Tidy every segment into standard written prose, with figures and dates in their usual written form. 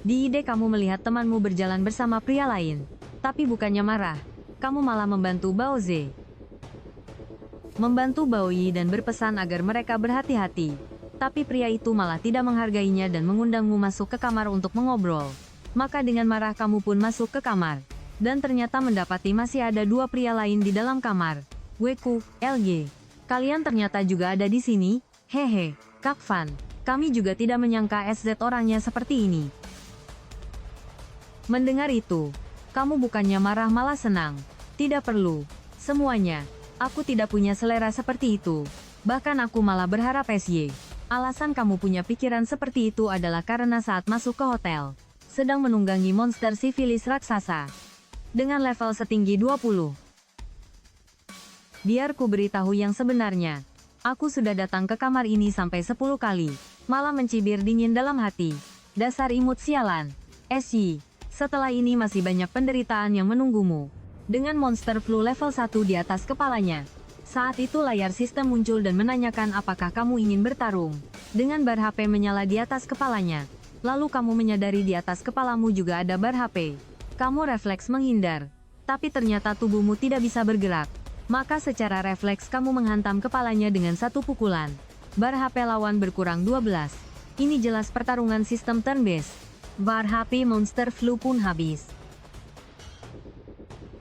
Di ide kamu melihat temanmu berjalan bersama pria lain. Tapi bukannya marah, kamu malah membantu Bao Ze. Membantu Bao Yi dan berpesan agar mereka berhati-hati. Tapi pria itu malah tidak menghargainya dan mengundangmu masuk ke kamar untuk mengobrol. Maka dengan marah kamu pun masuk ke kamar. Dan ternyata mendapati masih ada dua pria lain di dalam kamar. Weku, LG. Kalian ternyata juga ada di sini? Hehe, Kak Fan. Kami juga tidak menyangka SZ orangnya seperti ini. Mendengar itu, kamu bukannya marah malah senang. Tidak perlu. Semuanya. Aku tidak punya selera seperti itu. Bahkan aku malah berharap SY. Alasan kamu punya pikiran seperti itu adalah karena saat masuk ke hotel, sedang menunggangi monster sifilis raksasa. Dengan level setinggi 20. Biar ku beritahu yang sebenarnya. Aku sudah datang ke kamar ini sampai 10 kali. Malah mencibir dingin dalam hati. Dasar imut sialan. SY. Setelah ini masih banyak penderitaan yang menunggumu. Dengan monster flu level 1 di atas kepalanya. Saat itu layar sistem muncul dan menanyakan apakah kamu ingin bertarung. Dengan bar HP menyala di atas kepalanya. Lalu kamu menyadari di atas kepalamu juga ada bar HP. Kamu refleks menghindar. Tapi ternyata tubuhmu tidak bisa bergerak. Maka secara refleks kamu menghantam kepalanya dengan satu pukulan. Bar HP lawan berkurang 12. Ini jelas pertarungan sistem turn-based. Bar HP monster flu pun habis.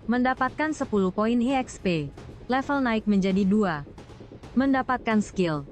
Mendapatkan 10 poin EXP. Level naik menjadi 2. Mendapatkan skill.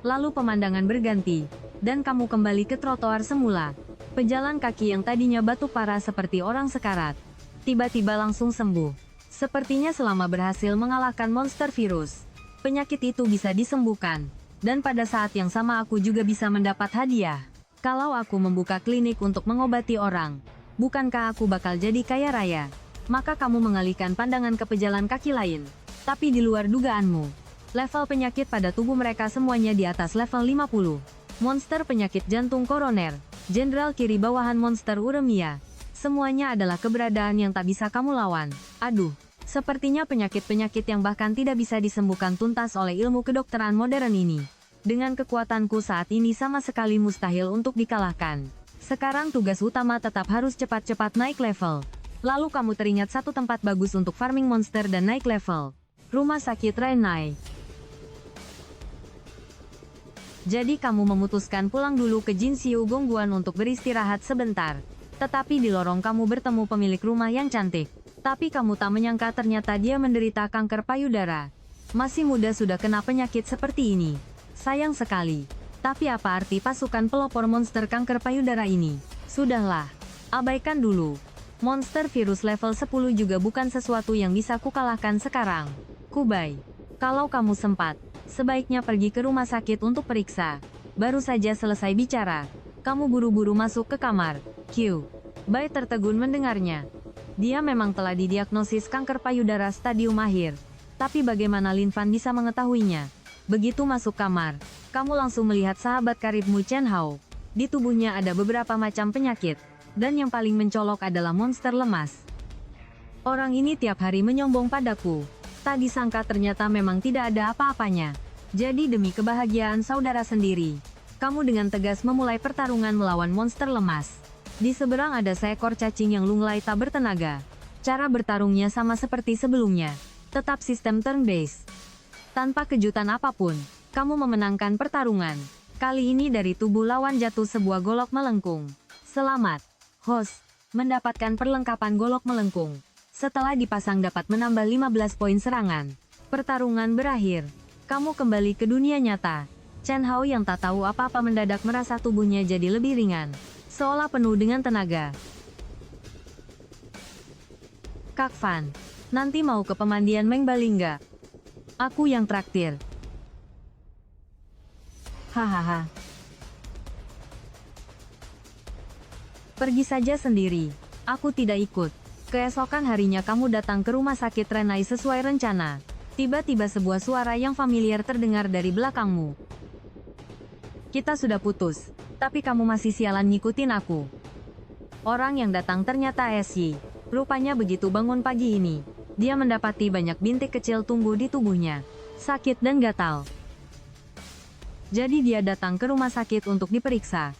Lalu pemandangan berganti. Dan kamu kembali ke trotoar semula. Pejalan kaki yang tadinya batuk parah seperti orang sekarat. Tiba-tiba langsung sembuh. Sepertinya selama berhasil mengalahkan monster virus. Penyakit itu bisa disembuhkan. Dan pada saat yang sama aku juga bisa mendapat hadiah. Kalau aku membuka klinik untuk mengobati orang, bukankah aku bakal jadi kaya raya? Maka kamu mengalihkan pandangan ke pejalan kaki lain. Tapi di luar dugaanmu, level penyakit pada tubuh mereka semuanya di atas level 50. Monster penyakit jantung koroner, jenderal kiri bawahan monster uremia. Semuanya adalah keberadaan yang tak bisa kamu lawan. Aduh, sepertinya penyakit-penyakit yang bahkan tidak bisa disembuhkan tuntas oleh ilmu kedokteran modern ini. Dengan kekuatanku saat ini sama sekali mustahil untuk dikalahkan. Sekarang tugas utama tetap harus cepat-cepat naik level. Lalu kamu teringat satu tempat bagus untuk farming monster dan naik level. Rumah sakit Renai. Jadi kamu memutuskan pulang dulu ke Jinxiu Gongguan untuk beristirahat sebentar. Tetapi di lorong kamu bertemu pemilik rumah yang cantik. Tapi kamu tak menyangka ternyata dia menderita kanker payudara. Masih muda sudah kena penyakit seperti ini. Sayang sekali. Tapi apa arti pasukan pelopor monster kanker payudara ini? Sudahlah. Abaikan dulu. Monster virus level 10 juga bukan sesuatu yang bisa kukalahkan sekarang. Kubai. Kalau kamu sempat, sebaiknya pergi ke rumah sakit untuk periksa. Baru saja selesai bicara. Kamu buru-buru masuk ke kamar. Q. Bai tertegun mendengarnya. Dia memang telah didiagnosis kanker payudara stadium akhir. Tapi bagaimana Lin Fan bisa mengetahuinya? Begitu masuk kamar, kamu langsung melihat sahabat karibmu Chen Hao. Di tubuhnya ada beberapa macam penyakit, dan yang paling mencolok adalah monster lemas. Orang ini tiap hari menyombong padaku. Tak disangka ternyata memang tidak ada apa-apanya. Jadi demi kebahagiaan saudara sendiri, kamu dengan tegas memulai pertarungan melawan monster lemas. Di seberang ada seekor cacing yang lunglai tak bertenaga. Cara bertarungnya sama seperti sebelumnya. Tetap sistem turn-based. Tanpa kejutan apapun, kamu memenangkan pertarungan. Kali ini dari tubuh lawan jatuh sebuah golok melengkung. Selamat, host, mendapatkan perlengkapan golok melengkung. Setelah dipasang dapat menambah 15 poin serangan. Pertarungan berakhir. Kamu kembali ke dunia nyata. Chen Hao yang tak tahu apa-apa mendadak merasa tubuhnya jadi lebih ringan. Seolah penuh dengan tenaga. Kak Fan, nanti mau ke pemandian Meng Balingga? Aku yang traktir. Hahaha. Pergi saja sendiri. Aku tidak ikut. Keesokan harinya kamu datang ke rumah sakit Renai sesuai rencana. Tiba-tiba sebuah suara yang familiar terdengar dari belakangmu. Kita sudah putus, tapi kamu masih sialan ngikutin aku. Orang yang datang ternyata SY. Rupanya begitu bangun pagi ini, dia mendapati banyak bintik kecil tumbuh di tubuhnya. Sakit dan gatal. Jadi dia datang ke rumah sakit untuk diperiksa.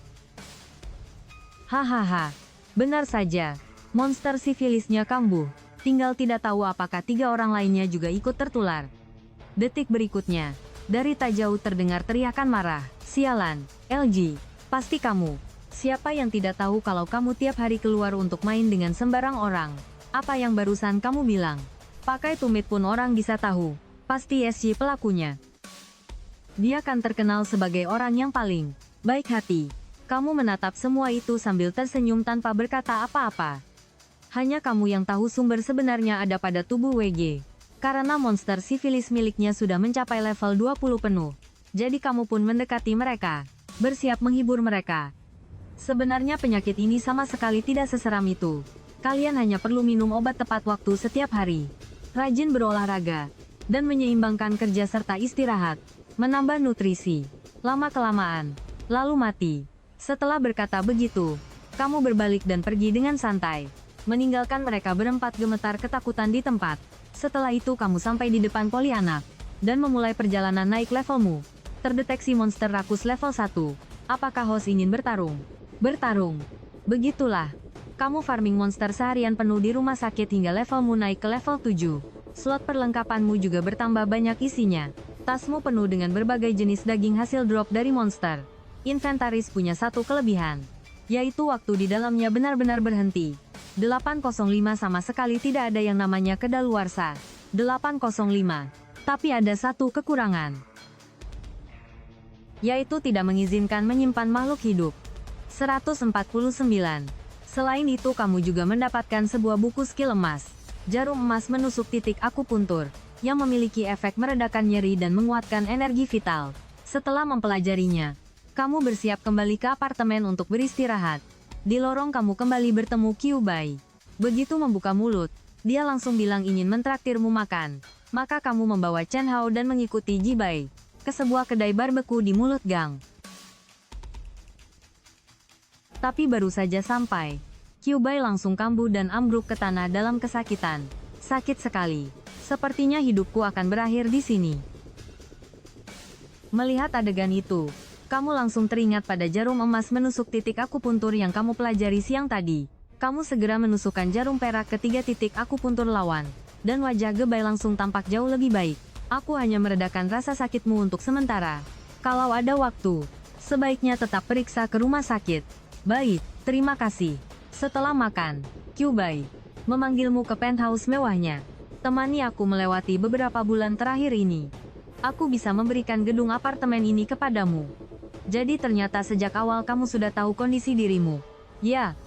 Hahaha. Benar saja. Monster sifilisnya kambuh. Tinggal tidak tahu apakah 3 orang lainnya juga ikut tertular. Detik berikutnya, dari tak jauh terdengar teriakan marah. Sialan, LG. Pasti kamu. Siapa yang tidak tahu kalau kamu tiap hari keluar untuk main dengan sembarang orang? Apa yang barusan kamu bilang? Pakai tumit pun orang bisa tahu. Pasti SJ pelakunya. Dia kan terkenal sebagai orang yang paling baik hati. Kamu menatap semua itu sambil tersenyum tanpa berkata apa-apa. Hanya kamu yang tahu sumber sebenarnya ada pada tubuh WG. Karena monster sifilis miliknya sudah mencapai level 20 penuh. Jadi kamu pun mendekati mereka. Bersiap menghibur mereka. Sebenarnya penyakit ini sama sekali tidak seseram itu. Kalian hanya perlu minum obat tepat waktu setiap hari. Rajin berolahraga. Dan menyeimbangkan kerja serta istirahat. Menambah nutrisi. Lama-kelamaan. Lalu mati. Setelah berkata begitu, kamu berbalik dan pergi dengan santai. Meninggalkan mereka berempat gemetar ketakutan di tempat. Setelah itu kamu sampai di depan Pollyanna. Dan memulai perjalanan naik levelmu. Terdeteksi monster rakus level 1. Apakah host ingin bertarung? Bertarung. Begitulah. Kamu farming monster seharian penuh di rumah sakit hingga levelmu naik ke level 7. Slot perlengkapanmu juga bertambah banyak isinya. Tasmu penuh dengan berbagai jenis daging hasil drop dari monster. Inventaris punya satu kelebihan. Yaitu waktu di dalamnya benar-benar berhenti. 805 sama sekali tidak ada yang namanya kedaluarsa. 805. Tapi ada satu kekurangan. Yaitu tidak mengizinkan menyimpan makhluk hidup. 149. Selain itu kamu juga mendapatkan sebuah buku skill emas. Jarum emas menusuk titik akupuntur. Yang memiliki efek meredakan nyeri dan menguatkan energi vital. Setelah mempelajarinya, kamu bersiap kembali ke apartemen untuk beristirahat. Di lorong kamu kembali bertemu Kyubai. Begitu membuka mulut, dia langsung bilang ingin mentraktirmu makan. Maka kamu membawa Chen Hao dan mengikuti Jibai ke sebuah kedai barbeku di mulut gang. Tapi baru saja sampai, Kyubai langsung kambuh dan ambruk ke tanah dalam kesakitan. Sakit sekali. Sepertinya hidupku akan berakhir di sini. Melihat adegan itu, kamu langsung teringat pada jarum emas menusuk titik akupuntur yang kamu pelajari siang tadi. Kamu segera menusukkan jarum perak ke 3 titik akupuntur lawan. Dan wajah Gebai langsung tampak jauh lebih baik. Aku hanya meredakan rasa sakitmu untuk sementara. Kalau ada waktu, sebaiknya tetap periksa ke rumah sakit. Baik, terima kasih. Setelah makan, Kyubai memanggilmu ke penthouse mewahnya. Temani aku melewati beberapa bulan terakhir ini. Aku bisa memberikan gedung apartemen ini kepadamu. Jadi ternyata sejak awal kamu sudah tahu kondisi dirimu. Ya,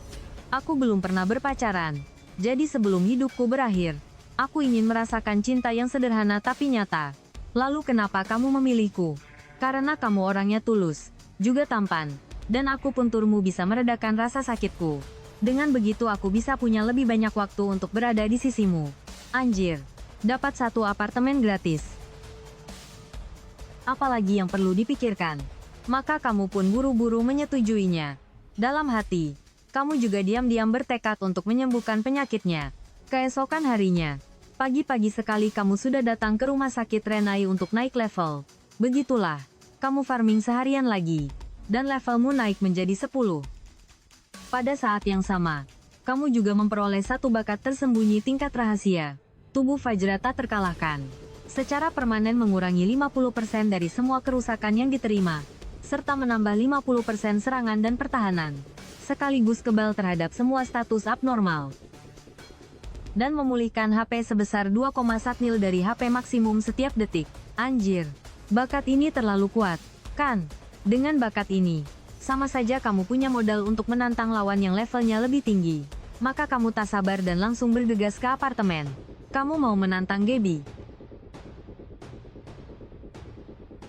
aku belum pernah berpacaran. Jadi sebelum hidupku berakhir, aku ingin merasakan cinta yang sederhana tapi nyata. Lalu kenapa kamu memilihku? Karena kamu orangnya tulus, juga tampan. Dan akupunturmu bisa meredakan rasa sakitku. Dengan begitu aku bisa punya lebih banyak waktu untuk berada di sisimu. Anjir, dapat satu apartemen gratis. Apalagi yang perlu dipikirkan? Maka kamu pun buru-buru menyetujuinya. Dalam hati, kamu juga diam-diam bertekad untuk menyembuhkan penyakitnya. Keesokan harinya, pagi-pagi sekali kamu sudah datang ke rumah sakit Renai untuk naik level. Begitulah, kamu farming seharian lagi. Dan levelmu naik menjadi 10. Pada saat yang sama, kamu juga memperoleh satu bakat tersembunyi tingkat rahasia. Tubuh Vajrata terkalahkan. Secara permanen mengurangi 50% dari semua kerusakan yang diterima. Serta menambah 50% serangan dan pertahanan. Sekaligus kebal terhadap semua status abnormal. Dan memulihkan HP sebesar 2,1 mil dari HP maksimum setiap detik. Anjir, bakat ini terlalu kuat, kan? Dengan bakat ini, sama saja kamu punya modal untuk menantang lawan yang levelnya lebih tinggi. Maka kamu tak sabar dan langsung bergegas ke apartemen. Kamu mau menantang Gaby.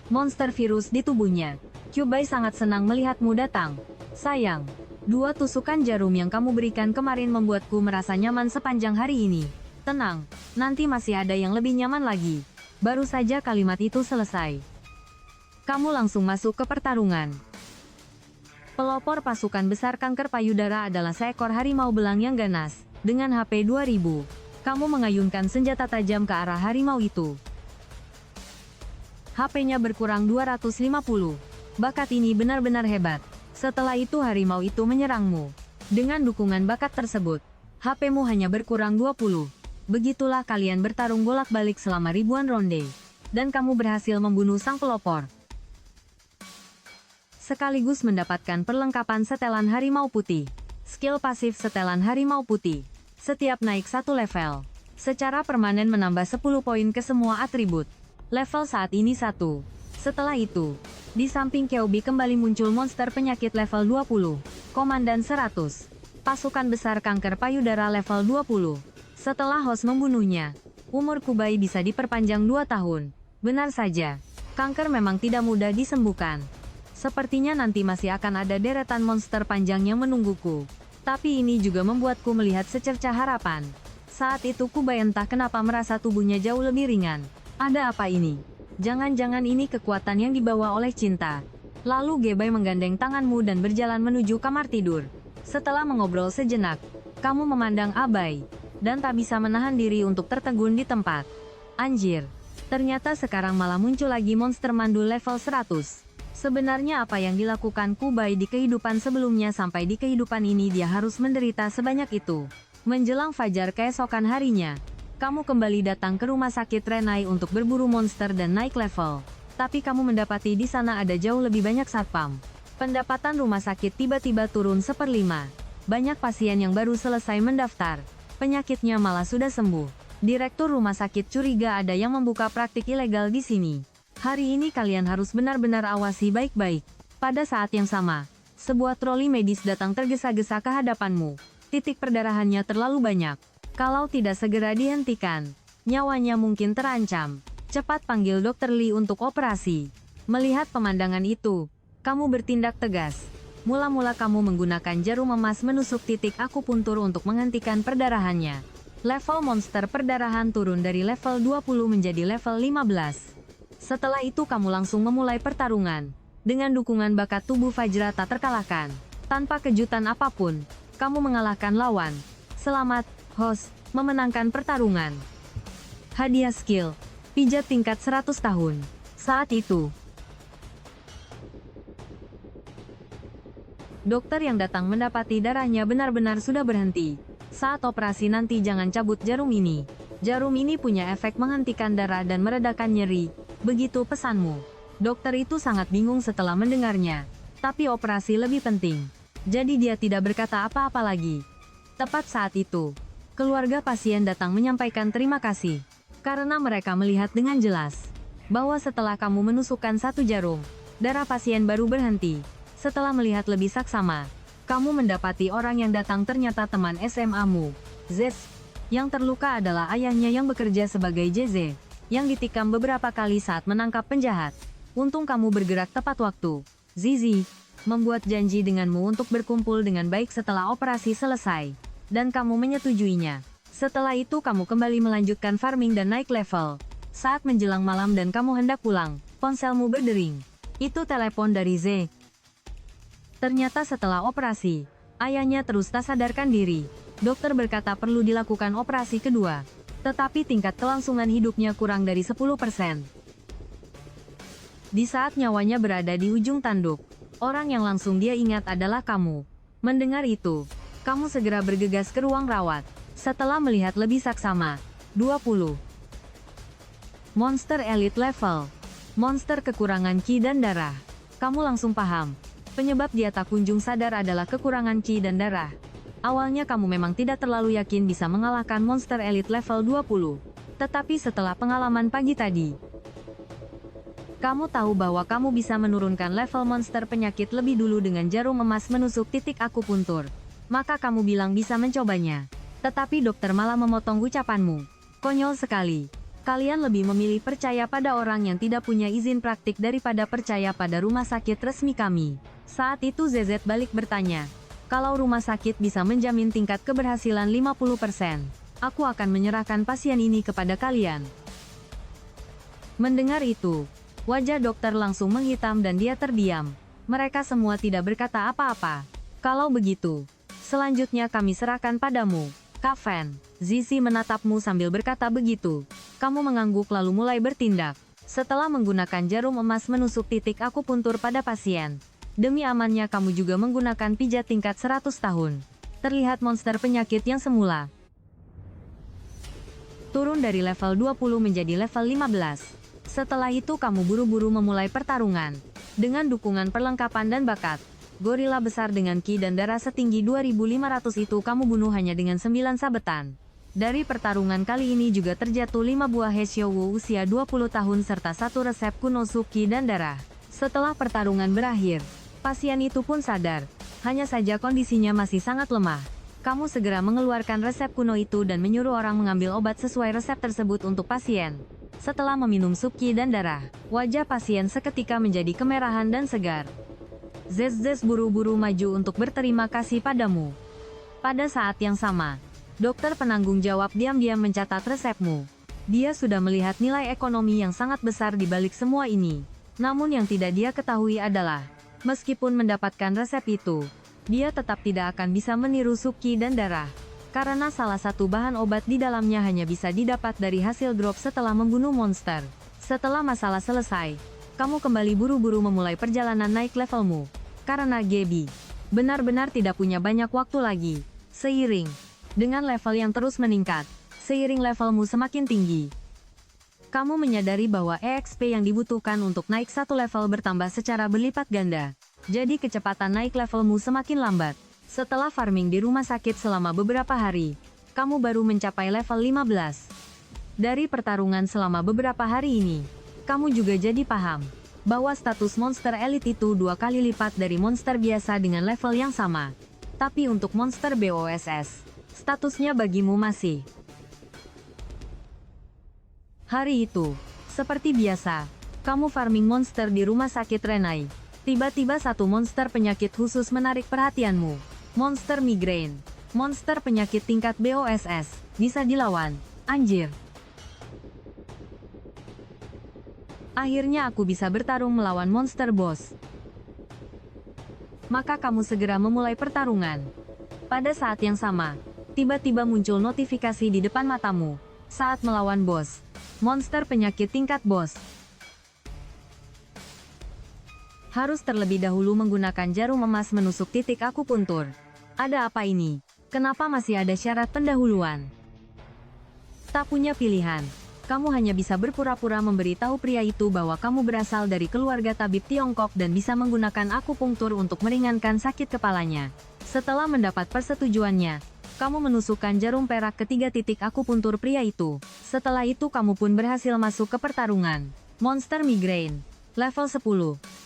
Monster virus di tubuhnya. Kyubai sangat senang melihatmu datang. Sayang, 2 tusukan jarum yang kamu berikan kemarin membuatku merasa nyaman sepanjang hari ini. Tenang, nanti masih ada yang lebih nyaman lagi. Baru saja kalimat itu selesai, kamu langsung masuk ke pertarungan. Pelopor pasukan besar kanker payudara adalah seekor harimau belang yang ganas. Dengan HP 2000, kamu mengayunkan senjata tajam ke arah harimau itu. HP-nya berkurang 250. Bakat ini benar-benar hebat. Setelah itu harimau itu menyerangmu. Dengan dukungan bakat tersebut, HP-mu hanya berkurang 20. Begitulah kalian bertarung bolak-balik selama ribuan ronde. Dan kamu berhasil membunuh sang pelopor. Sekaligus mendapatkan perlengkapan setelan harimau putih. Skill pasif setelan harimau putih. Setiap naik satu level, secara permanen menambah 10 poin ke semua atribut. Level saat ini 1. Setelah itu, di samping Kyuubi kembali muncul monster penyakit level 20. Komandan 100. Pasukan besar kanker payudara level 20. Setelah host membunuhnya, umur Kubai bisa diperpanjang 2 tahun. Benar saja, kanker memang tidak mudah disembuhkan. Sepertinya nanti masih akan ada deretan monster panjang yang menungguku. Tapi ini juga membuatku melihat secercah harapan. Saat itu Kubai entah kenapa merasa tubuhnya jauh lebih ringan. Ada apa ini? Jangan-jangan ini kekuatan yang dibawa oleh cinta. Lalu Gebai menggandeng tanganmu dan berjalan menuju kamar tidur. Setelah mengobrol sejenak, kamu memandang Abai, dan tak bisa menahan diri untuk tertegun di tempat. Anjir, ternyata sekarang malah muncul lagi monster mandul level 100. Sebenarnya apa yang dilakukan Kubai di kehidupan sebelumnya sampai di kehidupan ini dia harus menderita sebanyak itu. Menjelang fajar keesokan harinya, kamu kembali datang ke rumah sakit Renai untuk berburu monster dan naik level. Tapi kamu mendapati di sana ada jauh lebih banyak satpam. Pendapatan rumah sakit tiba-tiba turun 1/5. Banyak pasien yang baru selesai mendaftar. Penyakitnya malah sudah sembuh. Direktur rumah sakit curiga ada yang membuka praktik ilegal di sini. Hari ini kalian harus benar-benar awasi baik-baik. Pada saat yang sama, sebuah troli medis datang tergesa-gesa ke hadapanmu. Titik perdarahannya terlalu banyak. Kalau tidak segera dihentikan, nyawanya mungkin terancam. Cepat panggil Dr. Lee untuk operasi. Melihat pemandangan itu, kamu bertindak tegas. Mula-mula kamu menggunakan jarum emas menusuk titik akupuntur untuk menghentikan perdarahannya. Level monster perdarahan turun dari level 20 menjadi level 15. Setelah itu kamu langsung memulai pertarungan. Dengan dukungan bakat tubuh Fajra tak terkalahkan. Tanpa kejutan apapun, kamu mengalahkan lawan. Selamat, host, memenangkan pertarungan. Hadiah skill, pijat tingkat 100 tahun. Saat itu, dokter yang datang mendapati darahnya benar-benar sudah berhenti. Saat operasi nanti jangan cabut jarum ini. Jarum ini punya efek menghentikan darah dan meredakan nyeri. Begitu pesanmu. Dokter itu sangat bingung setelah mendengarnya. Tapi operasi lebih penting. Jadi dia tidak berkata apa-apa lagi. Tepat saat itu, keluarga pasien datang menyampaikan terima kasih. Karena mereka melihat dengan jelas bahwa setelah kamu menusukkan satu jarum, darah pasien baru berhenti. Setelah melihat lebih saksama, kamu mendapati orang yang datang ternyata teman SMA-mu, Zez. Yang terluka adalah ayahnya yang bekerja sebagai JZ, yang ditikam beberapa kali saat menangkap penjahat. Untung kamu bergerak tepat waktu. Zizi, membuat janji denganmu untuk berkumpul dengan baik setelah operasi selesai. Dan kamu menyetujuinya. Setelah itu kamu kembali melanjutkan farming dan naik level. Saat menjelang malam dan kamu hendak pulang, ponselmu berdering. Itu telepon dari Z. Ternyata setelah operasi, ayahnya terus tak sadarkan diri. Dokter berkata perlu dilakukan operasi kedua. Tetapi tingkat kelangsungan hidupnya kurang dari 10%. Di saat nyawanya berada di ujung tanduk, orang yang langsung dia ingat adalah kamu. Mendengar itu, kamu segera bergegas ke ruang rawat. Setelah melihat lebih saksama, 20. Monster Elite Level. Monster kekurangan Ki dan darah. Kamu langsung paham. Penyebab dia tak kunjung sadar adalah kekurangan Ki dan darah. Awalnya kamu memang tidak terlalu yakin bisa mengalahkan monster elite level 20. Tetapi setelah pengalaman pagi tadi, kamu tahu bahwa kamu bisa menurunkan level monster penyakit lebih dulu dengan jarum emas menusuk titik akupuntur. Maka kamu bilang bisa mencobanya. Tetapi dokter malah memotong ucapanmu. Konyol sekali. Kalian lebih memilih percaya pada orang yang tidak punya izin praktik daripada percaya pada rumah sakit resmi kami. Saat itu ZZ balik bertanya, kalau rumah sakit bisa menjamin tingkat keberhasilan 50%, aku akan menyerahkan pasien ini kepada kalian. Mendengar itu, wajah dokter langsung menghitam dan dia terdiam. Mereka semua tidak berkata apa-apa. Kalau begitu, selanjutnya kami serahkan padamu, Kak Fan. Zizi menatapmu sambil berkata begitu. Kamu mengangguk lalu mulai bertindak. Setelah menggunakan jarum emas menusuk titik akupuntur pada pasien, demi amannya kamu juga menggunakan pijat tingkat 100 tahun. terlihat monster penyakit yang semula turun dari level 20 menjadi level 15. Setelah itu kamu buru-buru memulai pertarungan. Dengan dukungan perlengkapan dan bakat, gorila besar dengan ki dan darah setinggi 2500 itu kamu bunuh hanya dengan 9 sabetan. Dari pertarungan kali ini juga terjatuh 5 buah Hesyowu usia 20 tahun serta 1 resep kuno Suki dan darah. Setelah pertarungan berakhir, pasien itu pun sadar. Hanya saja kondisinya masih sangat lemah. Kamu segera mengeluarkan resep kuno itu dan menyuruh orang mengambil obat sesuai resep tersebut untuk pasien. Setelah meminum Suki dan darah, wajah pasien seketika menjadi kemerahan dan segar. Zez buru-buru maju untuk berterima kasih padamu. Pada saat yang sama, dokter penanggung jawab diam-diam mencatat resepmu. Dia sudah melihat nilai ekonomi yang sangat besar di balik semua ini. Namun yang tidak dia ketahui adalah, meskipun mendapatkan resep itu, dia tetap tidak akan bisa meniru Suki dan darah. Karena salah satu bahan obat di dalamnya hanya bisa didapat dari hasil drop setelah membunuh monster. Setelah masalah selesai, kamu kembali buru-buru memulai perjalanan naik levelmu. Karena Gaby benar-benar tidak punya banyak waktu lagi. Seiring dengan level yang terus meningkat, seiring levelmu semakin tinggi, kamu menyadari bahwa EXP yang dibutuhkan untuk naik satu level bertambah secara berlipat ganda. Jadi kecepatan naik levelmu semakin lambat. Setelah farming di rumah sakit selama beberapa hari, kamu baru mencapai level 15. Dari pertarungan selama beberapa hari ini, kamu juga jadi paham bahwa status monster elite itu 2 kali lipat dari monster biasa dengan level yang sama. Tapi untuk monster BOSS, statusnya bagimu masih. Hari itu, seperti biasa, kamu farming monster di rumah sakit Renai. Tiba-tiba satu monster penyakit khusus menarik perhatianmu. Monster migrain. Monster penyakit tingkat BOSS. Bisa dilawan. Anjir. Akhirnya aku bisa bertarung melawan monster boss. Maka kamu segera memulai pertarungan. Pada saat yang sama, tiba-tiba muncul notifikasi di depan matamu. Saat melawan bos. Monster penyakit tingkat boss. Harus terlebih dahulu menggunakan jarum emas menusuk titik akupuntur. Ada apa ini? Kenapa masih ada syarat pendahuluan? Tak punya pilihan. Kamu hanya bisa berpura-pura memberitahu pria itu bahwa kamu berasal dari keluarga tabib Tiongkok dan bisa menggunakan akupunktur untuk meringankan sakit kepalanya. Setelah mendapat persetujuannya, kamu menusukkan jarum perak ke 3 titik akupuntur pria itu. Setelah itu kamu pun berhasil masuk ke pertarungan. Monster migrain. Level 10.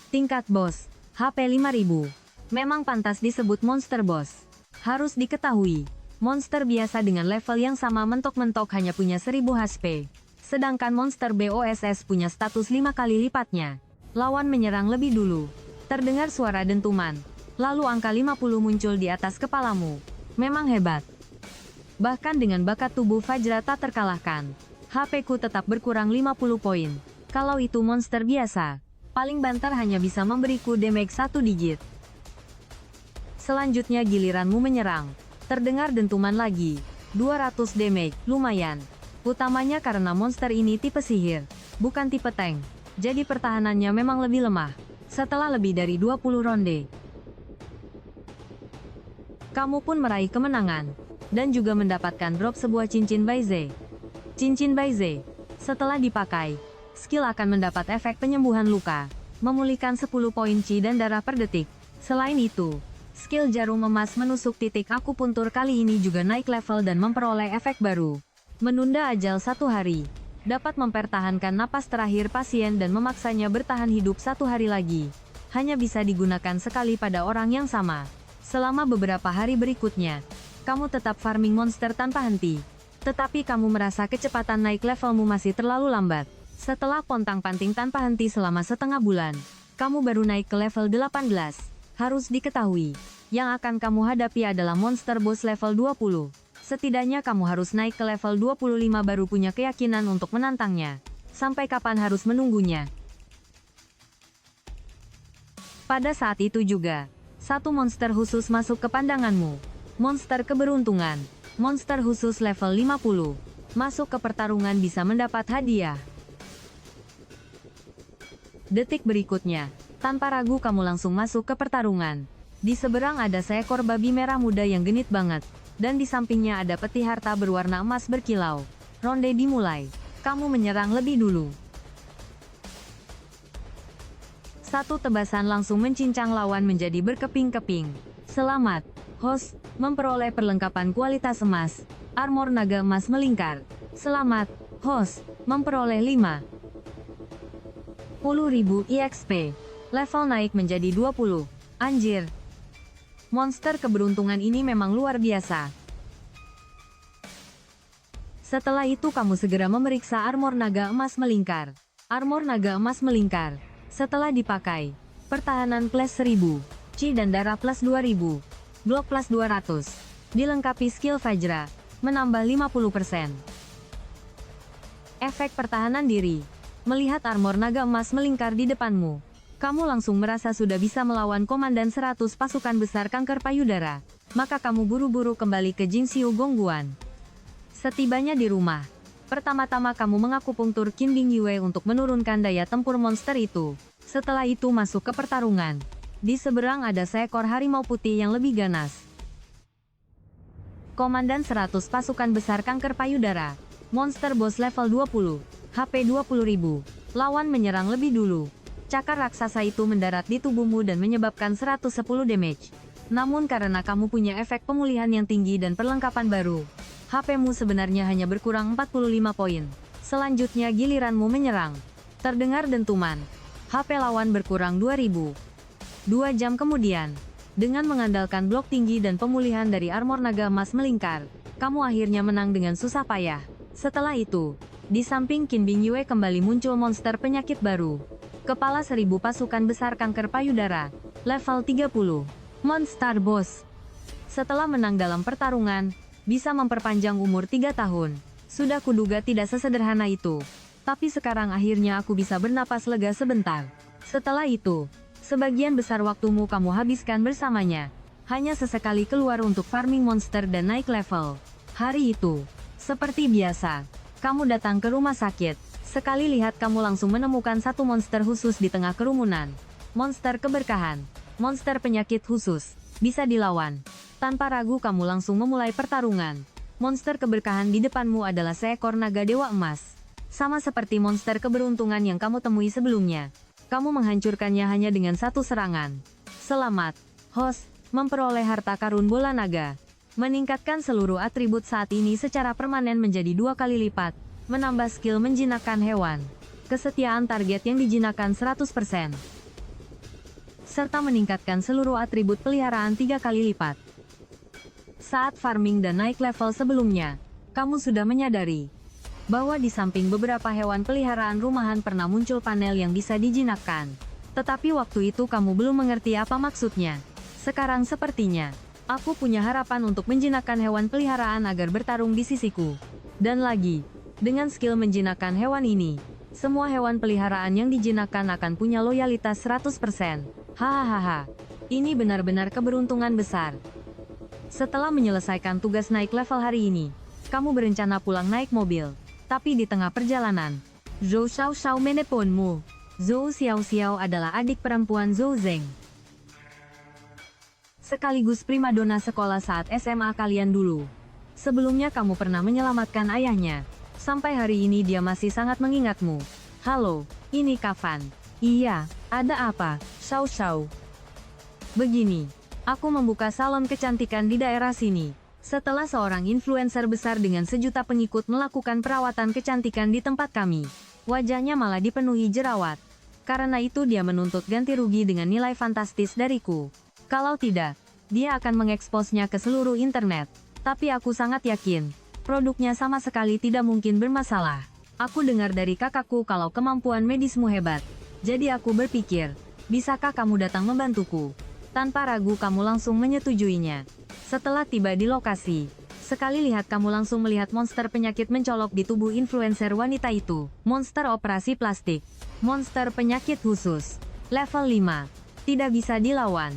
Tingkat boss. HP 5000. Memang pantas disebut monster boss. Harus diketahui, monster biasa dengan level yang sama mentok-mentok hanya punya 1000 HP. Sedangkan monster BOSS punya status 5 kali lipatnya. Lawan menyerang lebih dulu. Terdengar suara dentuman. Lalu angka 50 muncul di atas kepalamu. Memang hebat. Bahkan dengan bakat tubuh Fajra tak terkalahkan. HP ku tetap berkurang 50 poin. Kalau itu monster biasa, paling banter hanya bisa memberiku damage 1 digit. Selanjutnya giliranmu menyerang. Terdengar dentuman lagi. 200 damage, lumayan. Utamanya karena monster ini tipe sihir, bukan tipe tank. Jadi pertahanannya memang lebih lemah. Setelah lebih dari 20 ronde, kamu pun meraih kemenangan. Dan juga mendapatkan drop sebuah cincin Baize. Cincin Baize, setelah dipakai, skill akan mendapat efek penyembuhan luka, memulihkan 10 poin chi dan darah per detik. Selain itu, skill jarum emas menusuk titik akupuntur kali ini juga naik level dan memperoleh efek baru. Menunda ajal 1 hari, dapat mempertahankan napas terakhir pasien dan memaksanya bertahan hidup 1 hari lagi. Hanya bisa digunakan sekali pada orang yang sama. Selama beberapa hari berikutnya, kamu tetap farming monster tanpa henti. Tetapi kamu merasa kecepatan naik levelmu masih terlalu lambat. Setelah pontang-panting tanpa henti selama setengah bulan, kamu baru naik ke level 18. Harus diketahui, yang akan kamu hadapi adalah monster boss level 20. Setidaknya kamu harus naik ke level 25 baru punya keyakinan untuk menantangnya. Sampai kapan harus menunggunya? Pada saat itu juga, satu monster khusus masuk ke pandanganmu. Monster keberuntungan. Monster khusus level 50. Masuk ke pertarungan bisa mendapat hadiah. Detik berikutnya, tanpa ragu kamu langsung masuk ke pertarungan. Di seberang ada seekor babi merah muda yang genit banget, dan di sampingnya ada peti harta berwarna emas berkilau. Ronde dimulai. Kamu menyerang lebih dulu. Satu tebasan langsung mencincang lawan menjadi berkeping-keping. Selamat, host, memperoleh perlengkapan kualitas emas. Armor naga emas melingkar. Selamat, host, memperoleh 50.000 EXP. Level naik menjadi 20. Anjir. Monster keberuntungan ini memang luar biasa. Setelah itu kamu segera memeriksa armor naga emas melingkar. Armor naga emas melingkar. Setelah dipakai, pertahanan plus 1000, Chi dan darah plus 2000, blok plus 200. Dilengkapi skill Vajra, menambah 50%. Efek pertahanan diri. Melihat armor naga emas melingkar di depanmu, kamu langsung merasa sudah bisa melawan komandan 100 pasukan besar kanker payudara. Maka kamu buru-buru kembali ke Jingxiu Gongguan. Setibanya di rumah, pertama-tama kamu mengakupunktur Qinbing Yue untuk menurunkan daya tempur monster itu. Setelah itu masuk ke pertarungan. Di seberang ada seekor harimau putih yang lebih ganas. Komandan 100 pasukan besar kanker payudara. Monster boss level 20, HP 20.000. Lawan menyerang lebih dulu. Cakar raksasa itu mendarat di tubuhmu dan menyebabkan 110 damage. Namun karena kamu punya efek pemulihan yang tinggi dan perlengkapan baru, HP-mu sebenarnya hanya berkurang 45 poin. Selanjutnya giliranmu menyerang. Terdengar dentuman. HP lawan berkurang 2000. 2 jam kemudian, dengan mengandalkan blok tinggi dan pemulihan dari armor naga emas melingkar, kamu akhirnya menang dengan susah payah. Setelah itu, di samping Qinbing Yue kembali muncul monster penyakit baru. Kepala 1000 pasukan besar kanker payudara, level 30. Monster Boss. Setelah menang dalam pertarungan, bisa memperpanjang umur 3 tahun. Sudah kuduga tidak sesederhana itu. Tapi sekarang akhirnya aku bisa bernapas lega sebentar. Setelah itu, sebagian besar waktumu kamu habiskan bersamanya. Hanya sesekali keluar untuk farming monster dan naik level. Hari itu, seperti biasa, kamu datang ke rumah sakit. Sekali lihat kamu langsung menemukan satu monster khusus di tengah kerumunan. Monster keberkahan. Monster penyakit khusus. Bisa dilawan. Tanpa ragu kamu langsung memulai pertarungan. Monster keberkahan di depanmu adalah seekor naga dewa emas. Sama seperti monster keberuntungan yang kamu temui sebelumnya. Kamu menghancurkannya hanya dengan satu serangan. Selamat, host, memperoleh harta karun bola naga. Meningkatkan seluruh atribut saat ini secara permanen menjadi 2 kali lipat. Menambah skill menjinakkan hewan. Kesetiaan target yang dijinakkan 100%. Serta meningkatkan seluruh atribut peliharaan 3 kali lipat. Saat farming dan naik level sebelumnya, kamu sudah menyadari bahwa di samping beberapa hewan peliharaan rumahan pernah muncul panel yang bisa dijinakkan. Tetapi waktu itu kamu belum mengerti apa maksudnya. Sekarang sepertinya, aku punya harapan untuk menjinakkan hewan peliharaan agar bertarung di sisiku. Dan lagi, dengan skill menjinakkan hewan ini, semua hewan peliharaan yang dijinakkan akan punya loyalitas 100%. Hahaha. Ini benar-benar keberuntungan besar. Setelah menyelesaikan tugas naik level hari ini, kamu berencana pulang naik mobil. Tapi di tengah perjalanan, Zhou Xiaoxiao menelponmu. Zhou Xiaoxiao adalah adik perempuan Zhou Zeng. Sekaligus primadona sekolah saat SMA kalian dulu. Sebelumnya kamu pernah menyelamatkan ayahnya. Sampai hari ini dia masih sangat mengingatmu. Halo, ini Kavan. Iya, ada apa, Xiaoxiao? Begini, aku membuka salon kecantikan di daerah sini. Setelah seorang influencer besar dengan 1 juta pengikut melakukan perawatan kecantikan di tempat kami, wajahnya malah dipenuhi jerawat. Karena itu dia menuntut ganti rugi dengan nilai fantastis dariku. Kalau tidak, dia akan mengeksposnya ke seluruh internet. Tapi aku sangat yakin, produknya sama sekali tidak mungkin bermasalah. Aku dengar dari kakakku kalau kemampuan medismu hebat. Jadi aku berpikir, bisakah kamu datang membantuku? Tanpa ragu kamu langsung menyetujuinya. Setelah tiba di lokasi, sekali lihat kamu langsung melihat monster penyakit mencolok di tubuh influencer wanita itu. Monster operasi plastik. Monster penyakit khusus. Level 5. Tidak bisa dilawan.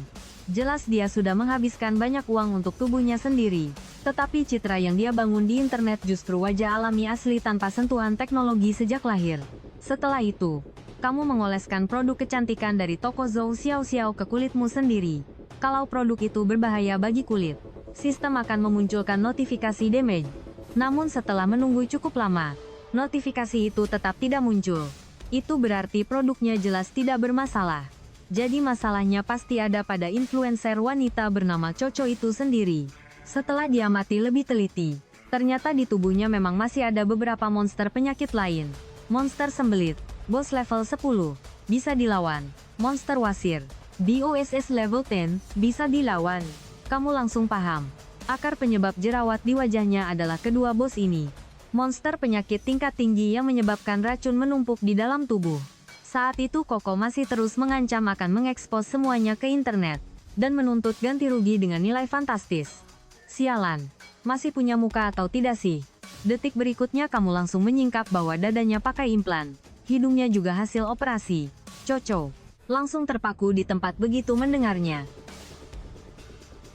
Jelas dia sudah menghabiskan banyak uang untuk tubuhnya sendiri. Tetapi citra yang dia bangun di internet justru wajah alami asli tanpa sentuhan teknologi sejak lahir. Setelah itu, kamu mengoleskan produk kecantikan dari toko Zhou Xiaoxiao ke kulitmu sendiri. Kalau produk itu berbahaya bagi kulit, sistem akan memunculkan notifikasi damage. Namun setelah menunggu cukup lama, notifikasi itu tetap tidak muncul. Itu berarti produknya jelas tidak bermasalah. Jadi masalahnya pasti ada pada influencer wanita bernama Coco itu sendiri. Setelah diamati lebih teliti, ternyata di tubuhnya memang masih ada beberapa monster penyakit lain. Monster sembelit, boss level 10, bisa dilawan. Monster wasir, BOSS level 10, bisa dilawan. Kamu langsung paham. Akar penyebab jerawat di wajahnya adalah kedua bos ini. Monster penyakit tingkat tinggi yang menyebabkan racun menumpuk di dalam tubuh. Saat itu Koko masih terus mengancam akan mengekspos semuanya ke internet, dan menuntut ganti rugi dengan nilai fantastis. Sialan, masih punya muka atau tidak sih? Detik berikutnya kamu langsung menyingkap bahwa dadanya pakai implan. Hidungnya juga hasil operasi. Coco langsung terpaku di tempat begitu mendengarnya.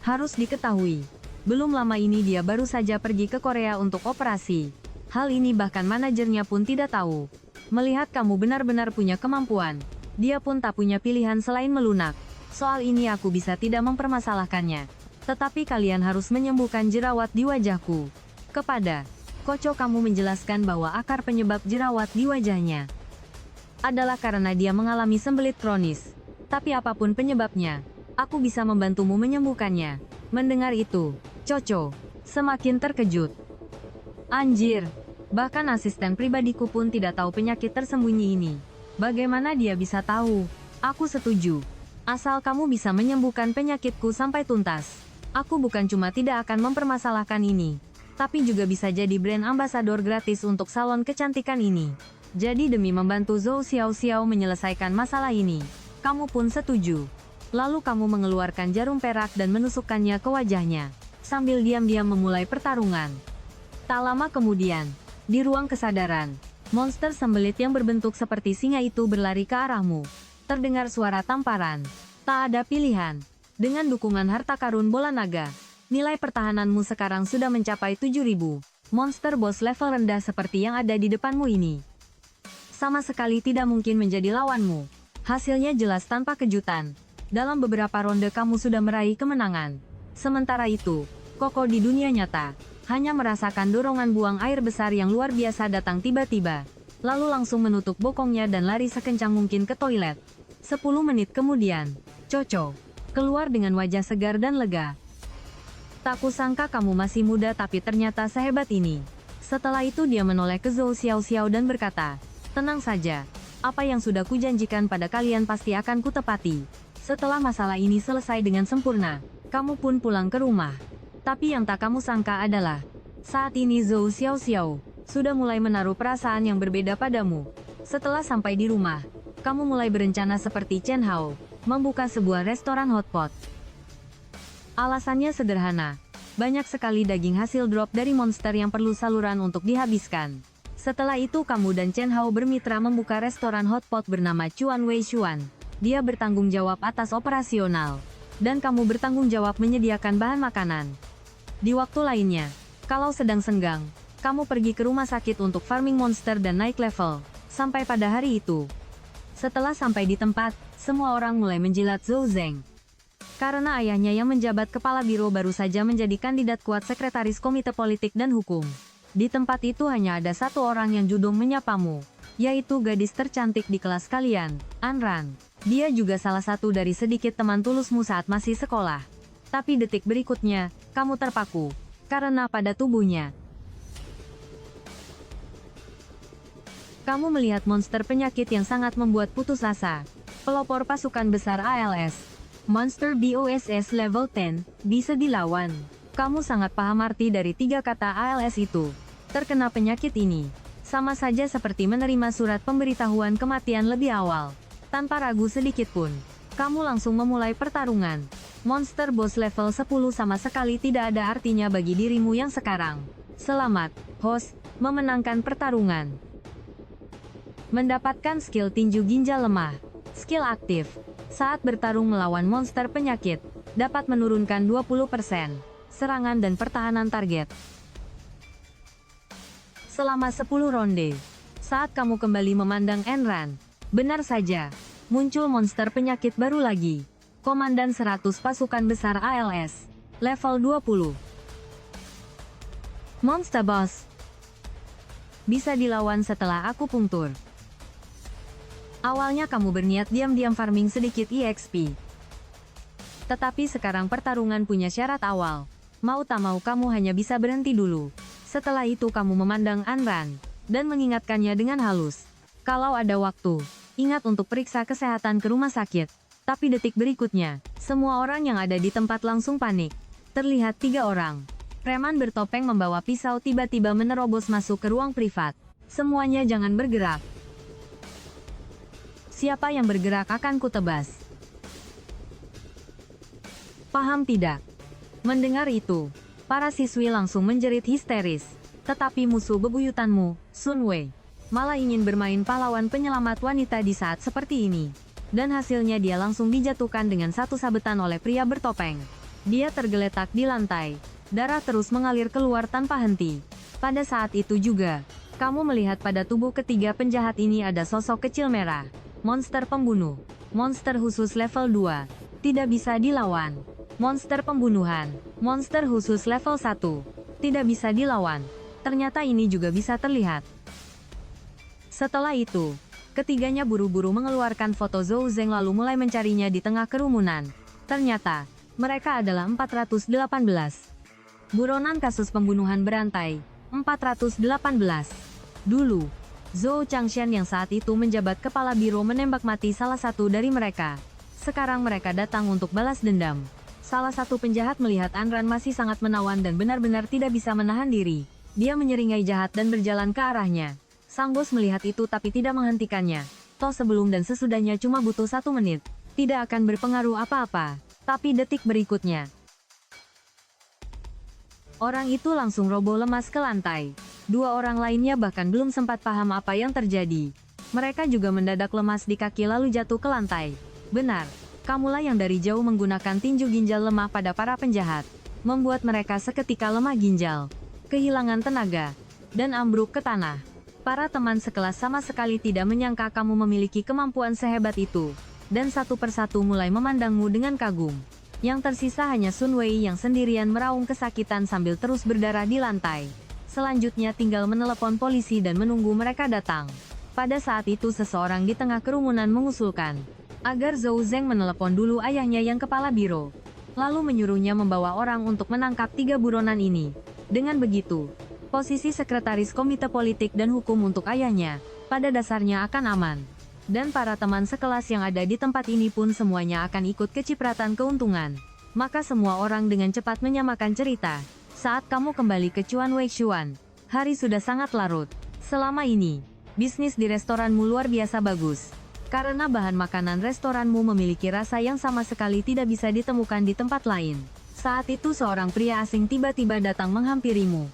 Harus diketahui, belum lama ini dia baru saja pergi ke Korea untuk operasi. Hal ini bahkan manajernya pun tidak tahu. Melihat kamu benar-benar punya kemampuan, dia pun tak punya pilihan selain melunak. Soal ini aku bisa tidak mempermasalahkannya. Tetapi kalian harus menyembuhkan jerawat di wajahku. Kepada Koco kamu menjelaskan bahwa akar penyebab jerawat di wajahnya adalah karena dia mengalami sembelit kronis. Tapi apapun penyebabnya, aku bisa membantumu menyembuhkannya. Mendengar itu, Coco semakin terkejut. Anjir, bahkan asisten pribadiku pun tidak tahu penyakit tersembunyi ini. Bagaimana dia bisa tahu? Aku setuju. Asal kamu bisa menyembuhkan penyakitku sampai tuntas. Aku bukan cuma tidak akan mempermasalahkan ini, tapi juga bisa jadi brand ambasador gratis untuk salon kecantikan ini. Jadi demi membantu Zhou Xiaoxiao menyelesaikan masalah ini, kamu pun setuju. Lalu kamu mengeluarkan jarum perak dan menusukkannya ke wajahnya, sambil diam-diam memulai pertarungan. Tak lama kemudian, di ruang kesadaran, monster sembelit yang berbentuk seperti singa itu berlari ke arahmu. Terdengar suara tamparan. Tak ada pilihan. Dengan dukungan harta karun bola naga, nilai pertahananmu sekarang sudah mencapai 7.000. Monster boss level rendah seperti yang ada di depanmu ini sama sekali tidak mungkin menjadi lawanmu. Hasilnya jelas tanpa kejutan. Dalam beberapa ronde kamu sudah meraih kemenangan. Sementara itu, Koko di dunia nyata hanya merasakan dorongan buang air besar yang luar biasa datang tiba-tiba, lalu langsung menutup bokongnya dan lari sekencang mungkin ke toilet. 10 menit kemudian, Coco keluar dengan wajah segar dan lega. Tak kusangka kamu masih muda tapi ternyata sehebat ini. Setelah itu dia menoleh ke Zhou Xiaoxiao dan berkata, tenang saja, apa yang sudah kujanjikan pada kalian pasti akan kutepati. Setelah masalah ini selesai dengan sempurna, kamu pun pulang ke rumah. Tapi yang tak kamu sangka adalah, saat ini Zhou Xiaoxiao sudah mulai menaruh perasaan yang berbeda padamu. Setelah sampai di rumah, kamu mulai berencana seperti Chen Hao, membuka sebuah restoran hotpot. Alasannya sederhana, banyak sekali daging hasil drop dari monster yang perlu saluran untuk dihabiskan. Setelah itu kamu dan Chen Hao bermitra membuka restoran hotpot bernama Chuan Wei Xuan. Dia bertanggung jawab atas operasional, dan kamu bertanggung jawab menyediakan bahan makanan. Di waktu lainnya, kalau sedang senggang, kamu pergi ke rumah sakit untuk farming monster dan naik level. Sampai pada hari itu, setelah sampai di tempat, semua orang mulai menjilat Zhou Zeng. Karena ayahnya yang menjabat kepala biro baru saja menjadi kandidat kuat sekretaris komite politik dan hukum. Di tempat itu hanya ada satu orang yang judul menyapamu, yaitu gadis tercantik di kelas kalian, Anran. Dia juga salah satu dari sedikit teman tulusmu saat masih sekolah. Tapi detik berikutnya, kamu terpaku, karena pada tubuhnya kamu melihat monster penyakit yang sangat membuat putus asa. Pelopor pasukan besar ALS. Monster BOSS level 10, bisa dilawan. Kamu sangat paham arti dari 3 kata ALS itu. Terkena penyakit ini, sama saja seperti menerima surat pemberitahuan kematian lebih awal. Tanpa ragu sedikit pun, kamu langsung memulai pertarungan. Monster boss level 10 sama sekali tidak ada artinya bagi dirimu yang sekarang. Selamat, host, memenangkan pertarungan. Mendapatkan skill tinju ginjal lemah. Skill aktif. Saat bertarung melawan monster penyakit, dapat menurunkan 20% serangan dan pertahanan target selama 10 ronde. Saat kamu kembali memandang Enran, benar saja, muncul monster penyakit baru lagi. Komandan 100 Pasukan Besar ALS. Level 20. Monster Boss. Bisa dilawan setelah aku punktur. Awalnya kamu berniat diam-diam farming sedikit EXP. Tetapi sekarang pertarungan punya syarat awal. Mau tak mau kamu hanya bisa berhenti dulu. Setelah itu kamu memandang Anran dan mengingatkannya dengan halus. Kalau ada waktu, ingat untuk periksa kesehatan ke rumah sakit. Tapi detik berikutnya, semua orang yang ada di tempat langsung panik. Terlihat 3 orang. Preman bertopeng membawa pisau tiba-tiba menerobos masuk ke ruang privat. Semuanya jangan bergerak. Siapa yang bergerak akan kutebas. Paham tidak? Mendengar itu, para siswi langsung menjerit histeris. Tetapi musuh bebuyutanmu, Sun Wei, malah ingin bermain pahlawan penyelamat wanita di saat seperti ini. Dan hasilnya dia langsung dijatuhkan dengan satu sabetan oleh pria bertopeng. Dia tergeletak di lantai. Darah terus mengalir keluar tanpa henti. Pada saat itu juga, kamu melihat pada tubuh ketiga penjahat ini ada sosok kecil merah. Monster pembunuh. Monster khusus level 2. Tidak bisa dilawan. Monster pembunuhan. Monster khusus level 1. Tidak bisa dilawan. Ternyata ini juga bisa terlihat. Setelah itu, ketiganya buru-buru mengeluarkan foto Zhou Zeng lalu mulai mencarinya di tengah kerumunan. Ternyata, mereka adalah 418. Buronan kasus pembunuhan berantai, 418. Dulu, Zhou Changshan yang saat itu menjabat kepala biro menembak mati salah satu dari mereka. Sekarang mereka datang untuk balas dendam. Salah satu penjahat melihat Anran masih sangat menawan dan benar-benar tidak bisa menahan diri. Dia menyeringai jahat dan berjalan ke arahnya. Sang bos melihat itu tapi tidak menghentikannya. Toh sebelum dan sesudahnya cuma butuh 1 menit. Tidak akan berpengaruh apa-apa. Tapi detik berikutnya, orang itu langsung roboh lemas ke lantai. 2 orang lainnya bahkan belum sempat paham apa yang terjadi. Mereka juga mendadak lemas di kaki lalu jatuh ke lantai. Benar, kamulah yang dari jauh menggunakan tinju ginjal lemah pada para penjahat. Membuat mereka seketika lemah ginjal, kehilangan tenaga, dan ambruk ke tanah. Para teman sekelas sama sekali tidak menyangka kamu memiliki kemampuan sehebat itu. Dan satu persatu mulai memandangmu dengan kagum. Yang tersisa hanya Sun Wei yang sendirian meraung kesakitan sambil terus berdarah di lantai. Selanjutnya tinggal menelepon polisi dan menunggu mereka datang. Pada saat itu seseorang di tengah kerumunan mengusulkan agar Zhou Zeng menelepon dulu ayahnya yang kepala biro. Lalu menyuruhnya membawa orang untuk menangkap 3 buronan ini. Dengan begitu, posisi sekretaris komite politik dan hukum untuk ayahnya, pada dasarnya akan aman. Dan para teman sekelas yang ada di tempat ini pun semuanya akan ikut kecipratan keuntungan. Maka semua orang dengan cepat menyamakan cerita. Saat kamu kembali ke Chuan Weixuan, hari sudah sangat larut. Selama ini, bisnis di restoranmu luar biasa bagus. Karena bahan makanan restoranmu memiliki rasa yang sama sekali tidak bisa ditemukan di tempat lain. Saat itu seorang pria asing tiba-tiba datang menghampirimu.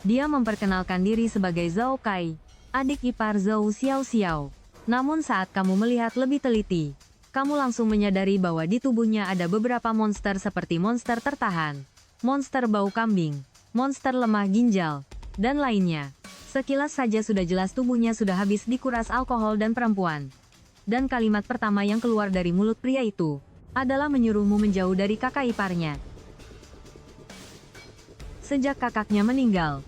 Dia memperkenalkan diri sebagai Zhao Kai, adik ipar Zhou Xiao. Namun saat kamu melihat lebih teliti, kamu langsung menyadari bahwa di tubuhnya ada beberapa monster seperti monster tertahan, monster bau kambing, monster lemah ginjal, dan lainnya. Sekilas saja sudah jelas tubuhnya sudah habis dikuras alkohol dan perempuan. Dan kalimat pertama yang keluar dari mulut pria itu adalah menyuruhmu menjauh dari kakak iparnya. Sejak kakaknya meninggal,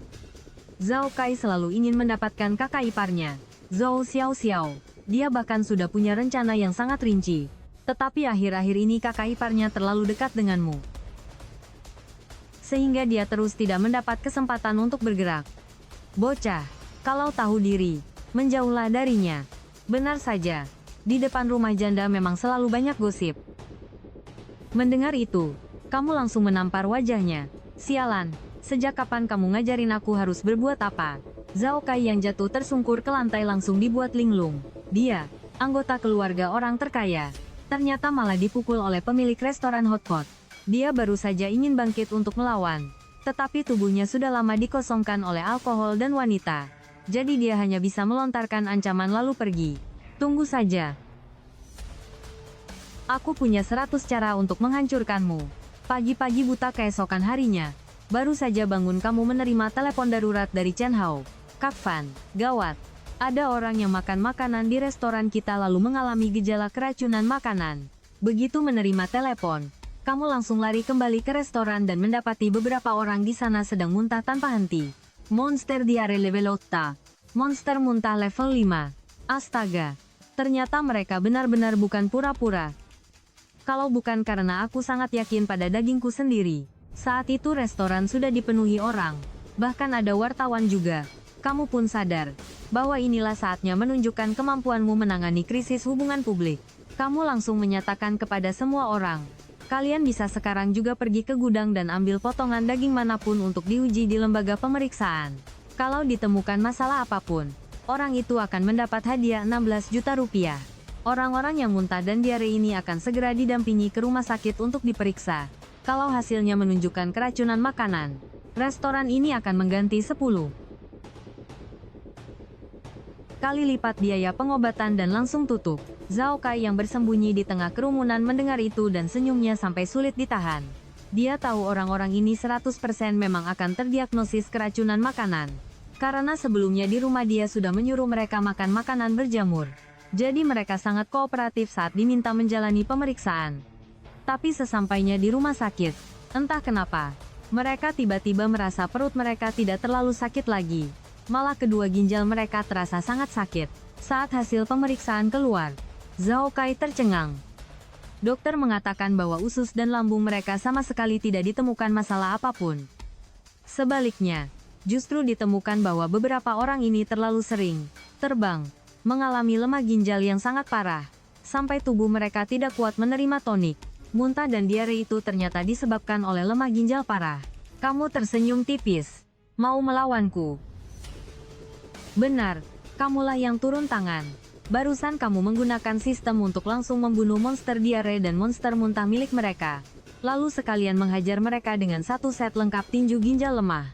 Zhao Kai selalu ingin mendapatkan kakak iparnya, Zhou Xiao. Dia bahkan sudah punya rencana yang sangat rinci. Tetapi akhir-akhir ini kakak iparnya terlalu dekat denganmu. Sehingga dia terus tidak mendapat kesempatan untuk bergerak. Bocah, kalau tahu diri, menjauhlah darinya. Benar saja, di depan rumah janda memang selalu banyak gosip. Mendengar itu, kamu langsung menampar wajahnya. Sialan, sejak kapan kamu ngajarin aku harus berbuat apa? Zhao Kai yang jatuh tersungkur ke lantai langsung dibuat linglung. Dia, anggota keluarga orang terkaya, ternyata malah dipukul oleh pemilik restoran hotpot. Dia baru saja ingin bangkit untuk melawan, tetapi tubuhnya sudah lama dikosongkan oleh alkohol dan wanita. Jadi dia hanya bisa melontarkan ancaman lalu pergi. Tunggu saja. Aku punya 100 cara untuk menghancurkanmu. Pagi-pagi buta keesokan harinya, baru saja bangun kamu menerima telepon darurat dari Chen Hao. Kak Fan, gawat. Ada orang yang makan makanan di restoran kita lalu mengalami gejala keracunan makanan. Begitu menerima telepon, kamu langsung lari kembali ke restoran dan mendapati beberapa orang di sana sedang muntah tanpa henti. Monster diare level 8. Monster muntah level 5. Astaga. Ternyata mereka benar-benar bukan pura-pura. Kalau bukan karena aku sangat yakin pada dagingku sendiri. Saat itu restoran sudah dipenuhi orang. Bahkan ada wartawan juga. Kamu pun sadar bahwa inilah saatnya menunjukkan kemampuanmu menangani krisis hubungan publik. Kamu langsung menyatakan kepada semua orang. Kalian bisa sekarang juga pergi ke gudang dan ambil potongan daging manapun untuk diuji di lembaga pemeriksaan. Kalau ditemukan masalah apapun, orang itu akan mendapat hadiah 16 juta rupiah. Orang-orang yang muntah dan diare ini akan segera didampingi ke rumah sakit untuk diperiksa. Kalau hasilnya menunjukkan keracunan makanan, restoran ini akan mengganti 10 kali lipat biaya pengobatan dan langsung tutup. Zhao Kai yang bersembunyi di tengah kerumunan mendengar itu dan senyumnya sampai sulit ditahan. Dia tahu orang-orang ini 100% memang akan terdiagnosis keracunan makanan. Karena sebelumnya di rumah dia sudah menyuruh mereka makan makanan berjamur. Jadi mereka sangat kooperatif saat diminta menjalani pemeriksaan. Tapi sesampainya di rumah sakit, entah kenapa, mereka tiba-tiba merasa perut mereka tidak terlalu sakit lagi. Malah kedua ginjal mereka terasa sangat sakit. Saat hasil pemeriksaan keluar, Zhao Kai tercengang. Dokter mengatakan bahwa usus dan lambung mereka sama sekali tidak ditemukan masalah apapun. Sebaliknya, justru ditemukan bahwa beberapa orang ini terlalu sering terbang, mengalami lemah ginjal yang sangat parah, sampai tubuh mereka tidak kuat menerima tonik. Muntah dan diare itu ternyata disebabkan oleh lemah ginjal parah. Kamu tersenyum tipis. Mau melawanku? Benar, kamulah yang turun tangan. Barusan kamu menggunakan sistem untuk langsung membunuh monster diare dan monster muntah milik mereka. Lalu sekalian menghajar mereka dengan satu set lengkap tinju ginjal lemah.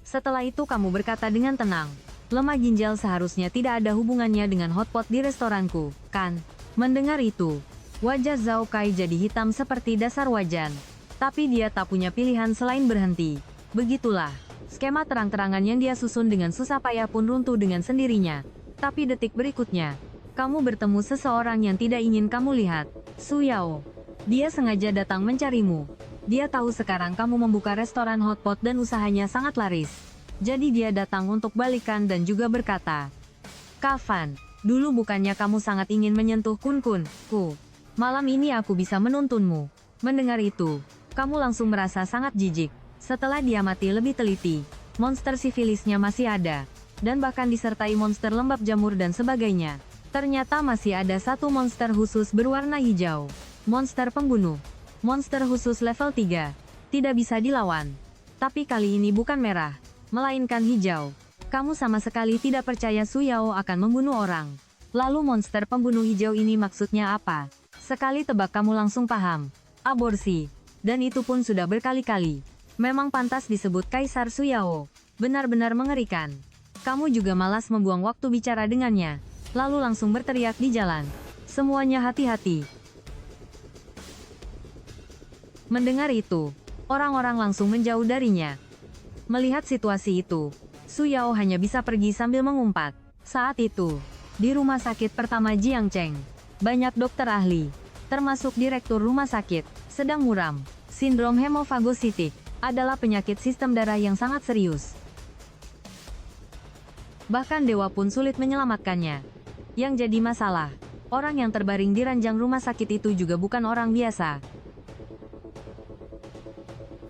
Setelah itu kamu berkata dengan tenang, lemah ginjal seharusnya tidak ada hubungannya dengan hotpot di restoranku, kan? Mendengar itu, wajah Zhao Kai jadi hitam seperti dasar wajan. Tapi dia tak punya pilihan selain berhenti. Begitulah. Skema terang-terangan yang dia susun dengan susah payah pun runtuh dengan sendirinya. Tapi detik berikutnya, kamu bertemu seseorang yang tidak ingin kamu lihat. Su Yao. Dia sengaja datang mencarimu. Dia tahu sekarang kamu membuka restoran hotpot dan usahanya sangat laris. Jadi dia datang untuk balikan dan juga berkata, Kavan, dulu bukannya kamu sangat ingin menyentuh Kun-kun-ku. Malam ini aku bisa menuntunmu. Mendengar itu, kamu langsung merasa sangat jijik. Setelah dia mati lebih teliti, monster sifilisnya masih ada, dan bahkan disertai monster lembab jamur dan sebagainya. Ternyata masih ada satu monster khusus berwarna hijau. Monster pembunuh. Monster khusus level 3. Tidak bisa dilawan. Tapi kali ini bukan merah, melainkan hijau. Kamu sama sekali tidak percaya Su Yao akan membunuh orang. Lalu monster pembunuh hijau ini maksudnya apa? Sekali tebak kamu langsung paham. Aborsi. Dan itu pun sudah berkali-kali. Memang pantas disebut Kaisar Su Yao. Benar-benar mengerikan. Kamu juga malas membuang waktu bicara dengannya. Lalu langsung berteriak di jalan. Semuanya hati-hati. Mendengar itu, orang-orang langsung menjauh darinya. Melihat situasi itu, Su Yao hanya bisa pergi sambil mengumpat. Saat itu, di rumah sakit pertama Jiangcheng, banyak dokter ahli, termasuk direktur rumah sakit, sedang muram. Sindrom hemofagositik adalah penyakit sistem darah yang sangat serius. Bahkan dewa pun sulit menyelamatkannya. Yang jadi masalah, orang yang terbaring di ranjang rumah sakit itu juga bukan orang biasa.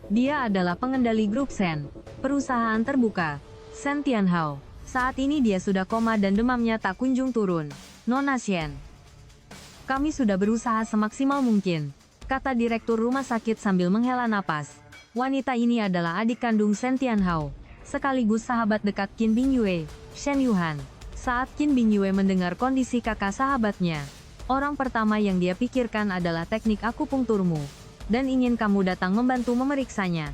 Dia adalah pengendali grup Shen, perusahaan terbuka, Shen Tianhao. Saat ini dia sudah koma dan demamnya tak kunjung turun. Nona Shen, kami sudah berusaha semaksimal mungkin, kata direktur rumah sakit sambil menghela napas. Wanita ini adalah adik kandung Shen Tianhao, sekaligus sahabat dekat Qin Bingyue, Shen Yuhan. Saat Qin Bingyue mendengar kondisi kakak sahabatnya, orang pertama yang dia pikirkan adalah teknik akupunkturmu, dan ingin kamu datang membantu memeriksanya.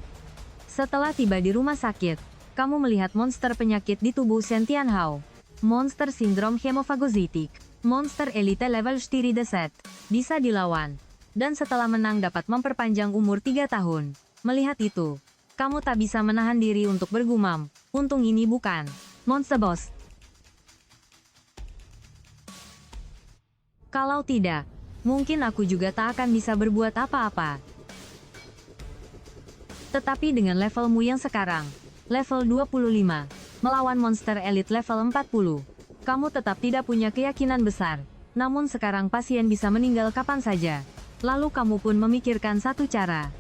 Setelah tiba di rumah sakit, kamu melihat monster penyakit di tubuh Shen Tianhao. Monster sindrom hemofagositik, monster elite level 4 deset, bisa dilawan. Dan setelah menang dapat memperpanjang umur 3 tahun. Melihat itu, kamu tak bisa menahan diri untuk bergumam, untung ini bukan monster boss. Kalau tidak, Mungkin aku juga tak akan bisa berbuat apa-apa. Tetapi dengan levelmu yang sekarang, level 25, melawan monster elite level 40, kamu tetap tidak punya keyakinan besar. Namun sekarang pasien bisa meninggal kapan saja. Lalu kamu pun memikirkan satu cara.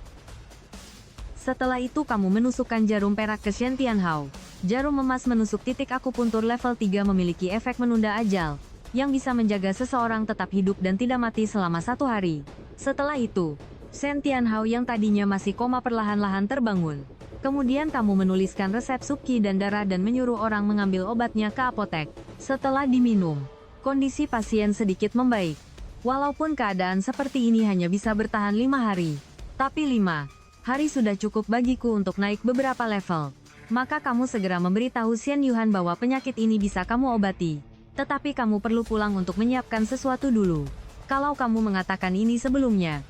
Setelah itu kamu menusukkan jarum perak ke Shen Tianhao. Jarum emas menusuk titik akupuntur level 3 memiliki efek menunda ajal, yang bisa menjaga seseorang tetap hidup dan tidak mati selama 1 hari. Setelah itu, Shen Tianhao yang tadinya masih koma perlahan-lahan terbangun. Kemudian kamu menuliskan resep sup qi dan darah dan menyuruh orang mengambil obatnya ke apotek. Setelah diminum, kondisi pasien sedikit membaik. Walaupun keadaan seperti ini hanya bisa bertahan 5 hari. Tapi 5 hari sudah cukup bagiku untuk naik beberapa level. Maka kamu segera memberitahu Xian Yuhan bahwa penyakit ini bisa kamu obati. Tetapi kamu perlu pulang untuk menyiapkan sesuatu dulu. Kalau kamu mengatakan ini sebelumnya,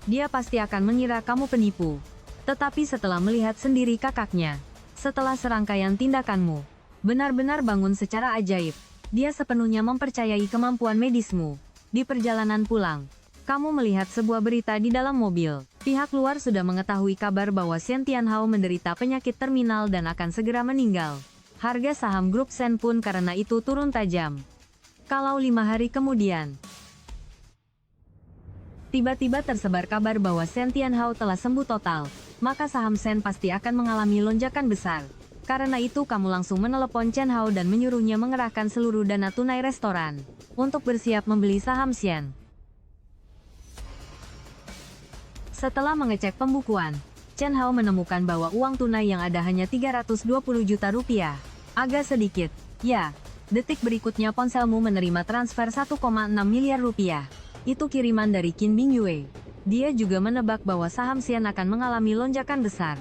dia pasti akan mengira kamu penipu. Tetapi setelah melihat sendiri kakaknya, setelah serangkaian tindakanmu, benar-benar bangun secara ajaib. Dia sepenuhnya mempercayai kemampuan medismu. Di perjalanan pulang, kamu melihat sebuah berita di dalam mobil. Pihak luar sudah mengetahui kabar bahwa Shen Tianhao menderita penyakit terminal dan akan segera meninggal. Harga saham grup Shen pun karena itu turun tajam. Kalau 5 hari kemudian, tiba-tiba tersebar kabar bahwa Shen Tianhao telah sembuh total, maka saham Shen pasti akan mengalami lonjakan besar. Karena itu kamu langsung menelepon Chen Hao dan menyuruhnya mengerahkan seluruh dana tunai restoran untuk bersiap membeli saham Shen. Setelah mengecek pembukuan, Chen Hao menemukan bahwa uang tunai yang ada hanya 320 juta rupiah. Agak sedikit. Ya, detik berikutnya ponselmu menerima transfer 1,6 miliar rupiah. Itu kiriman dari Qin Bingyue. Dia juga menebak bahwa saham Shen akan mengalami lonjakan besar.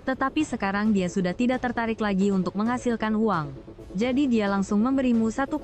Tetapi sekarang dia sudah tidak tertarik lagi untuk menghasilkan uang. Jadi dia langsung memberimu 1,6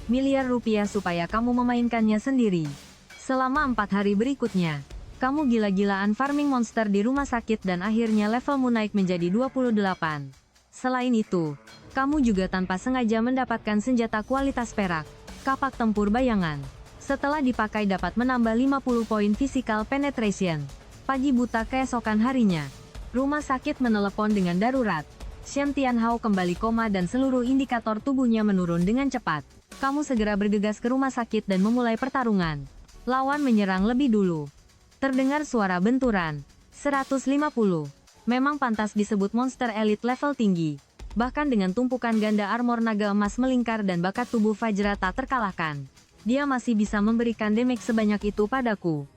miliar rupiah supaya kamu memainkannya sendiri. Selama 4 hari berikutnya, kamu gila-gilaan farming monster di rumah sakit dan akhirnya levelmu naik menjadi 28. Selain itu, kamu juga tanpa sengaja mendapatkan senjata kualitas perak, kapak tempur bayangan. Setelah dipakai dapat menambah 50 poin physical penetration. Pagi buta keesokan harinya, rumah sakit menelepon dengan darurat. Shen Tianhao kembali koma dan seluruh indikator tubuhnya menurun dengan cepat. Kamu segera bergegas ke rumah sakit dan memulai pertarungan. Lawan menyerang lebih dulu. Terdengar suara benturan. 150. Memang pantas disebut monster elite level tinggi. Bahkan dengan tumpukan ganda armor naga emas melingkar dan bakat tubuh Vajra tak terkalahkan, dia masih bisa memberikan damage sebanyak itu padaku.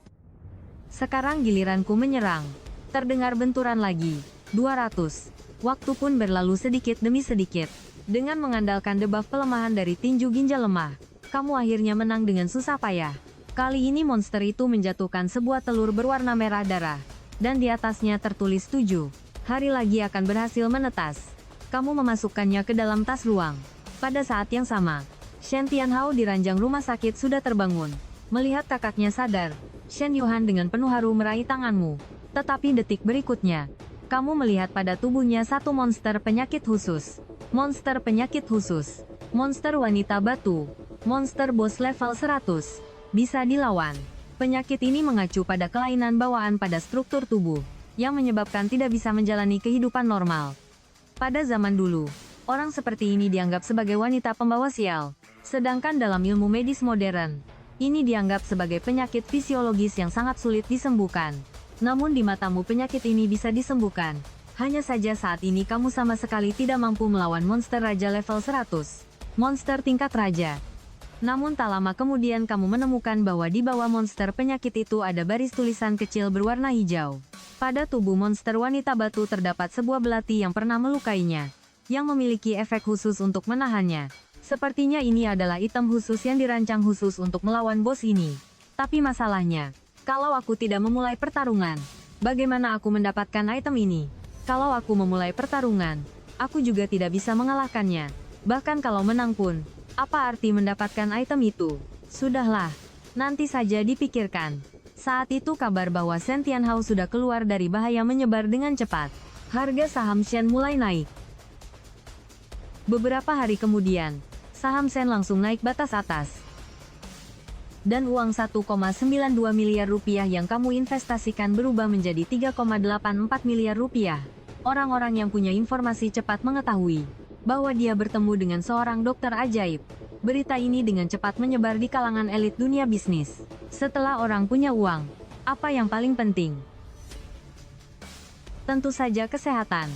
Sekarang giliranku menyerang. Terdengar benturan lagi. 200. Waktu pun berlalu sedikit demi sedikit. Dengan mengandalkan debuff pelemahan dari tinju ginjal lemah, kamu akhirnya menang dengan susah payah. Kali ini monster itu menjatuhkan sebuah telur berwarna merah darah. Dan di atasnya tertulis 7 hari lagi akan berhasil menetas. Kamu memasukkannya ke dalam tas ruang. Pada saat yang sama, Shen Tianhao di ranjang rumah sakit sudah terbangun. Melihat kakaknya sadar, Shen Yuhan dengan penuh haru meraih tanganmu. Tetapi detik berikutnya, kamu melihat pada tubuhnya satu monster penyakit khusus. Monster penyakit khusus. Monster wanita batu. Monster bos level 100. Bisa dilawan. Penyakit ini mengacu pada kelainan bawaan pada struktur tubuh, yang menyebabkan tidak bisa menjalani kehidupan normal. Pada zaman dulu, orang seperti ini dianggap sebagai wanita pembawa sial. Sedangkan dalam ilmu medis modern, ini dianggap sebagai penyakit fisiologis yang sangat sulit disembuhkan. Namun di matamu penyakit ini bisa disembuhkan. Hanya saja saat ini kamu sama sekali tidak mampu melawan monster raja level 100. Monster tingkat raja. Namun tak lama kemudian kamu menemukan bahwa di bawah monster penyakit itu ada baris tulisan kecil berwarna hijau. Pada tubuh monster wanita batu terdapat sebuah belati yang pernah melukainya, yang memiliki efek khusus untuk menahannya. Sepertinya ini adalah item khusus yang dirancang khusus untuk melawan bos ini. Tapi masalahnya, kalau aku tidak memulai pertarungan, bagaimana aku mendapatkan item ini? Kalau aku memulai pertarungan, aku juga tidak bisa mengalahkannya. Bahkan kalau menang pun, apa arti mendapatkan item itu? Sudahlah, nanti saja dipikirkan. Saat itu kabar bahwa Shen Tianhao sudah keluar dari bahaya menyebar dengan cepat. Harga saham Shen mulai naik. Beberapa hari kemudian, Saham Shen langsung naik batas atas. Dan uang 1,92 miliar rupiah yang kamu investasikan berubah menjadi 3,84 miliar rupiah. Orang-orang yang punya informasi cepat mengetahui bahwa dia bertemu dengan seorang dokter ajaib. Berita ini dengan cepat menyebar di kalangan elit dunia bisnis. Setelah orang punya uang, apa yang paling penting? Tentu saja kesehatan.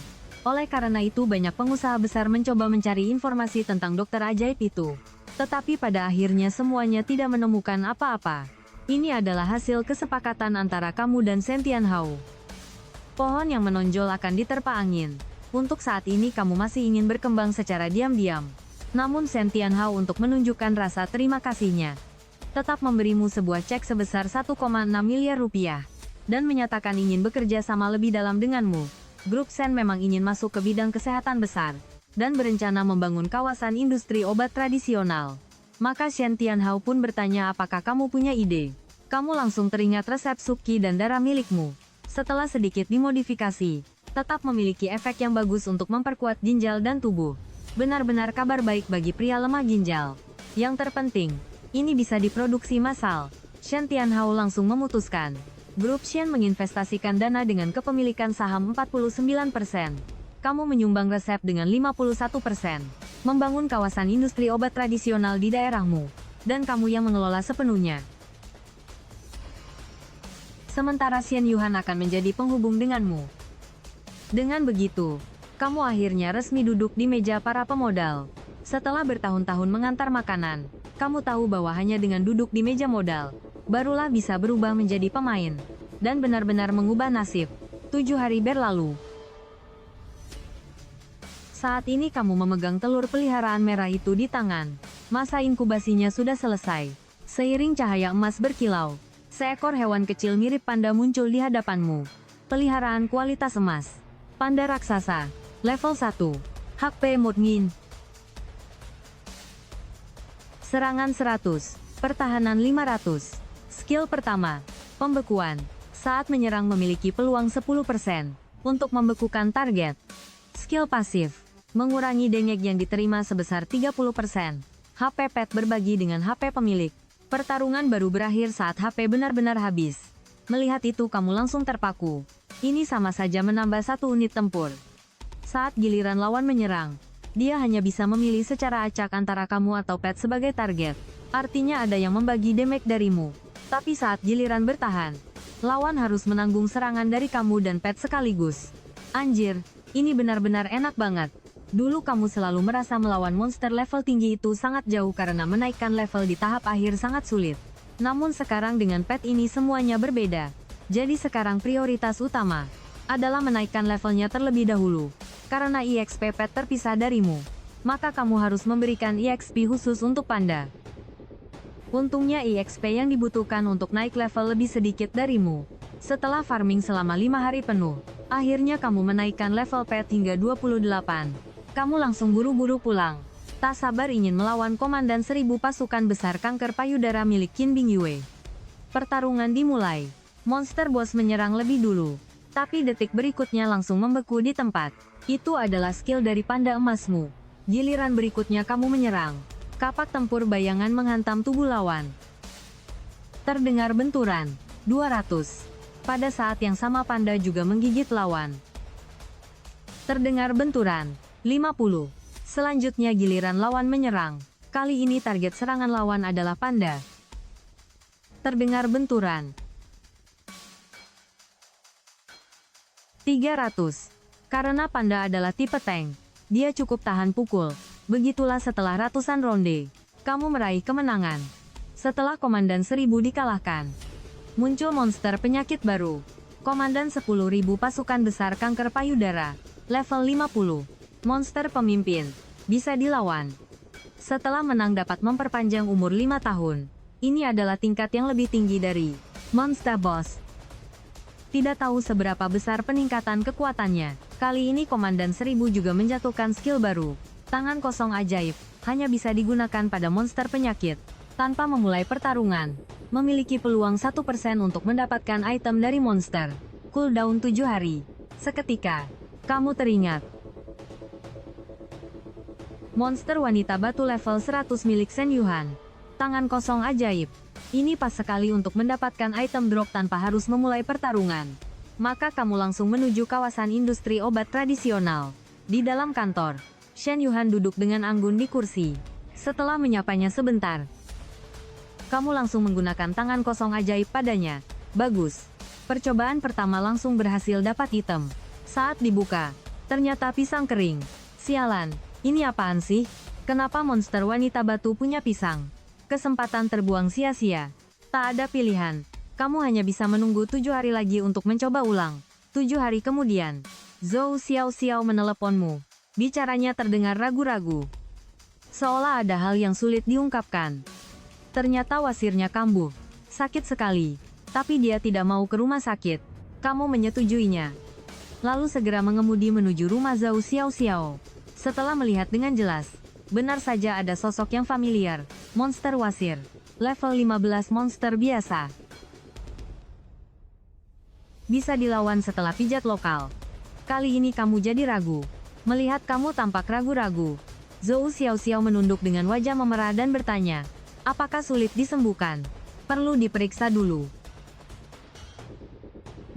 Oleh karena itu banyak pengusaha besar mencoba mencari informasi tentang dokter ajaib itu. Tetapi pada akhirnya semuanya tidak menemukan apa-apa. Ini adalah hasil kesepakatan antara kamu dan Shen Tianhao. Pohon yang menonjol akan diterpa angin. Untuk saat ini kamu masih ingin berkembang secara diam-diam. Namun Shen Tianhao untuk menunjukkan rasa terima kasihnya, tetap memberimu sebuah cek sebesar 1,6 miliar rupiah. Dan menyatakan ingin bekerja sama lebih dalam denganmu. Grup Shen memang ingin masuk ke bidang kesehatan besar, dan berencana membangun kawasan industri obat tradisional. Maka Shen Tianhao pun bertanya apakah kamu punya ide. Kamu langsung teringat resep sup qi dan darah milikmu. Setelah sedikit dimodifikasi, tetap memiliki efek yang bagus untuk memperkuat ginjal dan tubuh. Benar-benar kabar baik bagi pria lemah ginjal. Yang terpenting, ini bisa diproduksi massal. Shen Tianhao langsung memutuskan. Grup Shen menginvestasikan dana dengan kepemilikan saham 49%. Kamu menyumbang resep dengan 51%. Membangun kawasan industri obat tradisional di daerahmu. Dan kamu yang mengelola sepenuhnya. Sementara Shen Yuhan akan menjadi penghubung denganmu. Dengan begitu, kamu akhirnya resmi duduk di meja para pemodal. Setelah bertahun-tahun mengantar makanan, kamu tahu bahwa hanya dengan duduk di meja modal, barulah bisa berubah menjadi pemain. Dan benar-benar mengubah nasib. 7 hari berlalu. Saat ini kamu memegang telur peliharaan merah itu di tangan. Masa inkubasinya sudah selesai. Seiring cahaya emas berkilau, seekor hewan kecil mirip panda muncul di hadapanmu. Peliharaan kualitas emas. Panda raksasa. Level 1. HP Mudngin. Serangan 100. Pertahanan 500. Skill pertama. Pembekuan. Saat menyerang memiliki peluang 10% untuk membekukan target. Skill pasif. Mengurangi damage yang diterima sebesar 30%. HP pet berbagi dengan HP pemilik. Pertarungan baru berakhir saat HP benar-benar habis. Melihat itu kamu langsung terpaku. Ini sama saja menambah 1 unit tempur. Saat giliran lawan menyerang, dia hanya bisa memilih secara acak antara kamu atau pet sebagai target. Artinya ada yang membagi damage darimu. Tapi saat giliran bertahan, lawan harus menanggung serangan dari kamu dan pet sekaligus. Anjir, ini benar-benar enak banget. Dulu kamu selalu merasa melawan monster level tinggi itu sangat jauh karena menaikkan level di tahap akhir sangat sulit. Namun sekarang dengan pet ini semuanya berbeda. Jadi sekarang prioritas utama adalah menaikkan levelnya terlebih dahulu. Karena EXP pet terpisah darimu, maka kamu harus memberikan EXP khusus untuk panda. Untungnya EXP yang dibutuhkan untuk naik level lebih sedikit darimu. Setelah farming selama 5 hari penuh, akhirnya kamu menaikkan level pet hingga 28. Kamu langsung buru-buru pulang. Tak sabar ingin melawan komandan 1000 pasukan besar kanker payudara milik Qin Bingyue. Pertarungan dimulai. Monster boss menyerang lebih dulu. Tapi detik berikutnya langsung membeku di tempat. Itu adalah skill dari panda emasmu. Giliran berikutnya kamu menyerang. Kapak tempur bayangan menghantam tubuh lawan. Terdengar benturan. 200. Pada saat yang sama panda juga menggigit lawan. Terdengar benturan. 50. Selanjutnya giliran lawan menyerang. Kali ini target serangan lawan adalah panda. Terdengar benturan. 300. Karena panda adalah tipe tank, dia cukup tahan pukul. Begitulah setelah ratusan ronde, kamu meraih kemenangan. Setelah Komandan 1000 dikalahkan, muncul monster penyakit baru. Komandan 10.000 pasukan besar kanker payudara, level 50. Monster pemimpin, bisa dilawan. Setelah menang dapat memperpanjang umur 5 tahun. Ini adalah tingkat yang lebih tinggi dari Monster Boss. Tidak tahu seberapa besar peningkatan kekuatannya. Kali ini Komandan 1000 juga menjatuhkan skill baru. Tangan kosong ajaib, hanya bisa digunakan pada monster penyakit. Tanpa memulai pertarungan, memiliki peluang 1% untuk mendapatkan item dari monster. Cooldown 7 hari. Seketika, kamu teringat. Monster wanita batu level 100 milik Shen Yuhan. Tangan kosong ajaib. Ini pas sekali untuk mendapatkan item drop tanpa harus memulai pertarungan. Maka kamu langsung menuju kawasan industri obat tradisional. Di dalam kantor, Shen Yuhan duduk dengan anggun di kursi. Setelah menyapanya sebentar, kamu langsung menggunakan tangan kosong ajaib padanya. Bagus. Percobaan pertama langsung berhasil dapat item. Saat dibuka, ternyata pisang kering. Sialan, ini apaan sih? Kenapa monster wanita batu punya pisang? Kesempatan terbuang sia-sia. Tak ada pilihan. Kamu hanya bisa menunggu 7 hari lagi untuk mencoba ulang. 7 hari kemudian, Zhou Xiao meneleponmu. Bicaranya terdengar ragu-ragu. Seolah ada hal yang sulit diungkapkan. Ternyata wasirnya kambuh. Sakit sekali. Tapi dia tidak mau ke rumah sakit. Kamu menyetujuinya. Lalu segera mengemudi menuju rumah Zhou Xiao. Setelah melihat dengan jelas, benar saja ada sosok yang familiar. Monster wasir. Level 15 monster biasa. Bisa dilawan setelah pijat lokal. Kali ini kamu jadi ragu. Melihat kamu tampak ragu-ragu, Zhou Xiao menunduk dengan wajah memerah dan bertanya, apakah sulit disembuhkan? Perlu diperiksa dulu.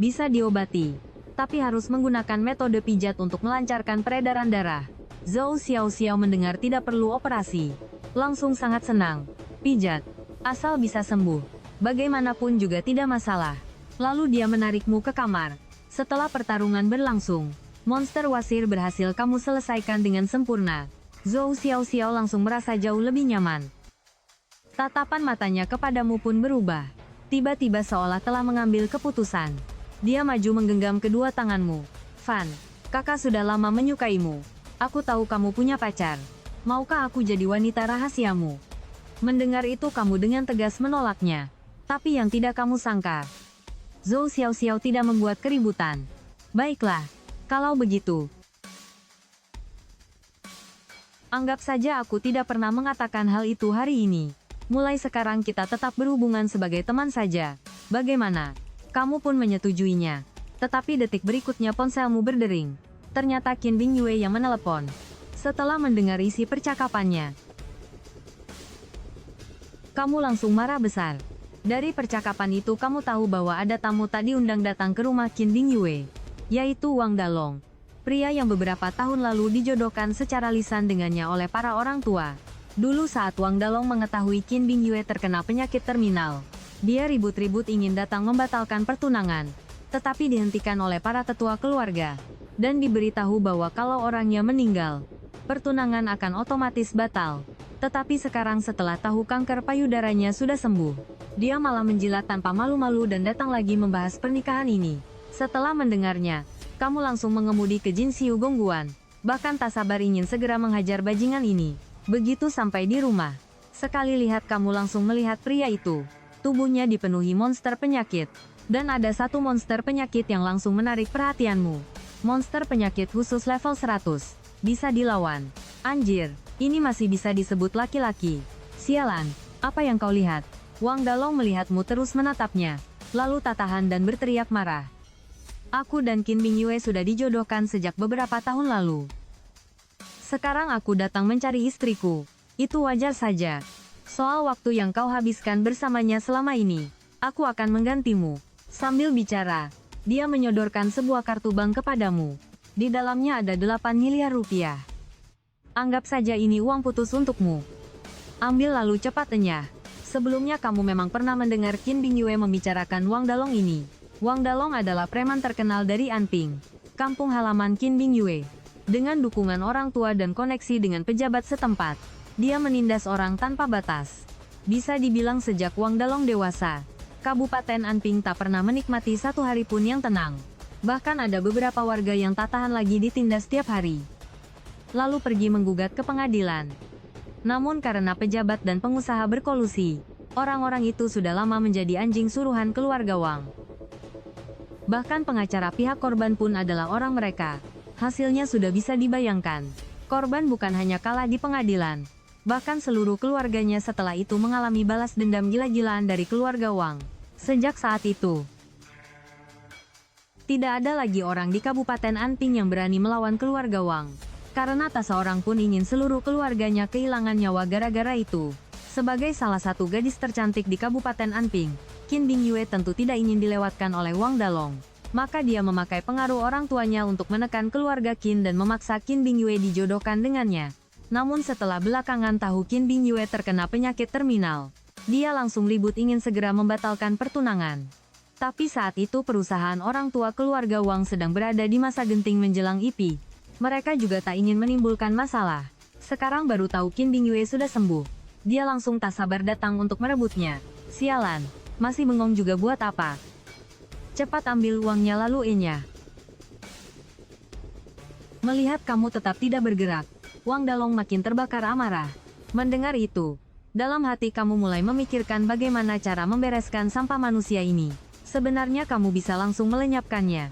Bisa diobati, tapi harus menggunakan metode pijat untuk melancarkan peredaran darah. Zhou Xiao mendengar tidak perlu operasi. Langsung sangat senang. Pijat. Asal bisa sembuh. Bagaimanapun juga tidak masalah. Lalu dia menarikmu ke kamar. Setelah pertarungan berlangsung, monster wasir berhasil kamu selesaikan dengan sempurna. Zhou Xiao langsung merasa jauh lebih nyaman. Tatapan matanya kepadamu pun berubah. Tiba-tiba seolah telah mengambil keputusan. Dia maju menggenggam kedua tanganmu. Fan, kakak sudah lama menyukaimu. Aku tahu kamu punya pacar. Maukah aku jadi wanita rahasiamu? Mendengar itu kamu dengan tegas menolaknya. Tapi yang tidak kamu sangka, Zhou Xiao tidak membuat keributan. Baiklah, kalau begitu, anggap saja aku tidak pernah mengatakan hal itu hari ini. Mulai sekarang kita tetap berhubungan sebagai teman saja. Bagaimana? Kamu pun menyetujuinya. Tetapi detik berikutnya ponselmu berdering. Ternyata Qin Bingyue yang menelepon. Setelah mendengar isi percakapannya, kamu langsung marah besar. Dari percakapan itu kamu tahu bahwa ada tamu tak diundang datang ke rumah Qin Bingyue, yaitu Wang Dalong. Pria yang beberapa tahun lalu dijodohkan secara lisan dengannya oleh para orang tua. Dulu saat Wang Dalong mengetahui Qin Bingyue terkena penyakit terminal, dia ribut-ribut ingin datang membatalkan pertunangan, tetapi dihentikan oleh para tetua keluarga, dan diberitahu bahwa kalau orangnya meninggal, pertunangan akan otomatis batal. Tetapi sekarang setelah tahu kanker payudaranya sudah sembuh, dia malah menjilat tanpa malu-malu dan datang lagi membahas pernikahan ini. Setelah mendengarnya, kamu langsung mengemudi ke Jinxiu Gongguan, bahkan tak sabar ingin segera menghajar bajingan ini. Begitu sampai di rumah, sekali lihat kamu langsung melihat pria itu. Tubuhnya dipenuhi monster penyakit, dan ada satu monster penyakit yang langsung menarik perhatianmu. Monster penyakit khusus level 100, bisa dilawan. Anjir, ini masih bisa disebut laki-laki. Sialan, apa yang kau lihat? Wang Dalong melihatmu terus menatapnya, lalu tak tahan dan berteriak marah. Aku dan Qin Bingyue sudah dijodohkan sejak beberapa tahun lalu. Sekarang aku datang mencari istriku. Itu wajar saja. Soal waktu yang kau habiskan bersamanya selama ini, aku akan menggantimu. Sambil bicara, dia menyodorkan sebuah kartu bank kepadamu. Di dalamnya ada 8 miliar rupiah. Anggap saja ini uang putus untukmu. Ambil lalu cepat enyah. Sebelumnya kamu memang pernah mendengar Qin Bingyue membicarakan Wang Dalong ini. Wang Dalong adalah preman terkenal dari Anping, kampung halaman Qin Bingyue. Dengan dukungan orang tua dan koneksi dengan pejabat setempat, dia menindas orang tanpa batas. Bisa dibilang sejak Wang Dalong dewasa, Kabupaten Anping tak pernah menikmati satu hari pun yang tenang. Bahkan ada beberapa warga yang tak tahan lagi ditindas setiap hari. Lalu pergi menggugat ke pengadilan. Namun karena pejabat dan pengusaha berkolusi, orang-orang itu sudah lama menjadi anjing suruhan keluarga Wang. Bahkan pengacara pihak korban pun adalah orang mereka. Hasilnya sudah bisa dibayangkan. Korban bukan hanya kalah di pengadilan, bahkan seluruh keluarganya setelah itu mengalami balas dendam gila-gilaan dari keluarga Wang. Sejak saat itu, tidak ada lagi orang di Kabupaten Anping yang berani melawan keluarga Wang. Karena tak seorang pun ingin seluruh keluarganya kehilangan nyawa gara-gara itu. Sebagai salah satu gadis tercantik di Kabupaten Anping, Qin Bingyue tentu tidak ingin dilewatkan oleh Wang Dalong. Maka dia memakai pengaruh orang tuanya untuk menekan keluarga Qin dan memaksa Qin Bingyue dijodohkan dengannya. Namun setelah belakangan tahu Qin Bingyue terkena penyakit terminal, dia langsung ribut ingin segera membatalkan pertunangan. Tapi saat itu perusahaan orang tua keluarga Wang sedang berada di masa genting menjelang IP. Mereka juga tak ingin menimbulkan masalah. Sekarang baru tahu Qin Bingyue sudah sembuh. Dia langsung tak sabar datang untuk merebutnya. Sialan, masih bengong juga buat apa? Cepat ambil uangnya lalu enya. Melihat kamu tetap tidak bergerak, Wang Dalong makin terbakar amarah. Mendengar itu, dalam hati kamu mulai memikirkan bagaimana cara membereskan sampah manusia ini. Sebenarnya kamu bisa langsung melenyapkannya,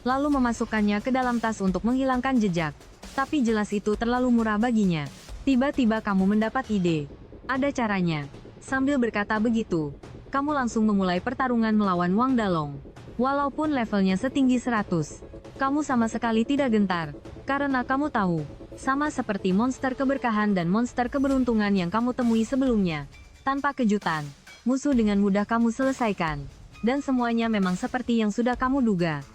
lalu memasukkannya ke dalam tas untuk menghilangkan jejak. Tapi jelas itu terlalu murah baginya. Tiba-tiba kamu mendapat ide. Ada caranya. Sambil berkata begitu, kamu langsung memulai pertarungan melawan Wang Dalong. Walaupun levelnya setinggi 100, kamu sama sekali tidak gentar. Karena kamu tahu, sama seperti monster keberkahan dan monster keberuntungan yang kamu temui sebelumnya. Tanpa kejutan, musuh dengan mudah kamu selesaikan. Dan semuanya memang seperti yang sudah kamu duga.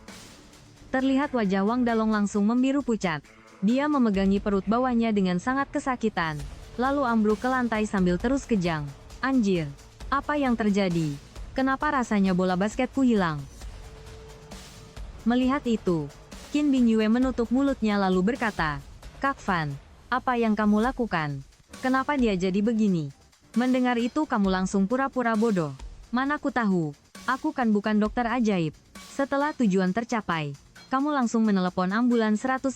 Terlihat wajah Wang Dalong langsung membiru pucat. Dia memegangi perut bawahnya dengan sangat kesakitan, lalu ambruk ke lantai sambil terus kejang. Anjir, apa yang terjadi? Kenapa rasanya bola basketku hilang? Melihat itu, Qin Bingyue menutup mulutnya lalu berkata, Kak Fan, apa yang kamu lakukan? Kenapa dia jadi begini? Mendengar itu kamu langsung pura-pura bodoh. Mana ku tahu, aku kan bukan dokter ajaib. Setelah tujuan tercapai, kamu langsung menelepon ambulan 119.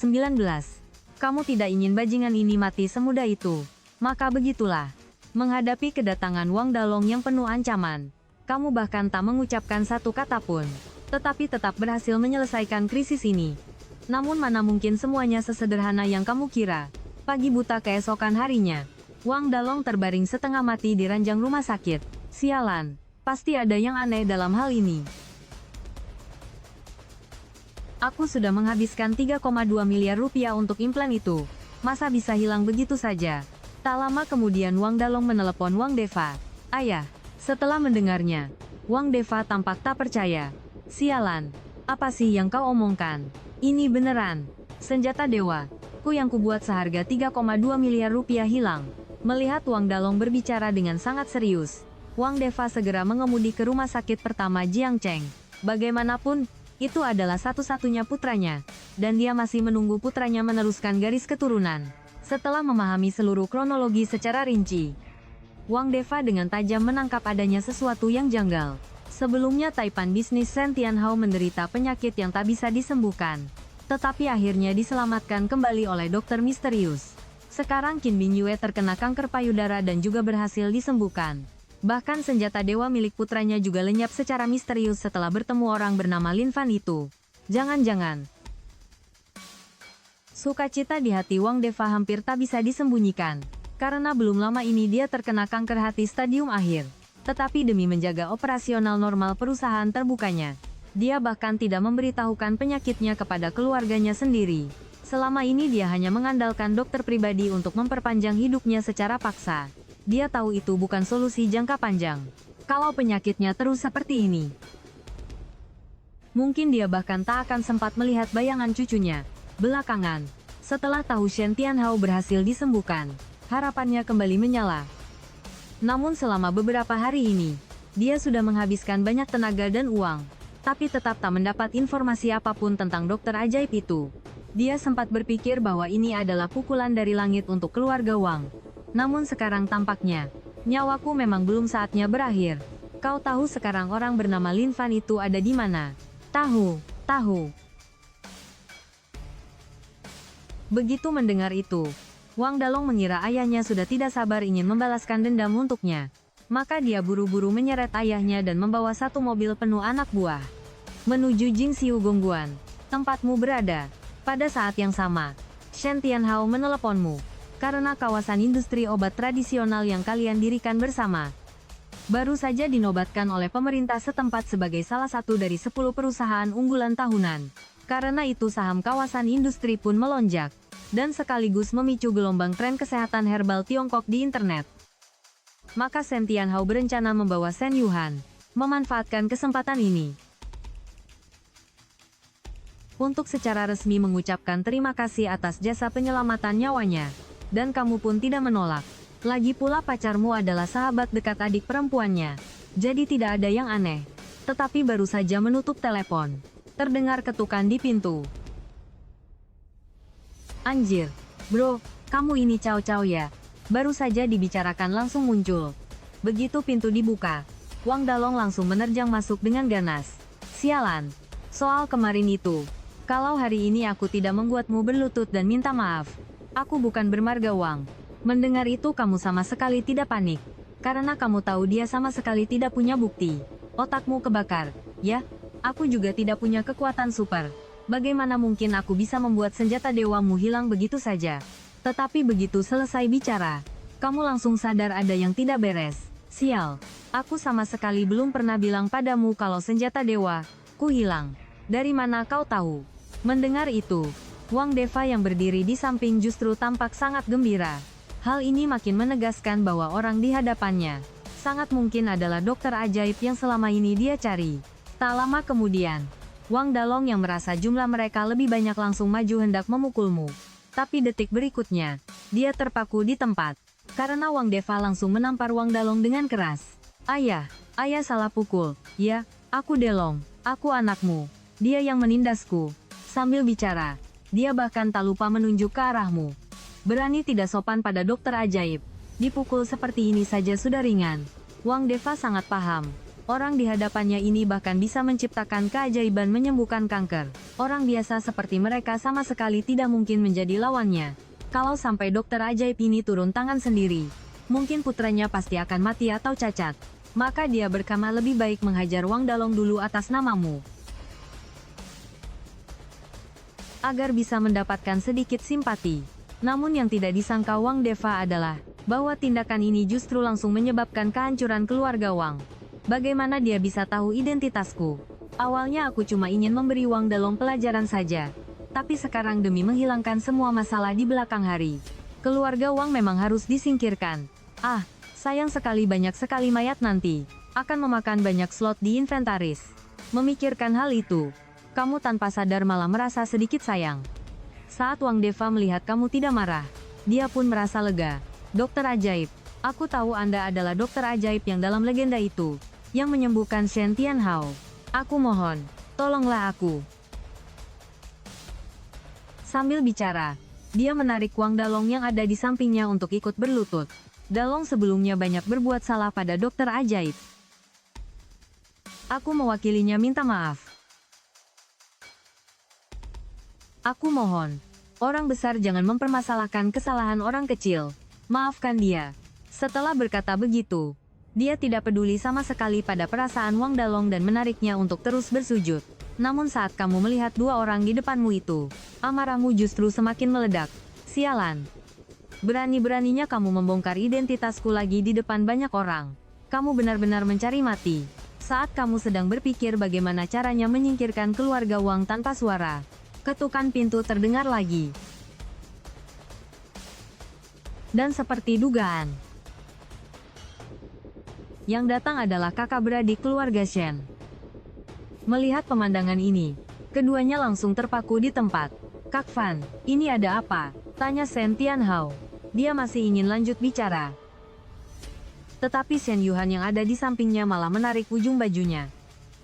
Kamu tidak ingin bajingan ini mati semudah itu. Maka begitulah. Menghadapi kedatangan Wang Dalong yang penuh ancaman, kamu bahkan tak mengucapkan satu kata pun. Tetapi tetap berhasil menyelesaikan krisis ini. Namun mana mungkin semuanya sesederhana yang kamu kira. Pagi buta keesokan harinya, Wang Dalong terbaring setengah mati di ranjang rumah sakit. Sialan, pasti ada yang aneh dalam hal ini. Aku sudah menghabiskan 3,2 miliar rupiah untuk implan itu. Masa bisa hilang begitu saja? Tak lama kemudian Wang Dalong menelepon Wang Deva. Ayah, setelah mendengarnya, Wang Deva tampak tak percaya. Sialan, apa sih yang kau omongkan? Ini beneran. Senjata dewa, ku yang kubuat seharga 3,2 miliar rupiah hilang. Melihat Wang Dalong berbicara dengan sangat serius, Wang Deva segera mengemudi ke rumah sakit pertama Jiang Cheng. Bagaimanapun, itu adalah satu-satunya putranya, dan dia masih menunggu putranya meneruskan garis keturunan. Setelah memahami seluruh kronologi secara rinci, Wang Deva dengan tajam menangkap adanya sesuatu yang janggal. Sebelumnya Taipan bisnis Shen Tianhao menderita penyakit yang tak bisa disembuhkan, tetapi akhirnya diselamatkan kembali oleh dokter misterius. Sekarang Qin Bingyue terkena kanker payudara dan juga berhasil disembuhkan. Bahkan senjata dewa milik putranya juga lenyap secara misterius setelah bertemu orang bernama Lin Fan itu. Jangan-jangan. Sukacita di hati Wang Deva hampir tak bisa disembunyikan. Karena belum lama ini dia terkena kanker hati stadium akhir. Tetapi demi menjaga operasional normal perusahaan terbukanya, dia bahkan tidak memberitahukan penyakitnya kepada keluarganya sendiri. Selama ini dia hanya mengandalkan dokter pribadi untuk memperpanjang hidupnya secara paksa. Dia tahu itu bukan solusi jangka panjang. Kalau penyakitnya terus seperti ini, mungkin dia bahkan tak akan sempat melihat bayangan cucunya. Belakangan, setelah tahu Shen Tianhao berhasil disembuhkan, harapannya kembali menyala. Namun selama beberapa hari ini, dia sudah menghabiskan banyak tenaga dan uang, tapi tetap tak mendapat informasi apapun tentang dokter ajaib itu. Dia sempat berpikir bahwa ini adalah pukulan dari langit untuk keluarga Wang. Namun sekarang tampaknya, nyawaku memang belum saatnya berakhir. Kau tahu sekarang orang bernama Lin Fan itu ada di mana? Tahu. Begitu mendengar itu, Wang Dalong mengira ayahnya sudah tidak sabar ingin membalaskan dendam untuknya. Maka dia buru-buru menyeret ayahnya dan membawa satu mobil penuh anak buah menuju Jingxiu Gongguan, tempatmu berada. Pada saat yang sama, Shen Tianhao meneleponmu, karena kawasan industri obat tradisional yang kalian dirikan bersama baru saja dinobatkan oleh pemerintah setempat sebagai salah satu dari 10 perusahaan unggulan tahunan. Karena itu saham kawasan industri pun melonjak. dan sekaligus memicu gelombang tren kesehatan herbal Tiongkok di internet. Maka Shen Tianhao berencana membawa Shen Yuhan, memanfaatkan kesempatan ini untuk secara resmi mengucapkan terima kasih atas jasa penyelamatan nyawanya. Dan kamu pun tidak menolak. Lagi pula pacarmu adalah sahabat dekat adik perempuannya. Jadi tidak ada yang aneh. Tetapi baru saja menutup telepon, terdengar ketukan di pintu. Anjir, bro, kamu ini caw-caw ya. Baru saja dibicarakan langsung muncul. Begitu pintu dibuka, Wang Dalong langsung menerjang masuk dengan ganas. Sialan. Soal kemarin itu, kalau hari ini aku tidak membuatmu berlutut dan minta maaf, aku bukan bermarga Wang. Mendengar itu kamu sama sekali tidak panik. Karena kamu tahu dia sama sekali tidak punya bukti. Otakmu kebakar. Ya, aku juga tidak punya kekuatan super. Bagaimana mungkin aku bisa membuat senjata dewamu hilang begitu saja? Tetapi begitu selesai bicara, kamu langsung sadar ada yang tidak beres. Sial, aku sama sekali belum pernah bilang padamu kalau senjata dewa ku hilang. Dari mana kau tahu? Mendengar itu, Wang Deva yang berdiri di samping justru tampak sangat gembira. Hal ini makin menegaskan bahwa orang di hadapannya sangat mungkin adalah dokter ajaib yang selama ini dia cari. Tak lama kemudian, Wang Dalong yang merasa jumlah mereka lebih banyak langsung maju hendak memukulmu. Tapi detik berikutnya, dia terpaku di tempat. Karena Wang Deva langsung menampar Wang Dalong dengan keras. Ayah salah pukul. Ya, aku Delong, aku anakmu. Dia yang menindasku. Sambil bicara, dia bahkan tak lupa menunjuk ke arahmu. Berani tidak sopan pada dokter ajaib. Dipukul seperti ini saja sudah ringan. Wang Deva sangat paham. Orang di hadapannya ini bahkan bisa menciptakan keajaiban menyembuhkan kanker. Orang biasa seperti mereka sama sekali tidak mungkin menjadi lawannya. Kalau sampai dokter ajaib ini turun tangan sendiri, mungkin putranya pasti akan mati atau cacat. Maka dia berkama lebih baik menghajar Wang Dalong dulu atas namamu. Agar bisa mendapatkan sedikit simpati. Namun yang tidak disangka Wang Deva adalah bahwa tindakan ini justru langsung menyebabkan kehancuran keluarga Wang. Bagaimana dia bisa tahu identitasku? Awalnya aku cuma ingin memberi Wang Dalong pelajaran saja. Tapi sekarang demi menghilangkan semua masalah di belakang hari, keluarga Wang memang harus disingkirkan. Ah, sayang sekali banyak sekali mayat nanti. Akan memakan banyak slot di inventaris. Memikirkan hal itu, kamu tanpa sadar malah merasa sedikit sayang. Saat Wang Deva melihat kamu tidak marah, dia pun merasa lega. Dokter ajaib, aku tahu Anda adalah dokter ajaib yang dalam legenda itu, yang menyembuhkan Shen Tianhao. Aku mohon, tolonglah aku. Sambil bicara, dia menarik Wang Dalong yang ada di sampingnya untuk ikut berlutut. Dalong sebelumnya banyak berbuat salah pada dokter ajaib. Aku mewakilinya minta maaf. Aku mohon, orang besar jangan mempermasalahkan kesalahan orang kecil. Maafkan dia. Setelah berkata begitu, dia tidak peduli sama sekali pada perasaan Wang Dalong dan menariknya untuk terus bersujud. Namun saat kamu melihat dua orang di depanmu itu, amarahmu justru semakin meledak. Sialan. Berani-beraninya kamu membongkar identitasku lagi di depan banyak orang. Kamu benar-benar mencari mati. Saat kamu sedang berpikir bagaimana caranya menyingkirkan keluarga Wang tanpa suara, ketukan pintu terdengar lagi. Dan seperti dugaan, yang datang adalah kakak beradik keluarga Shen. Melihat pemandangan ini, keduanya langsung terpaku di tempat. Kak Fan, ini ada apa? Tanya Shen Tianhao. Dia masih ingin lanjut bicara. Tetapi Shen Yuhan yang ada di sampingnya malah menarik ujung bajunya.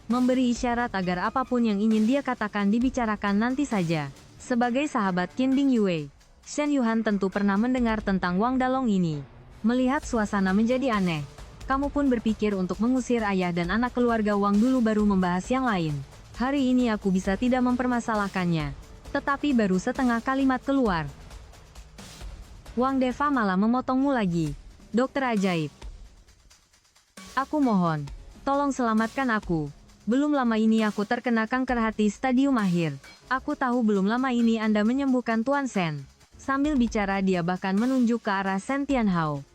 Memberi isyarat agar apapun yang ingin dia katakan dibicarakan nanti saja. Sebagai sahabat Qin Ding Yue, Shen Yuhan tentu pernah mendengar tentang Wang Dalong ini. Melihat suasana menjadi aneh, kamu pun berpikir untuk mengusir ayah dan anak keluarga Wang dulu baru membahas yang lain. Hari ini aku bisa tidak mempermasalahkannya. Tetapi baru setengah kalimat keluar, Wang Deva malah memotongmu lagi. Dokter ajaib, aku mohon, tolong selamatkan aku. Belum lama ini aku terkena kanker hati stadium akhir. Aku tahu belum lama ini Anda menyembuhkan Tuan Shen. Sambil bicara dia bahkan menunjuk ke arah Shen Tianhao.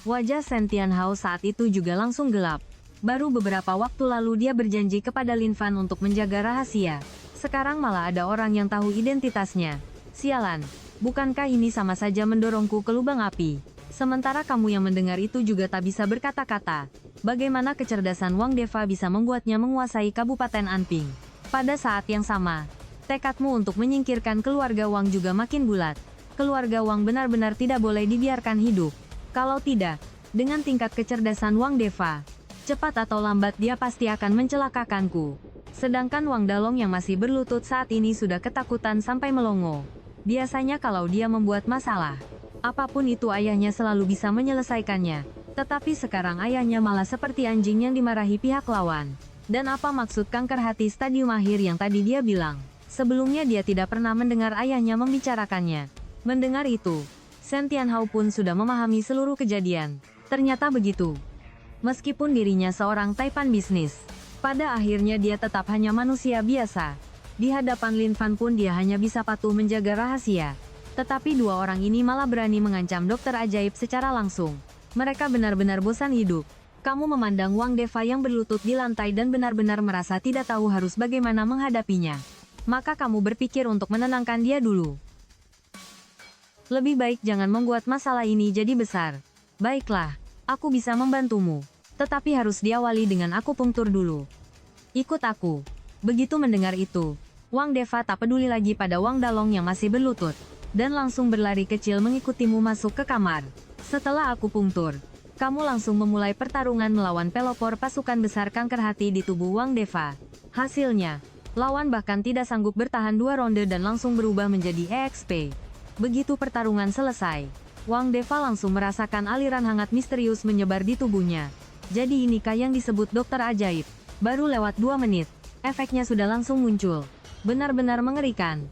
Wajah Shen Tianhao saat itu juga langsung gelap. Baru beberapa waktu lalu dia berjanji kepada Lin Fan untuk menjaga rahasia. Sekarang malah ada orang yang tahu identitasnya. Sialan. Bukankah ini sama saja mendorongku ke lubang api? Sementara kamu yang mendengar itu juga tak bisa berkata-kata. Bagaimana kecerdasan Wang Deva bisa membuatnya menguasai Kabupaten Anping? Pada saat yang sama, tekadmu untuk menyingkirkan keluarga Wang juga makin bulat. Keluarga Wang benar-benar tidak boleh dibiarkan hidup. Kalau tidak, dengan tingkat kecerdasan Wang Deva, cepat atau lambat dia pasti akan mencelakakanku. Sedangkan Wang Dalong yang masih berlutut saat ini sudah ketakutan sampai melongo. Biasanya kalau dia membuat masalah, apapun itu ayahnya selalu bisa menyelesaikannya. Tetapi sekarang ayahnya malah seperti anjing yang dimarahi pihak lawan. Dan apa maksud kanker hati stadium akhir yang tadi dia bilang? Sebelumnya dia tidak pernah mendengar ayahnya membicarakannya. Mendengar itu, Shen Tianhao pun sudah memahami seluruh kejadian. Ternyata begitu. Meskipun dirinya seorang taipan bisnis, pada akhirnya dia tetap hanya manusia biasa. Di hadapan Lin Fan pun dia hanya bisa patuh menjaga rahasia. Tetapi dua orang ini malah berani mengancam dokter ajaib secara langsung. Mereka benar-benar bosan hidup. Kamu memandang Wang Deva yang berlutut di lantai dan benar-benar merasa tidak tahu harus bagaimana menghadapinya. Maka kamu berpikir untuk menenangkan dia dulu. Lebih baik jangan membuat masalah ini jadi besar. Baiklah, aku bisa membantumu. Tetapi harus diawali dengan akupunktur dulu. Ikut aku. Begitu mendengar itu, Wang Deva tak peduli lagi pada Wang Dalong yang masih berlutut. Dan langsung berlari kecil mengikutimu masuk ke kamar. Setelah akupunktur, kamu langsung memulai pertarungan melawan pelopor pasukan besar kanker hati di tubuh Wang Deva. Hasilnya, lawan bahkan tidak sanggup bertahan 2 ronde dan langsung berubah menjadi EXP. Begitu pertarungan selesai, Wang Deva langsung merasakan aliran hangat misterius menyebar di tubuhnya. Jadi inikah yang disebut dokter ajaib? Baru lewat 2 menit, efeknya sudah langsung muncul. Benar-benar mengerikan.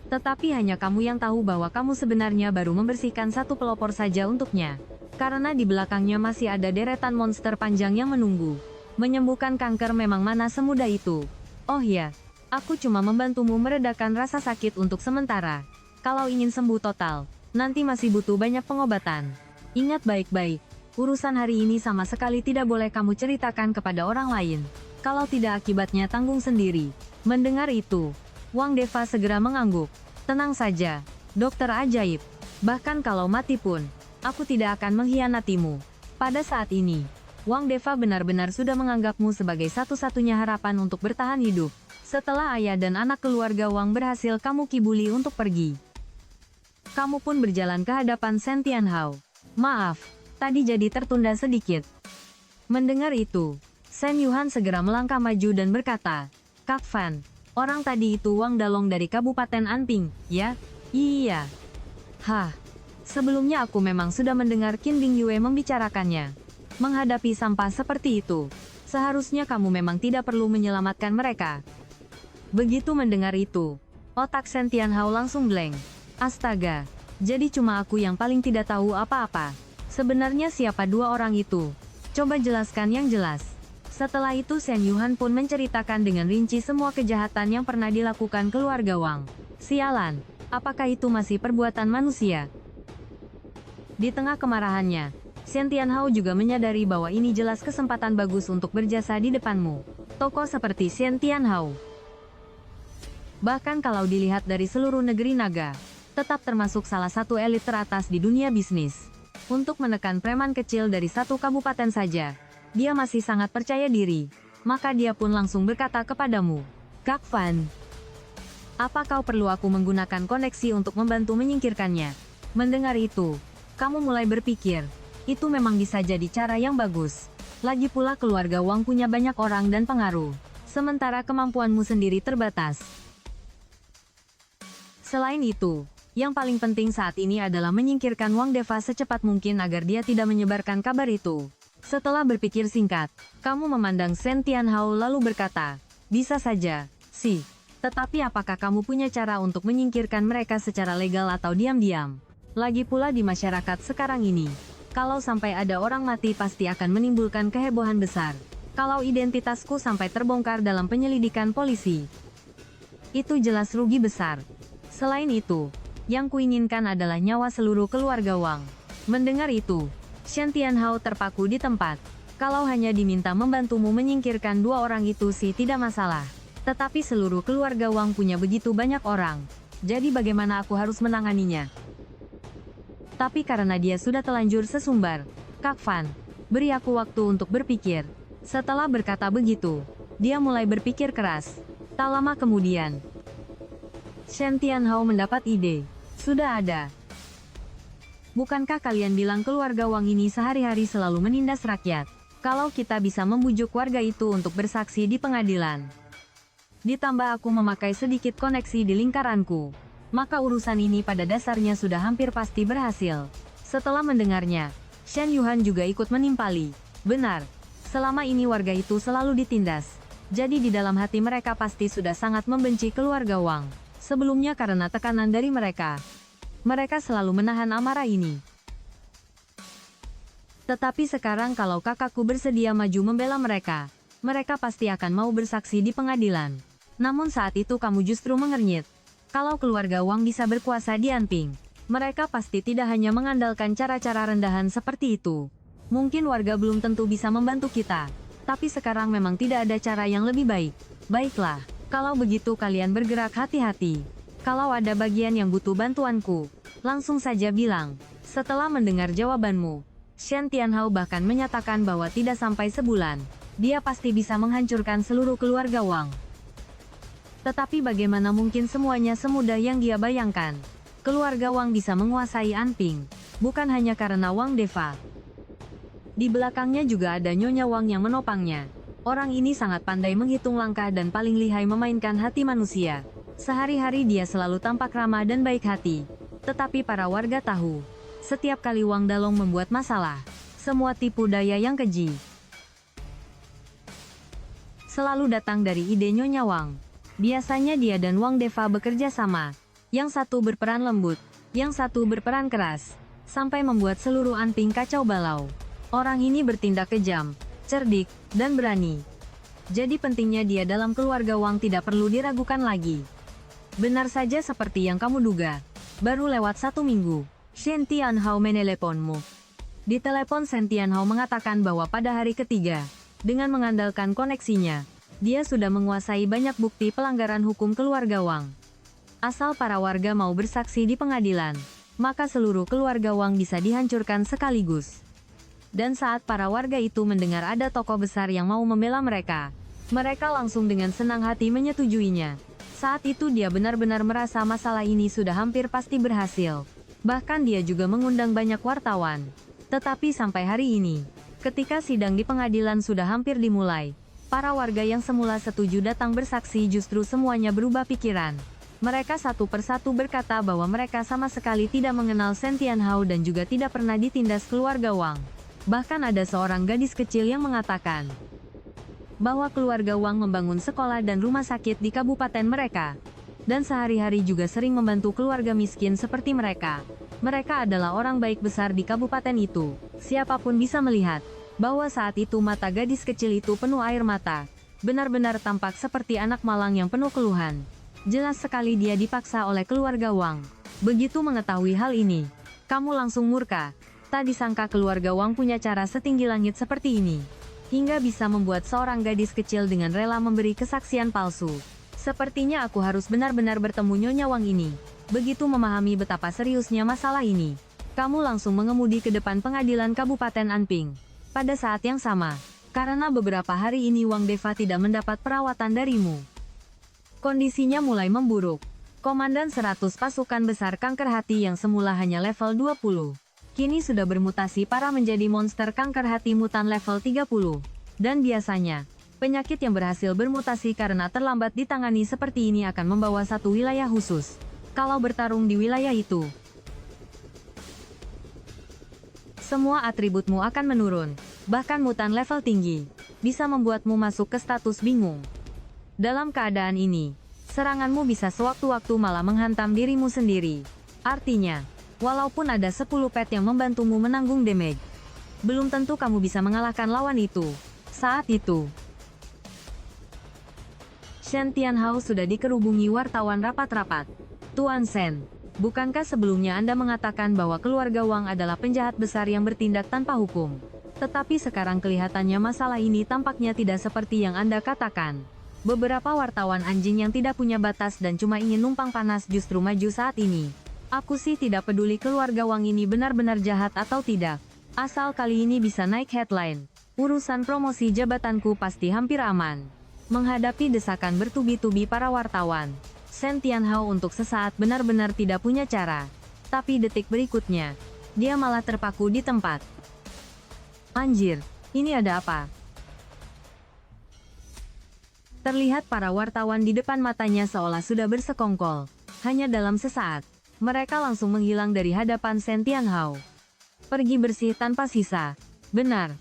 Tetapi hanya kamu yang tahu bahwa kamu sebenarnya baru membersihkan 1 pelopor saja untuknya. Karena di belakangnya masih ada deretan monster panjang yang menunggu. Menyembuhkan kanker memang mana semudah itu. Oh ya, aku cuma membantumu meredakan rasa sakit untuk sementara. Kalau ingin sembuh total, nanti masih butuh banyak pengobatan. Ingat baik-baik, urusan hari ini sama sekali tidak boleh kamu ceritakan kepada orang lain. Kalau tidak akibatnya tanggung sendiri. Mendengar itu, Wang Deva segera mengangguk. Tenang saja, dokter ajaib. Bahkan kalau mati pun, aku tidak akan mengkhianatimu. Pada saat ini, Wang Deva benar-benar sudah menganggapmu sebagai satu-satunya harapan untuk bertahan hidup. Setelah ayah dan anak keluarga Wang berhasil kamu kibuli untuk pergi, kamu pun berjalan ke hadapan Shen Tianhao. Maaf, tadi jadi tertunda sedikit. Mendengar itu, Shen Yuhan segera melangkah maju dan berkata, Kak Fan, orang tadi itu Wang Dalong dari Kabupaten Anping, ya? Iya. Hah, sebelumnya aku memang sudah mendengar Qin Bingyue membicarakannya. Menghadapi sampah seperti itu, seharusnya kamu memang tidak perlu menyelamatkan mereka. Begitu mendengar itu, otak Shen Tianhao langsung blank. Astaga, jadi cuma aku yang paling tidak tahu apa-apa. Sebenarnya siapa 2 orang itu? Coba jelaskan yang jelas. Setelah itu Shen Yuhan pun menceritakan dengan rinci semua kejahatan yang pernah dilakukan keluarga Wang. Sialan, apakah itu masih perbuatan manusia? Di tengah kemarahannya, Shen Tianhao juga menyadari bahwa ini jelas kesempatan bagus untuk berjasa di depanmu. Tokoh seperti Shen Tianhao, bahkan kalau dilihat dari seluruh negeri naga, tetap termasuk salah satu elit teratas di dunia bisnis. Untuk menekan preman kecil dari 1 kabupaten saja, dia masih sangat percaya diri. Maka dia pun langsung berkata kepadamu, Kak Fan, apa kau perlu aku menggunakan koneksi untuk membantu menyingkirkannya? Mendengar itu, kamu mulai berpikir, itu memang bisa jadi cara yang bagus. Lagi pula keluarga Wang punya banyak orang dan pengaruh, sementara kemampuanmu sendiri terbatas. Selain itu, yang paling penting saat ini adalah menyingkirkan Wang Deva secepat mungkin agar dia tidak menyebarkan kabar itu. Setelah berpikir singkat, kamu memandang Shen Tianhao lalu berkata, bisa saja, sih. Tetapi apakah kamu punya cara untuk menyingkirkan mereka secara legal atau diam-diam? Lagi pula di masyarakat sekarang ini, kalau sampai ada orang mati pasti akan menimbulkan kehebohan besar. Kalau identitasku sampai terbongkar dalam penyelidikan polisi, itu jelas rugi besar. Selain itu, yang kuinginkan adalah nyawa seluruh keluarga Wang. Mendengar itu, Shen Tianhao terpaku di tempat. Kalau hanya diminta membantumu menyingkirkan 2 orang itu sih tidak masalah. Tetapi seluruh keluarga Wang punya begitu banyak orang. Jadi bagaimana aku harus menanganinya? Tapi karena dia sudah telanjur sesumbar, Kak Fan, beri aku waktu untuk berpikir. Setelah berkata begitu, dia mulai berpikir keras. Tak lama kemudian, Shen Tianhao mendapat ide. Sudah ada. Bukankah kalian bilang keluarga Wang ini sehari-hari selalu menindas rakyat? Kalau kita bisa membujuk warga itu untuk bersaksi di pengadilan, ditambah aku memakai sedikit koneksi di lingkaranku, maka urusan ini pada dasarnya sudah hampir pasti berhasil. Setelah mendengarnya, Shen Yuhan juga ikut menimpali. Benar, selama ini warga itu selalu ditindas. Jadi di dalam hati mereka pasti sudah sangat membenci keluarga Wang. Sebelumnya karena tekanan dari mereka, mereka selalu menahan amarah ini. Tetapi sekarang kalau kakakku bersedia maju membela mereka, mereka pasti akan mau bersaksi di pengadilan. Namun saat itu kamu justru mengernyit. Kalau keluarga Wang bisa berkuasa di Anping, mereka pasti tidak hanya mengandalkan cara-cara rendahan seperti itu. Mungkin warga belum tentu bisa membantu kita, tapi sekarang memang tidak ada cara yang lebih baik. Baiklah, kalau begitu kalian bergerak hati-hati. Kalau ada bagian yang butuh bantuanku, langsung saja bilang. Setelah mendengar jawabanmu, Shen Tianhao bahkan menyatakan bahwa tidak sampai sebulan, dia pasti bisa menghancurkan seluruh keluarga Wang. Tetapi bagaimana mungkin semuanya semudah yang dia bayangkan? Keluarga Wang bisa menguasai Anping, bukan hanya karena Wang Deva. Di belakangnya juga ada Nyonya Wang yang menopangnya. Orang ini sangat pandai menghitung langkah dan paling lihai memainkan hati manusia. Sehari-hari dia selalu tampak ramah dan baik hati. Tetapi para warga tahu, setiap kali Wang Dalong membuat masalah, semua tipu daya yang keji selalu datang dari ide Nyonya Wang. Biasanya dia dan Wang Deva bekerja sama. Yang satu berperan lembut, yang satu berperan keras, sampai membuat seluruh Anping kacau balau. Orang ini bertindak kejam, cerdik, dan berani. Jadi pentingnya dia dalam keluarga Wang tidak perlu diragukan lagi. Benar saja seperti yang kamu duga. Baru lewat 1 minggu, Shen Tianhao meneleponmu. Di telepon Shen Tianhao mengatakan bahwa pada hari ketiga, dengan mengandalkan koneksinya, dia sudah menguasai banyak bukti pelanggaran hukum keluarga Wang. Asal para warga mau bersaksi di pengadilan, maka seluruh keluarga Wang bisa dihancurkan sekaligus. Dan saat para warga itu mendengar ada tokoh besar yang mau membela mereka, mereka langsung dengan senang hati menyetujuinya. Saat itu dia benar-benar merasa masalah ini sudah hampir pasti berhasil. Bahkan dia juga mengundang banyak wartawan. Tetapi sampai hari ini, ketika sidang di pengadilan sudah hampir dimulai, para warga yang semula setuju datang bersaksi justru semuanya berubah pikiran. Mereka satu persatu berkata bahwa mereka sama sekali tidak mengenal Shen Tianhao dan juga tidak pernah ditindas keluarga Wang. Bahkan ada seorang gadis kecil yang mengatakan bahwa keluarga Wang membangun sekolah dan rumah sakit di kabupaten mereka, dan sehari-hari juga sering membantu keluarga miskin seperti mereka. Mereka adalah orang baik besar di kabupaten itu. Siapapun bisa melihat bahwa saat itu mata gadis kecil itu penuh air mata. Benar-benar tampak seperti anak malang yang penuh keluhan. Jelas sekali dia dipaksa oleh keluarga Wang. Begitu mengetahui hal ini, kamu langsung murka. Tak disangka keluarga Wang punya cara setinggi langit seperti ini, hingga bisa membuat seorang gadis kecil dengan rela memberi kesaksian palsu. Sepertinya aku harus benar-benar bertemu Nyonya Wang ini. Begitu memahami betapa seriusnya masalah ini, kamu langsung mengemudi ke depan pengadilan Kabupaten Anping. Pada saat yang sama, karena beberapa hari ini Wang Deva tidak mendapat perawatan darimu, kondisinya mulai memburuk. Komandan 100 pasukan besar kanker hati yang semula hanya level 20, kini sudah bermutasi parah menjadi monster kanker hati mutan level 30. Dan biasanya, penyakit yang berhasil bermutasi karena terlambat ditangani seperti ini akan membawa satu wilayah khusus. Kalau bertarung di wilayah itu, semua atributmu akan menurun. Bahkan mutan level tinggi bisa membuatmu masuk ke status bingung. Dalam keadaan ini, seranganmu bisa sewaktu-waktu malah menghantam dirimu sendiri. Artinya, walaupun ada 10 pet yang membantumu menanggung damage, belum tentu kamu bisa mengalahkan lawan itu. Saat itu, Shen Tianhao sudah dikerubungi wartawan rapat-rapat. Tuan Shen, bukankah sebelumnya Anda mengatakan bahwa keluarga Wang adalah penjahat besar yang bertindak tanpa hukum? Tetapi sekarang kelihatannya masalah ini tampaknya tidak seperti yang Anda katakan. Beberapa wartawan anjing yang tidak punya batas dan cuma ingin numpang panas justru maju saat ini. Aku sih tidak peduli keluarga Wang ini benar-benar jahat atau tidak. Asal kali ini bisa naik headline. Urusan promosi jabatanku pasti hampir aman. Menghadapi desakan bertubi-tubi para wartawan, Shen Tianhao untuk sesaat benar-benar tidak punya cara. Tapi detik berikutnya, dia malah terpaku di tempat. Anjir, ini ada apa? Terlihat para wartawan di depan matanya seolah sudah bersekongkol. Hanya dalam sesaat, mereka langsung menghilang dari hadapan Shen Tianhao. Pergi bersih tanpa sisa. Benar.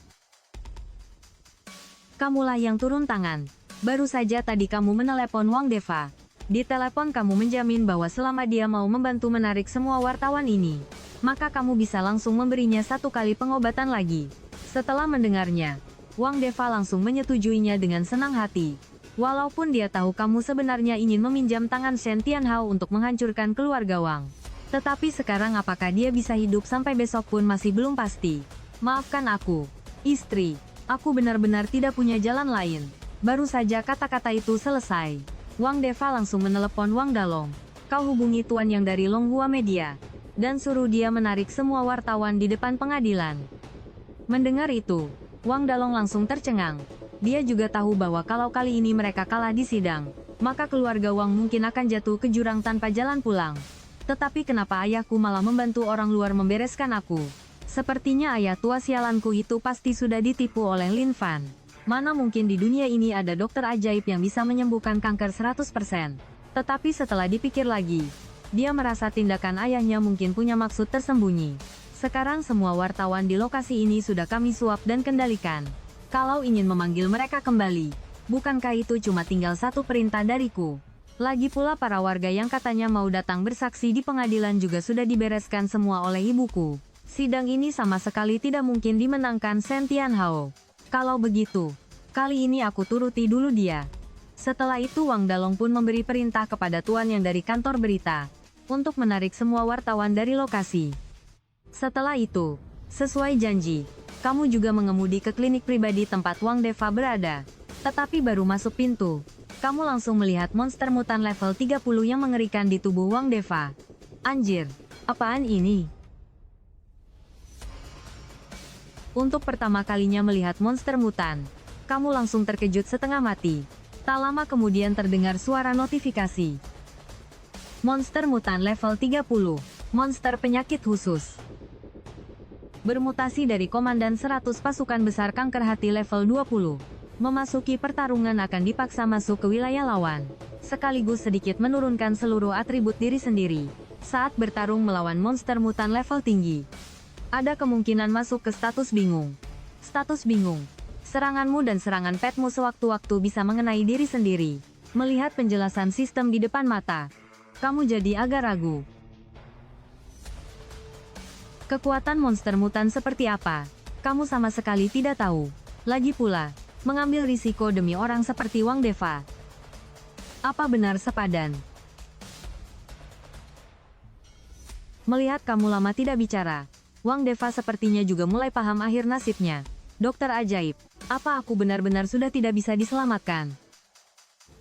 Kamulah yang turun tangan. Baru saja tadi kamu menelepon Wang Deva. Di telepon kamu menjamin bahwa selama dia mau membantu menarik semua wartawan ini, maka kamu bisa langsung memberinya 1 kali pengobatan lagi. Setelah mendengarnya, Wang Deva langsung menyetujuinya dengan senang hati. Walaupun dia tahu kamu sebenarnya ingin meminjam tangan Shen Tianhao untuk menghancurkan keluarga Wang. Tetapi sekarang apakah dia bisa hidup sampai besok pun masih belum pasti. Maafkan aku, istri. Aku benar-benar tidak punya jalan lain. Baru saja kata-kata itu selesai, Wang Deva langsung menelepon Wang Dalong. Kau hubungi tuan yang dari Longhua Media. Dan suruh dia menarik semua wartawan di depan pengadilan. Mendengar itu, Wang Dalong langsung tercengang. Dia juga tahu bahwa kalau kali ini mereka kalah di sidang, maka keluarga Wang mungkin akan jatuh ke jurang tanpa jalan pulang. Tetapi kenapa ayahku malah membantu orang luar membereskan aku? Sepertinya ayah tua sialanku itu pasti sudah ditipu oleh Lin Fan. Mana mungkin di dunia ini ada dokter ajaib yang bisa menyembuhkan kanker 100%. Tetapi setelah dipikir lagi, dia merasa tindakan ayahnya mungkin punya maksud tersembunyi. Sekarang semua wartawan di lokasi ini sudah kami suap dan kendalikan. Kalau ingin memanggil mereka kembali, bukankah itu cuma tinggal 1 perintah dariku? Lagi pula para warga yang katanya mau datang bersaksi di pengadilan juga sudah dibereskan semua oleh ibuku. Sidang ini sama sekali tidak mungkin dimenangkan Shen Tianhao. Kalau begitu, kali ini aku turuti dulu dia. Setelah itu Wang Dalong pun memberi perintah kepada tuan yang dari kantor berita, untuk menarik semua wartawan dari lokasi. Setelah itu, sesuai janji, kamu juga mengemudi ke klinik pribadi tempat Wang Deva berada. Tetapi baru masuk pintu, kamu langsung melihat monster mutan level 30 yang mengerikan di tubuh Wang Deva. Anjir, apaan ini? Untuk pertama kalinya melihat monster mutan, kamu langsung terkejut setengah mati. Tak lama kemudian terdengar suara notifikasi. Monster mutan level 30, monster penyakit khusus. Bermutasi dari komandan 100 pasukan besar kanker hati level 20. Memasuki pertarungan akan dipaksa masuk ke wilayah lawan, sekaligus sedikit menurunkan seluruh atribut diri sendiri. Saat bertarung melawan monster mutan level tinggi, ada kemungkinan masuk ke status bingung. Status bingung. Seranganmu dan serangan petmu sewaktu-waktu bisa mengenai diri sendiri. Melihat penjelasan sistem di depan mata, kamu jadi agak ragu. Kekuatan monster mutan seperti apa? Kamu sama sekali tidak tahu. Lagi pula, mengambil risiko demi orang seperti Wang Deva. Apa benar sepadan? Melihat kamu lama tidak bicara, Wang Deva sepertinya juga mulai paham akhir nasibnya. Dokter ajaib, apa aku benar-benar sudah tidak bisa diselamatkan?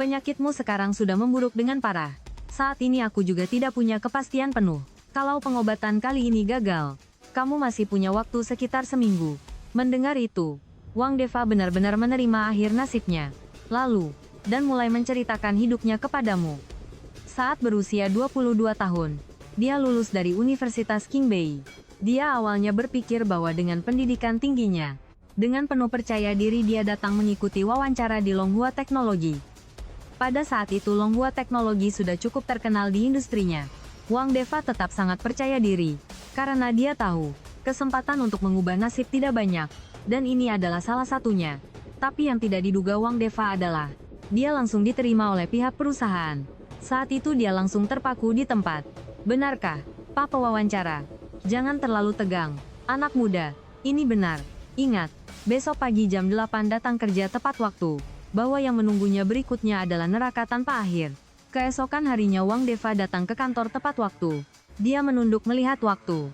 Penyakitmu sekarang sudah memburuk dengan parah. Saat ini aku juga tidak punya kepastian penuh. Kalau pengobatan kali ini gagal, kamu masih punya waktu sekitar seminggu. Mendengar itu, Wang Deva benar-benar menerima akhir nasibnya. Lalu, dan mulai menceritakan hidupnya kepadamu. Saat berusia 22 tahun, dia lulus dari Universitas Qingbei. Dia awalnya berpikir bahwa dengan pendidikan tingginya, dengan penuh percaya diri dia datang mengikuti wawancara di Longhua Teknologi. Pada saat itu Longhua Teknologi sudah cukup terkenal di industrinya. Wang Deva tetap sangat percaya diri, karena dia tahu, kesempatan untuk mengubah nasib tidak banyak, dan ini adalah salah satunya. Tapi yang tidak diduga Wang Deva adalah, dia langsung diterima oleh pihak perusahaan. Saat itu dia langsung terpaku di tempat. Benarkah, Pak Pewawancara? Jangan terlalu tegang, anak muda, ini benar. Ingat, besok pagi jam 8 datang kerja tepat waktu, bahwa yang menunggunya berikutnya adalah neraka tanpa akhir. Keesokan harinya Wang Deva datang ke kantor tepat waktu. Dia menunduk melihat waktu.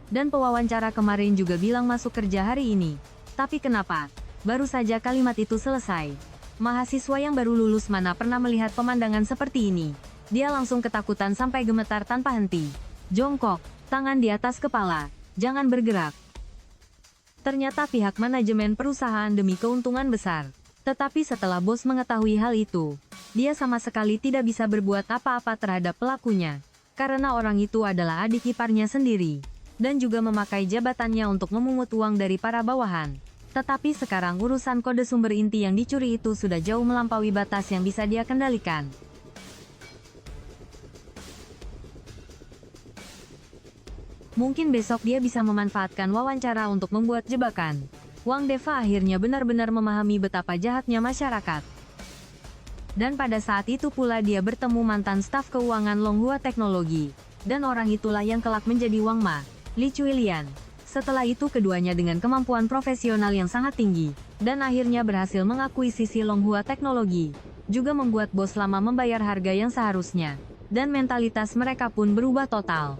Dan pewawancara kemarin juga bilang masuk kerja hari ini. Tapi kenapa? Baru saja kalimat itu selesai. Mahasiswa yang baru lulus mana pernah melihat pemandangan seperti ini. Dia langsung ketakutan sampai gemetar tanpa henti. Jongkok, tangan di atas kepala, jangan bergerak. Ternyata pihak manajemen perusahaan demi keuntungan besar. Tetapi setelah bos mengetahui hal itu, dia sama sekali tidak bisa berbuat apa-apa terhadap pelakunya. Karena orang itu adalah adik iparnya sendiri. Dan juga memakai jabatannya untuk memungut uang dari para bawahan. Tetapi sekarang urusan kode sumber inti yang dicuri itu sudah jauh melampaui batas yang bisa dia kendalikan. Mungkin besok dia bisa memanfaatkan wawancara untuk membuat jebakan. Wang Deva akhirnya benar-benar memahami betapa jahatnya masyarakat. Dan pada saat itu pula dia bertemu mantan staf keuangan Longhua Teknologi. Dan orang itulah yang kelak menjadi Wang Ma, Li Chuilian. Setelah itu keduanya dengan kemampuan profesional yang sangat tinggi, dan akhirnya berhasil mengakuisisi Longhua Teknologi, juga membuat bos lama membayar harga yang seharusnya, dan mentalitas mereka pun berubah total.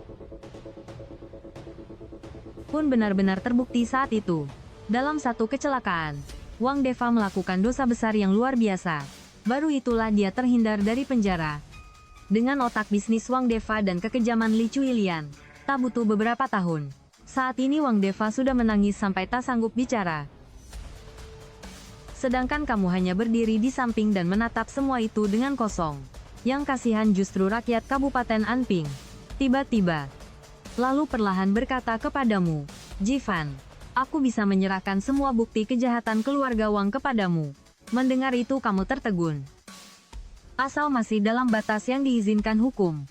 Pun benar-benar terbukti saat itu. Dalam satu kecelakaan, Wang Deva melakukan dosa besar yang luar biasa. Baru itulah dia terhindar dari penjara. Dengan otak bisnis Wang Deva dan kekejaman Li Chuilian, tak butuh beberapa tahun. Saat ini Wang Deva sudah menangis sampai tak sanggup bicara. Sedangkan kamu hanya berdiri di samping dan menatap semua itu dengan kosong. Yang kasihan justru rakyat Kabupaten Anping. Tiba-tiba, lalu perlahan berkata kepadamu, Jivan, aku bisa menyerahkan semua bukti kejahatan keluarga Wang kepadamu. Mendengar itu kamu tertegun. Asal masih dalam batas yang diizinkan hukum.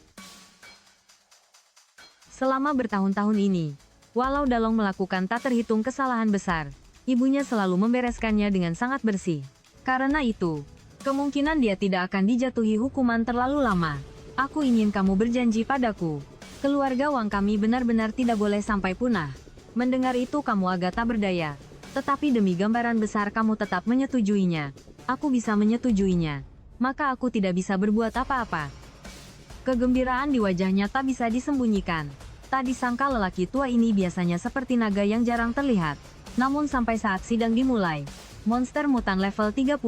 Selama bertahun-tahun ini, walau Dalong melakukan tak terhitung kesalahan besar, ibunya selalu membereskannya dengan sangat bersih. Karena itu, kemungkinan dia tidak akan dijatuhi hukuman terlalu lama. Aku ingin kamu berjanji padaku. Keluarga Wang kami benar-benar tidak boleh sampai punah. Mendengar itu kamu agak tak berdaya. Tetapi demi gambaran besar kamu tetap menyetujuinya. Aku bisa menyetujuinya. Maka aku tidak bisa berbuat apa-apa. Kegembiraan di wajahnya tak bisa disembunyikan. Tak disangka lelaki tua ini biasanya seperti naga yang jarang terlihat. Namun sampai saat sidang dimulai, monster mutan level 30,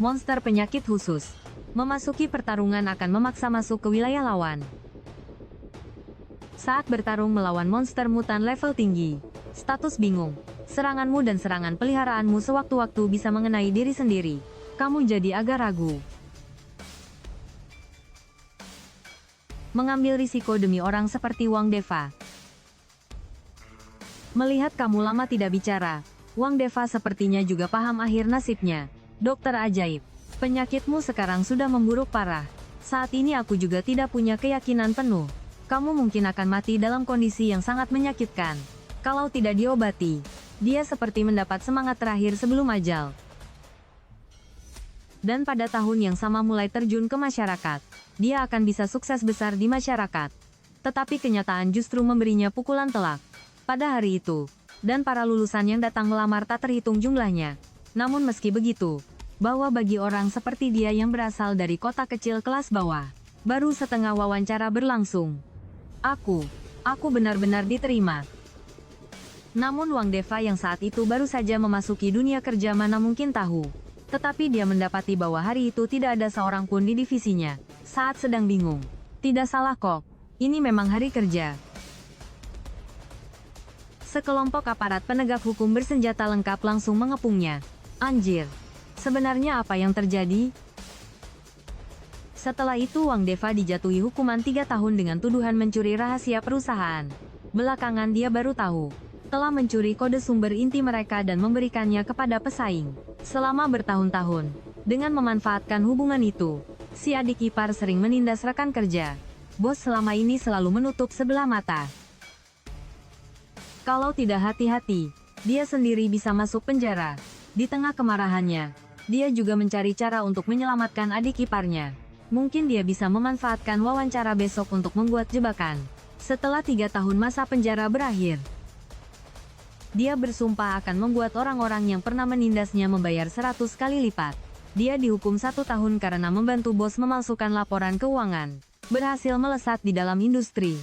monster penyakit khusus, memasuki pertarungan akan memaksa masuk ke wilayah lawan. Saat bertarung melawan monster mutan level tinggi, status bingung, seranganmu dan serangan peliharaanmu sewaktu-waktu bisa mengenai diri sendiri. Kamu jadi agak ragu. Mengambil risiko demi orang seperti Wang Deva. Melihat kamu lama tidak bicara, Wang Deva sepertinya juga paham akhir nasibnya. Dokter ajaib, penyakitmu sekarang sudah memburuk parah. Saat ini aku juga tidak punya keyakinan penuh. Kamu mungkin akan mati dalam kondisi yang sangat menyakitkan. Kalau tidak diobati, dia seperti mendapat semangat terakhir sebelum ajal. Dan pada tahun yang sama mulai terjun ke masyarakat. Dia akan bisa sukses besar di masyarakat. Tetapi kenyataan justru memberinya pukulan telak. Pada hari itu, dan para lulusan yang datang melamar tak terhitung jumlahnya. Namun meski begitu, bahwa bagi orang seperti dia yang berasal dari kota kecil kelas bawah, baru setengah wawancara berlangsung. Aku benar-benar diterima. Namun Wang Deva yang saat itu baru saja memasuki dunia kerja mana mungkin tahu. Tetapi dia mendapati bahwa hari itu tidak ada seorang pun di divisinya. Saat sedang bingung. Tidak salah kok. Ini memang hari kerja. Sekelompok aparat penegak hukum bersenjata lengkap langsung mengepungnya. Anjir. Sebenarnya apa yang terjadi? Setelah itu Wang Deva dijatuhi hukuman 3 tahun dengan tuduhan mencuri rahasia perusahaan. Belakangan dia baru tahu. Telah mencuri kode sumber inti mereka dan memberikannya kepada pesaing. Selama bertahun-tahun, dengan memanfaatkan hubungan itu, si adik ipar sering menindas rekan kerja. Bos selama ini selalu menutup sebelah mata. Kalau tidak hati-hati, dia sendiri bisa masuk penjara. Di tengah kemarahannya, dia juga mencari cara untuk menyelamatkan adik iparnya. Mungkin dia bisa memanfaatkan wawancara besok untuk membuat jebakan. Setelah 3 tahun masa penjara berakhir, dia bersumpah akan membuat orang-orang yang pernah menindasnya membayar 100 kali lipat. Dia dihukum 1 tahun karena membantu bos memalsukan laporan keuangan. Berhasil melesat di dalam industri.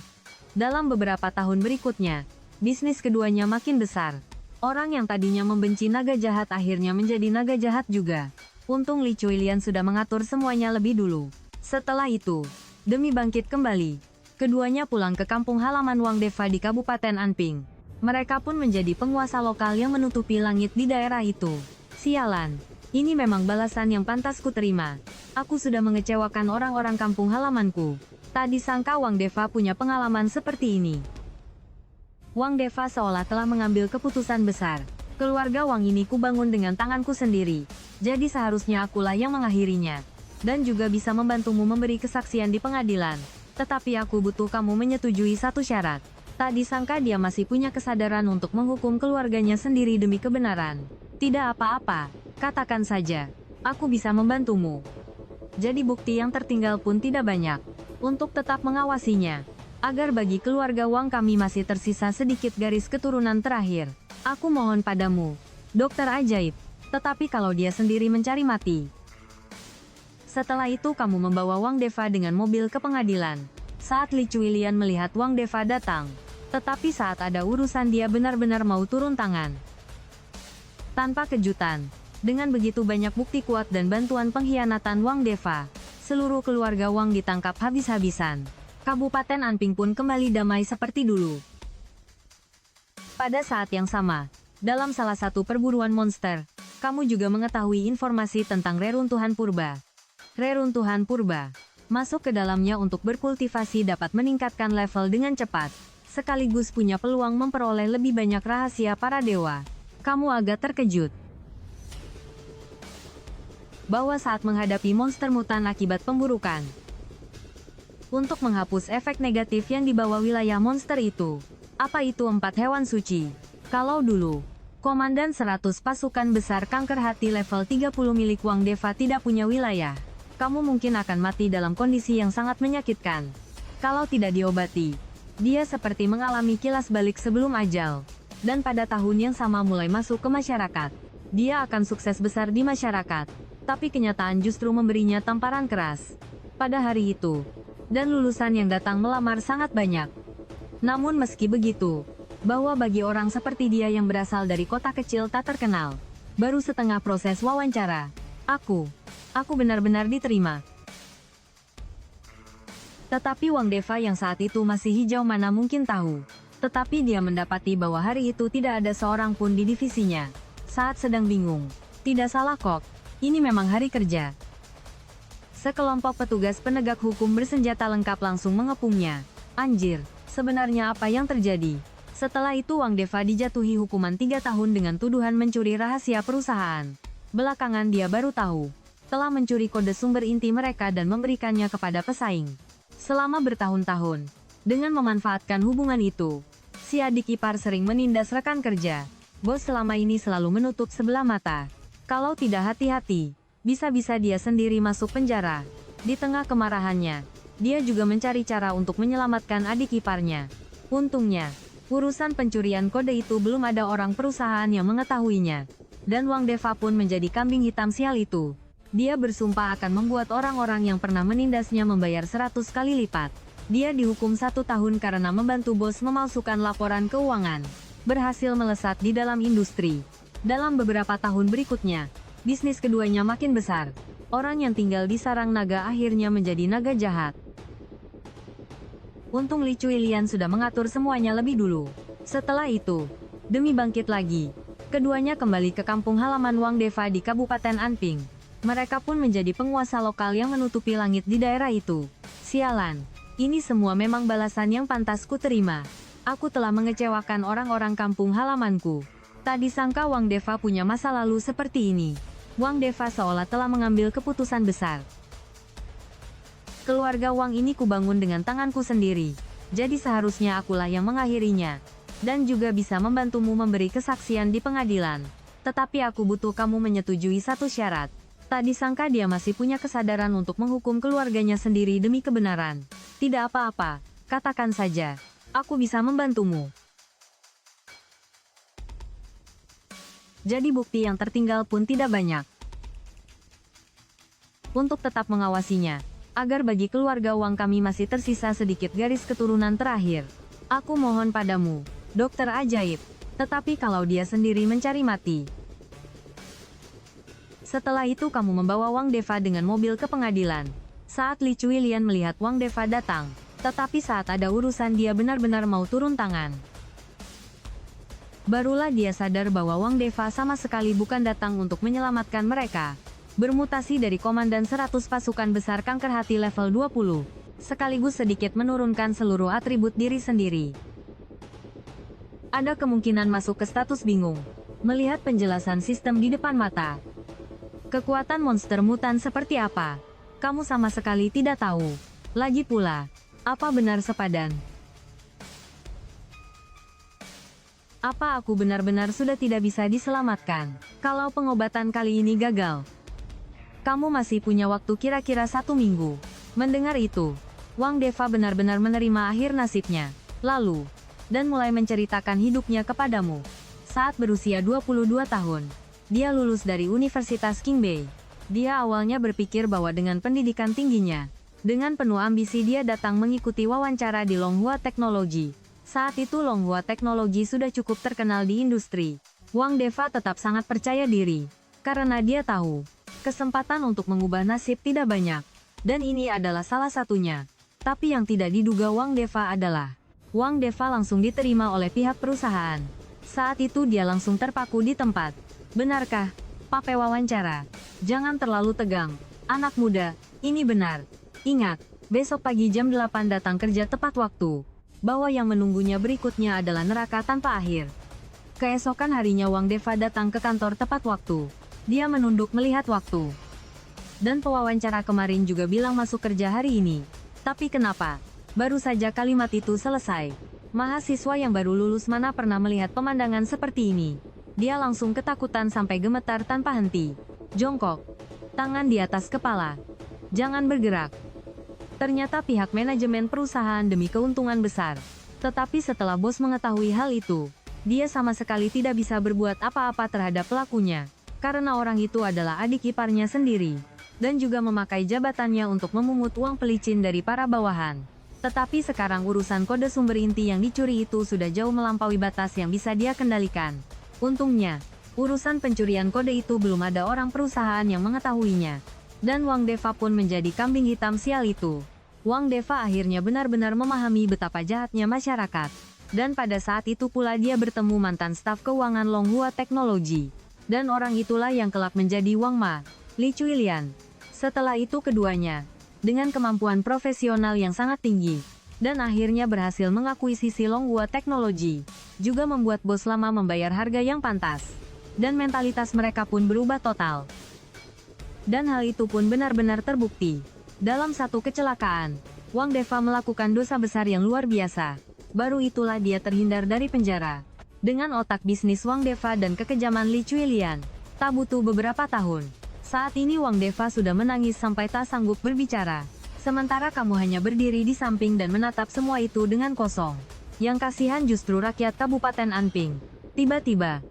Dalam beberapa tahun berikutnya, bisnis keduanya makin besar. Orang yang tadinya membenci naga jahat akhirnya menjadi naga jahat juga. Untung Li Cuilian sudah mengatur semuanya lebih dulu. Setelah itu, demi bangkit kembali, keduanya pulang ke kampung halaman Wang Deva di Kabupaten Anping. Mereka pun menjadi penguasa lokal yang menutupi langit di daerah itu. Sialan, ini memang balasan yang pantas kuterima. Aku sudah mengecewakan orang-orang kampung halamanku. Tak disangka Wang Deva punya pengalaman seperti ini. Wang Deva seolah telah mengambil keputusan besar. Keluarga Wang ini kubangun dengan tanganku sendiri. Jadi seharusnya akulah yang mengakhirinya. Dan juga bisa membantumu memberi kesaksian di pengadilan. Tetapi aku butuh kamu menyetujui satu syarat. Tak disangka dia masih punya kesadaran untuk menghukum keluarganya sendiri demi kebenaran. Tidak apa-apa, katakan saja. Aku bisa membantumu. Jadi bukti yang tertinggal pun tidak banyak. Untuk tetap mengawasinya. Agar bagi keluarga Wang kami masih tersisa sedikit garis keturunan terakhir. Aku mohon padamu, dokter ajaib. Tetapi kalau dia sendiri mencari mati. Setelah itu kamu membawa Wang Deva dengan mobil ke pengadilan. Saat Li Cuilian melihat Wang Deva datang. Tetapi saat ada urusan dia benar-benar mau turun tangan. Tanpa kejutan. Dengan begitu banyak bukti kuat dan bantuan pengkhianatan Wang Deva. Seluruh keluarga Wang ditangkap habis-habisan. Kabupaten Anping pun kembali damai seperti dulu. Pada saat yang sama, dalam salah satu perburuan monster, kamu juga mengetahui informasi tentang reruntuhan purba. Reruntuhan purba. Masuk ke dalamnya untuk berkultivasi dapat meningkatkan level dengan cepat, sekaligus punya peluang memperoleh lebih banyak rahasia para dewa. Kamu agak terkejut bahwa saat menghadapi monster mutan akibat pemburukan, untuk menghapus efek negatif yang dibawa wilayah monster itu. Apa itu 4 hewan suci? Kalau dulu, Komandan 100 pasukan besar kanker hati level 30 milik Wang Deva tidak punya wilayah, kamu mungkin akan mati dalam kondisi yang sangat menyakitkan. Kalau tidak diobati, dia seperti mengalami kilas balik sebelum ajal. Dan pada tahun yang sama mulai masuk ke masyarakat. Dia akan sukses besar di masyarakat. Tapi kenyataan justru memberinya tamparan keras. Pada hari itu, dan lulusan yang datang melamar sangat banyak. Namun meski begitu, bahwa bagi orang seperti dia yang berasal dari kota kecil tak terkenal, baru setengah proses wawancara, aku benar-benar diterima. Tetapi Wang Deva yang saat itu masih hijau mana mungkin tahu. Tetapi dia mendapati bahwa hari itu tidak ada seorang pun di divisinya. Saat sedang bingung, tidak salah kok, ini memang hari kerja. Sekelompok petugas penegak hukum bersenjata lengkap langsung mengepungnya. Anjir. Sebenarnya apa yang terjadi? Setelah itu Wang Deva dijatuhi hukuman 3 tahun dengan tuduhan mencuri rahasia perusahaan. Belakangan dia baru tahu, telah mencuri kode sumber inti mereka dan memberikannya kepada pesaing. Selama bertahun-tahun, dengan memanfaatkan hubungan itu, si adik ipar sering menindas rekan kerja. Bos selama ini selalu menutup sebelah mata. Kalau tidak hati-hati, bisa-bisa dia sendiri masuk penjara. Di tengah kemarahannya, dia juga mencari cara untuk menyelamatkan adik iparnya. Untungnya, urusan pencurian kode itu belum ada orang perusahaan yang mengetahuinya. Dan Wang Deva pun menjadi kambing hitam sial itu. Dia bersumpah akan membuat orang-orang yang pernah menindasnya membayar 100 kali lipat. Dia dihukum 1 tahun karena membantu bos memalsukan laporan keuangan. Berhasil melesat di dalam industri. Dalam beberapa tahun berikutnya, bisnis keduanya makin besar. Orang yang tinggal di sarang naga akhirnya menjadi naga jahat. Untung Li Cuilian sudah mengatur semuanya lebih dulu. Setelah itu, demi bangkit lagi, keduanya kembali ke kampung halaman Wang Deva di Kabupaten Anping. Mereka pun menjadi penguasa lokal yang menutupi langit di daerah itu. Sialan, ini semua memang balasan yang pantas kuterima. Aku telah mengecewakan orang-orang kampung halamanku. Tak disangka Wang Deva punya masa lalu seperti ini. Wang Deva seolah telah mengambil keputusan besar. Keluarga Wang ini kubangun dengan tanganku sendiri. Jadi seharusnya akulah yang mengakhirinya. Dan juga bisa membantumu memberi kesaksian di pengadilan. Tetapi aku butuh kamu menyetujui satu syarat. Tak disangka dia masih punya kesadaran untuk menghukum keluarganya sendiri demi kebenaran. Tidak apa-apa, katakan saja. Aku bisa membantumu. Jadi bukti yang tertinggal pun tidak banyak. Untuk tetap mengawasinya. Agar bagi keluarga Wang kami masih tersisa sedikit garis keturunan terakhir. Aku mohon padamu, dokter ajaib. Tetapi kalau dia sendiri mencari mati. Setelah itu kamu membawa Wang Deva dengan mobil ke pengadilan. Saat Li Chuilian melihat Wang Deva datang, tetapi saat ada urusan dia benar-benar mau turun tangan. Barulah dia sadar bahwa Wang Deva sama sekali bukan datang untuk menyelamatkan mereka. Bermutasi dari komandan 100 pasukan besar kanker hati level 20, sekaligus sedikit menurunkan seluruh atribut diri sendiri. Ada kemungkinan masuk ke status bingung, melihat penjelasan sistem di depan mata. Kekuatan monster mutan seperti apa? Kamu sama sekali tidak tahu. Lagi pula, apa benar sepadan? Apa aku benar-benar sudah tidak bisa diselamatkan? Kalau pengobatan kali ini gagal, kamu masih punya waktu kira-kira 1 minggu. Mendengar itu, Wang Deva benar-benar menerima akhir nasibnya. Lalu, dan mulai menceritakan hidupnya kepadamu. Saat berusia 22 tahun, dia lulus dari Universitas Qingbei. Dia awalnya berpikir bahwa dengan pendidikan tingginya, dengan penuh ambisi dia datang mengikuti wawancara di Longhua Technology. Saat itu Longhua Technology sudah cukup terkenal di industri. Wang Deva tetap sangat percaya diri, karena dia tahu, kesempatan untuk mengubah nasib tidak banyak. Dan ini adalah salah satunya. Tapi yang tidak diduga Wang Deva adalah, Wang Deva langsung diterima oleh pihak perusahaan. Saat itu dia langsung terpaku di tempat. Benarkah? Pape wawancara. Jangan terlalu tegang. Anak muda, ini benar. Ingat, besok pagi jam 8 datang kerja tepat waktu. Bahwa yang menunggunya berikutnya adalah neraka tanpa akhir. Keesokan harinya Wang Deva datang ke kantor tepat waktu. Dia menunduk melihat waktu. Dan pewawancara kemarin juga bilang masuk kerja hari ini. Tapi kenapa? Baru saja kalimat itu selesai. Mahasiswa yang baru lulus mana pernah melihat pemandangan seperti ini. Dia langsung ketakutan sampai gemetar tanpa henti. Jongkok. Tangan di atas kepala. Jangan bergerak. Ternyata pihak manajemen perusahaan demi keuntungan besar. Tetapi setelah bos mengetahui hal itu, dia sama sekali tidak bisa berbuat apa-apa terhadap pelakunya. Karena orang itu adalah adik iparnya sendiri. Dan juga memakai jabatannya untuk memungut uang pelicin dari para bawahan. Tetapi sekarang urusan kode sumber inti yang dicuri itu sudah jauh melampaui batas yang bisa dia kendalikan. Untungnya, urusan pencurian kode itu belum ada orang perusahaan yang mengetahuinya. Dan Wang Deva pun menjadi kambing hitam sial itu. Wang Deva akhirnya benar-benar memahami betapa jahatnya masyarakat. Dan pada saat itu pula dia bertemu mantan staf keuangan Longhua Technology. Dan orang itulah yang kelak menjadi Wang Ma, Li Chuilian. Setelah itu keduanya, dengan kemampuan profesional yang sangat tinggi, dan akhirnya berhasil mengakuisisi Longhua Technology, juga membuat bos lama membayar harga yang pantas. Dan mentalitas mereka pun berubah total. Dan hal itu pun benar-benar terbukti. Dalam satu kecelakaan, Wang Deva melakukan dosa besar yang luar biasa. Baru itulah dia terhindar dari penjara. Dengan otak bisnis Wang Deva dan kekejaman Li Chuilian, tak butuh beberapa tahun. Saat ini Wang Deva sudah menangis sampai tak sanggup berbicara. Sementara kamu hanya berdiri di samping dan menatap semua itu dengan kosong. Yang kasihan justru rakyat Kabupaten Anping. Tiba-tiba,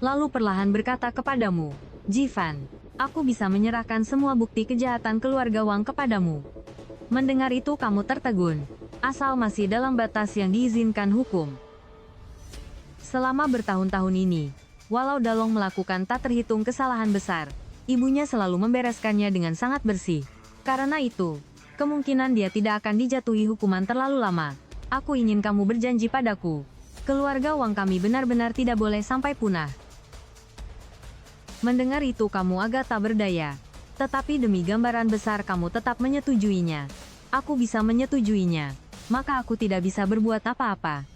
lalu perlahan berkata kepadamu, Jivan, aku bisa menyerahkan semua bukti kejahatan keluarga Wang kepadamu. Mendengar itu kamu tertegun, asal masih dalam batas yang diizinkan hukum. Selama bertahun-tahun ini, walau Dalong melakukan tak terhitung kesalahan besar, ibunya selalu membereskannya dengan sangat bersih. Karena itu, kemungkinan dia tidak akan dijatuhi hukuman terlalu lama. Aku ingin kamu berjanji padaku. Keluarga Wang kami benar-benar tidak boleh sampai punah. Mendengar itu kamu agak tak berdaya. Tetapi demi gambaran besar kamu tetap menyetujuinya. Aku bisa menyetujuinya. Maka aku tidak bisa berbuat apa-apa.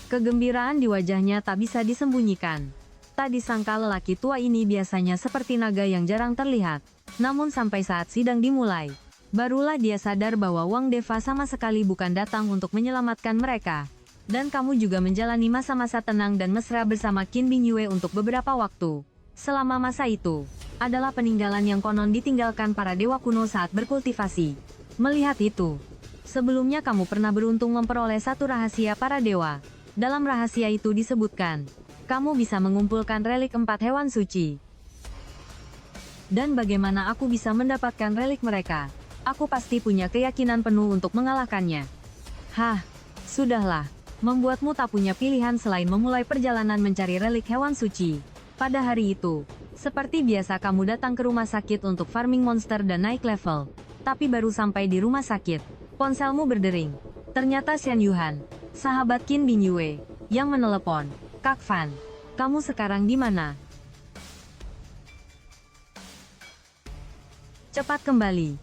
Kegembiraan di wajahnya tak bisa disembunyikan. Tak disangka lelaki tua ini biasanya seperti naga yang jarang terlihat. Namun sampai saat sidang dimulai, barulah dia sadar bahwa Wang Deva sama sekali bukan datang untuk menyelamatkan mereka. Dan kamu juga menjalani masa-masa tenang dan mesra bersama Qin Bingyue untuk beberapa waktu. Selama masa itu, adalah peninggalan yang konon ditinggalkan para dewa kuno saat berkultivasi. Melihat itu, sebelumnya kamu pernah beruntung memperoleh satu rahasia para dewa. Dalam rahasia itu disebutkan, kamu bisa mengumpulkan relik 4 hewan suci. Dan bagaimana aku bisa mendapatkan relik mereka? Aku pasti punya keyakinan penuh untuk mengalahkannya. Hah, sudahlah. Membuatmu tak punya pilihan selain memulai perjalanan mencari relik hewan suci. Pada hari itu, Seperti biasa kamu datang ke rumah sakit untuk farming monster dan naik level. Tapi baru sampai di rumah sakit, ponselmu berdering. Ternyata Shen Yuhan, sahabat Qin Bingyue, yang menelepon. Kak Fan, kamu sekarang di mana? Cepat kembali.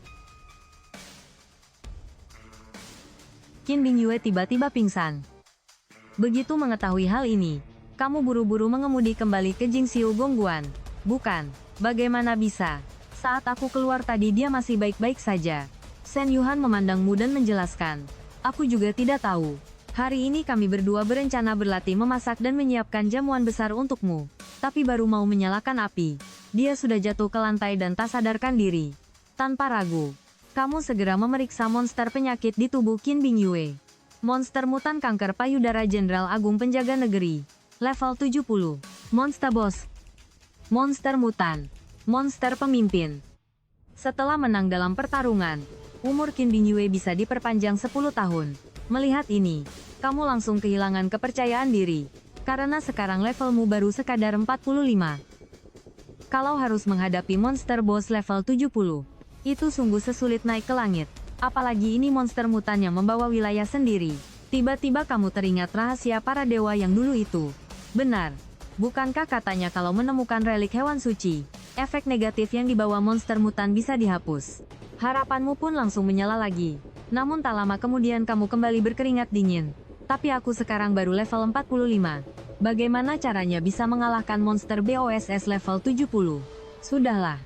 Qin Bingyue tiba-tiba pingsan. Begitu mengetahui hal ini, kamu buru-buru mengemudi kembali ke Jingxiu Gongguan. Bukan, bagaimana bisa? Saat aku keluar tadi dia masih baik-baik saja. Shen Yuhan memandangmu dan menjelaskan. Aku juga tidak tahu. Hari ini kami berdua berencana berlatih memasak dan menyiapkan jamuan besar untukmu. Tapi baru mau menyalakan api, dia sudah jatuh ke lantai dan tak sadarkan diri. Tanpa ragu, kamu segera memeriksa monster penyakit di tubuh Qin Bingyue. Monster mutan kanker payudara Jenderal Agung Penjaga Negeri. Level 70. Monster Boss. Monster mutan. Monster pemimpin. Setelah menang dalam pertarungan, umur Qin Bingyue bisa diperpanjang 10 tahun. Melihat ini, kamu langsung kehilangan kepercayaan diri. Karena sekarang levelmu baru sekadar 45. Kalau harus menghadapi monster boss level 70, itu sungguh sesulit naik ke langit. Apalagi ini monster mutan yang membawa wilayah sendiri. Tiba-tiba kamu teringat rahasia para dewa yang dulu itu. Benar. Bukankah katanya kalau menemukan relik hewan suci, efek negatif yang dibawa monster mutan bisa dihapus? Harapanmu pun langsung menyala lagi. Namun tak lama kemudian kamu kembali berkeringat dingin. Tapi aku sekarang baru level 45. Bagaimana caranya bisa mengalahkan monster BOSS level 70? Sudahlah.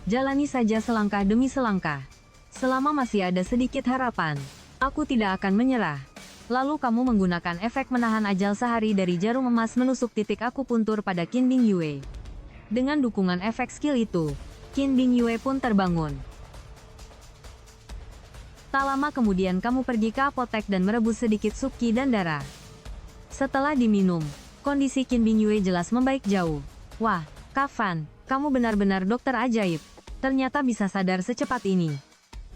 Jalani saja selangkah demi selangkah. Selama masih ada sedikit harapan, aku tidak akan menyerah. Lalu kamu menggunakan efek menahan ajal sehari dari jarum emas menusuk titik akupuntur pada Qin Bingyue. Dengan dukungan efek skill itu, Qin Bingyue pun terbangun. Tak lama kemudian kamu pergi ke apotek dan merebus sedikit sup qi dan darah. Setelah diminum, kondisi Qin Bingyue jelas membaik jauh. Wah, Kak Fan, kamu benar-benar dokter ajaib. Ternyata bisa sadar secepat ini.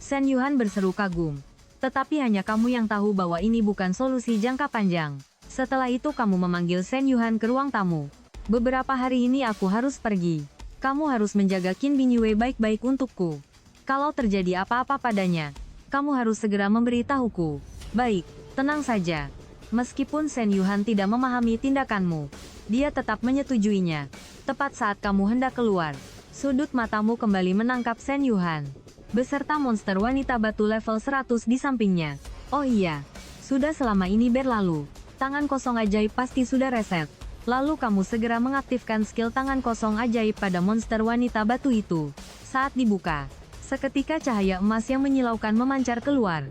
Shen Yuhan berseru kagum. Tetapi hanya kamu yang tahu bahwa ini bukan solusi jangka panjang. Setelah itu kamu memanggil Shen Yuhan ke ruang tamu. Beberapa hari ini aku harus pergi. Kamu harus menjaga Qin Bingyue baik-baik untukku. Kalau terjadi apa-apa padanya, kamu harus segera memberitahuku. Baik, tenang saja. Meskipun Shen Yuhan tidak memahami tindakanmu, dia tetap menyetujuinya. Tepat saat kamu hendak keluar, sudut matamu kembali menangkap Shen Yuhan, beserta monster wanita batu level 100 di sampingnya. Oh iya, sudah selama ini berlalu. Tangan kosong ajaib pasti sudah reset. Lalu kamu segera mengaktifkan skill tangan kosong ajaib pada monster wanita batu itu. Saat dibuka, seketika cahaya emas yang menyilaukan memancar keluar.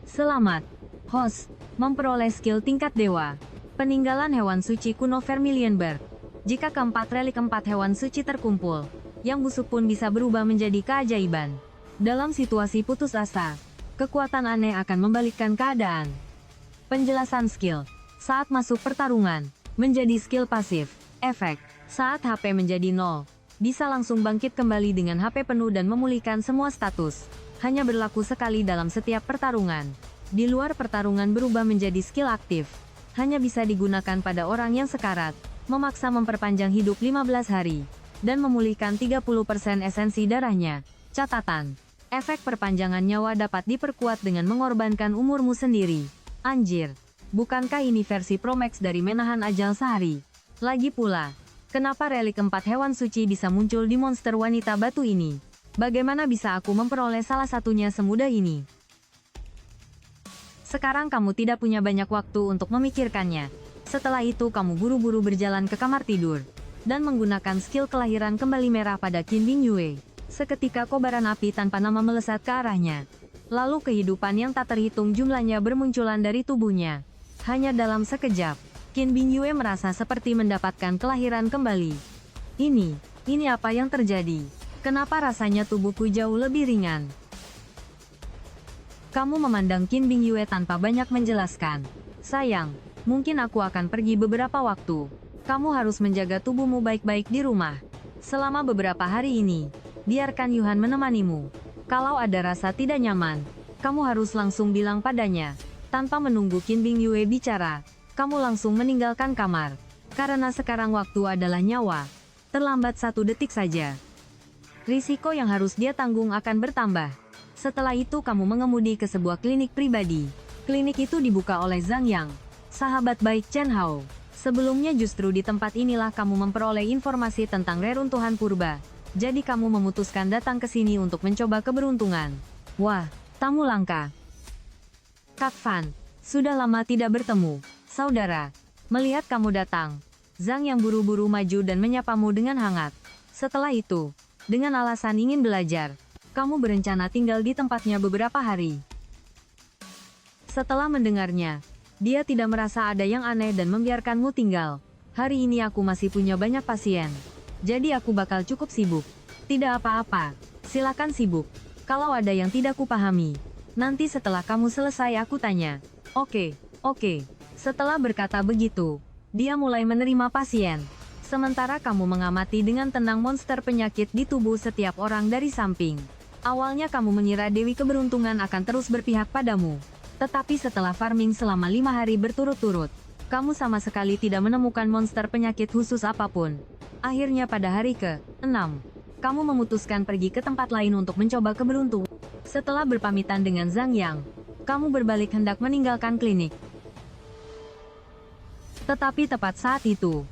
Selamat, host, memperoleh skill tingkat dewa. Peninggalan hewan suci kuno Vermilion Bird. Jika keempat relik empat hewan suci terkumpul, yang busuk pun bisa berubah menjadi keajaiban. Dalam situasi putus asa, kekuatan aneh akan membalikkan keadaan. Penjelasan skill. Saat masuk pertarungan, menjadi skill pasif. Efek. Saat HP menjadi 0, bisa langsung bangkit kembali dengan HP penuh dan memulihkan semua status. Hanya berlaku sekali dalam setiap pertarungan. Di luar pertarungan berubah menjadi skill aktif. Hanya bisa digunakan pada orang yang sekarat, memaksa memperpanjang hidup 15 hari, dan memulihkan 30% esensi darahnya. Catatan. Efek perpanjangan nyawa dapat diperkuat dengan mengorbankan umurmu sendiri. Anjir. Bukankah ini versi Pro Max dari menahan ajal sehari? Lagi pula, kenapa relik 4 hewan suci bisa muncul di monster wanita batu ini? Bagaimana bisa aku memperoleh salah satunya semudah ini? Sekarang kamu tidak punya banyak waktu untuk memikirkannya. Setelah itu kamu buru-buru berjalan ke kamar tidur, dan menggunakan skill kelahiran kembali merah pada Qin Bingyue. Seketika kobaran api tanpa nama melesat ke arahnya. Lalu kehidupan yang tak terhitung jumlahnya bermunculan dari tubuhnya. Hanya dalam sekejap, Qin Bingyue merasa seperti mendapatkan kelahiran kembali. Ini apa yang terjadi? Kenapa rasanya tubuhku jauh lebih ringan? Kamu memandang Qin Bingyue tanpa banyak menjelaskan. Sayang, mungkin aku akan pergi beberapa waktu. Kamu harus menjaga tubuhmu baik-baik di rumah. Selama beberapa hari ini, biarkan Yuhan menemanimu. Kalau ada rasa tidak nyaman, kamu harus langsung bilang padanya. Tanpa menunggu Qin Bingyue bicara, kamu langsung meninggalkan kamar. Karena sekarang waktu adalah nyawa. Terlambat 1 detik saja. Risiko yang harus dia tanggung akan bertambah. Setelah itu kamu mengemudi ke sebuah klinik pribadi. Klinik itu dibuka oleh Zhang Yang, sahabat baik Chen Hao. Sebelumnya justru di tempat inilah kamu memperoleh informasi tentang reruntuhan purba. Jadi kamu memutuskan datang ke sini untuk mencoba keberuntungan. Wah, tamu langka. Kak Fan, sudah lama tidak bertemu, saudara. Melihat kamu datang, Zhang Yang buru-buru maju dan menyapamu dengan hangat. Setelah itu, dengan alasan ingin belajar, kamu berencana tinggal di tempatnya beberapa hari. Setelah mendengarnya, dia tidak merasa ada yang aneh dan membiarkanmu tinggal. Hari ini aku masih punya banyak pasien. Jadi aku bakal cukup sibuk. Tidak apa-apa, silakan sibuk. Kalau ada yang tidak kupahami, nanti setelah kamu selesai aku tanya. Oke. Setelah berkata begitu, dia mulai menerima pasien. Sementara kamu mengamati dengan tenang monster penyakit di tubuh setiap orang dari samping. Awalnya kamu mengira Dewi Keberuntungan akan terus berpihak padamu. Tetapi setelah farming selama 5 hari berturut-turut, kamu sama sekali tidak menemukan monster penyakit khusus apapun. Akhirnya pada hari ke-6, kamu memutuskan pergi ke tempat lain untuk mencoba keberuntungan. Setelah berpamitan dengan Zhang Yang, kamu berbalik hendak meninggalkan klinik. Tetapi tepat saat itu,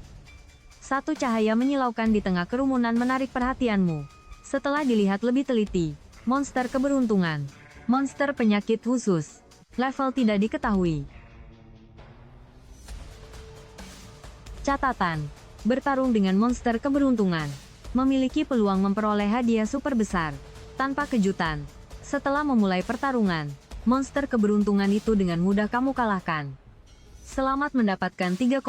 satu cahaya menyilaukan di tengah kerumunan menarik perhatianmu. Setelah dilihat lebih teliti, monster keberuntungan, monster penyakit khusus, level tidak diketahui. Catatan, bertarung dengan monster keberuntungan, memiliki peluang memperoleh hadiah super besar. Tanpa kejutan, setelah memulai pertarungan, monster keberuntungan itu dengan mudah kamu kalahkan. Selamat mendapatkan 3,8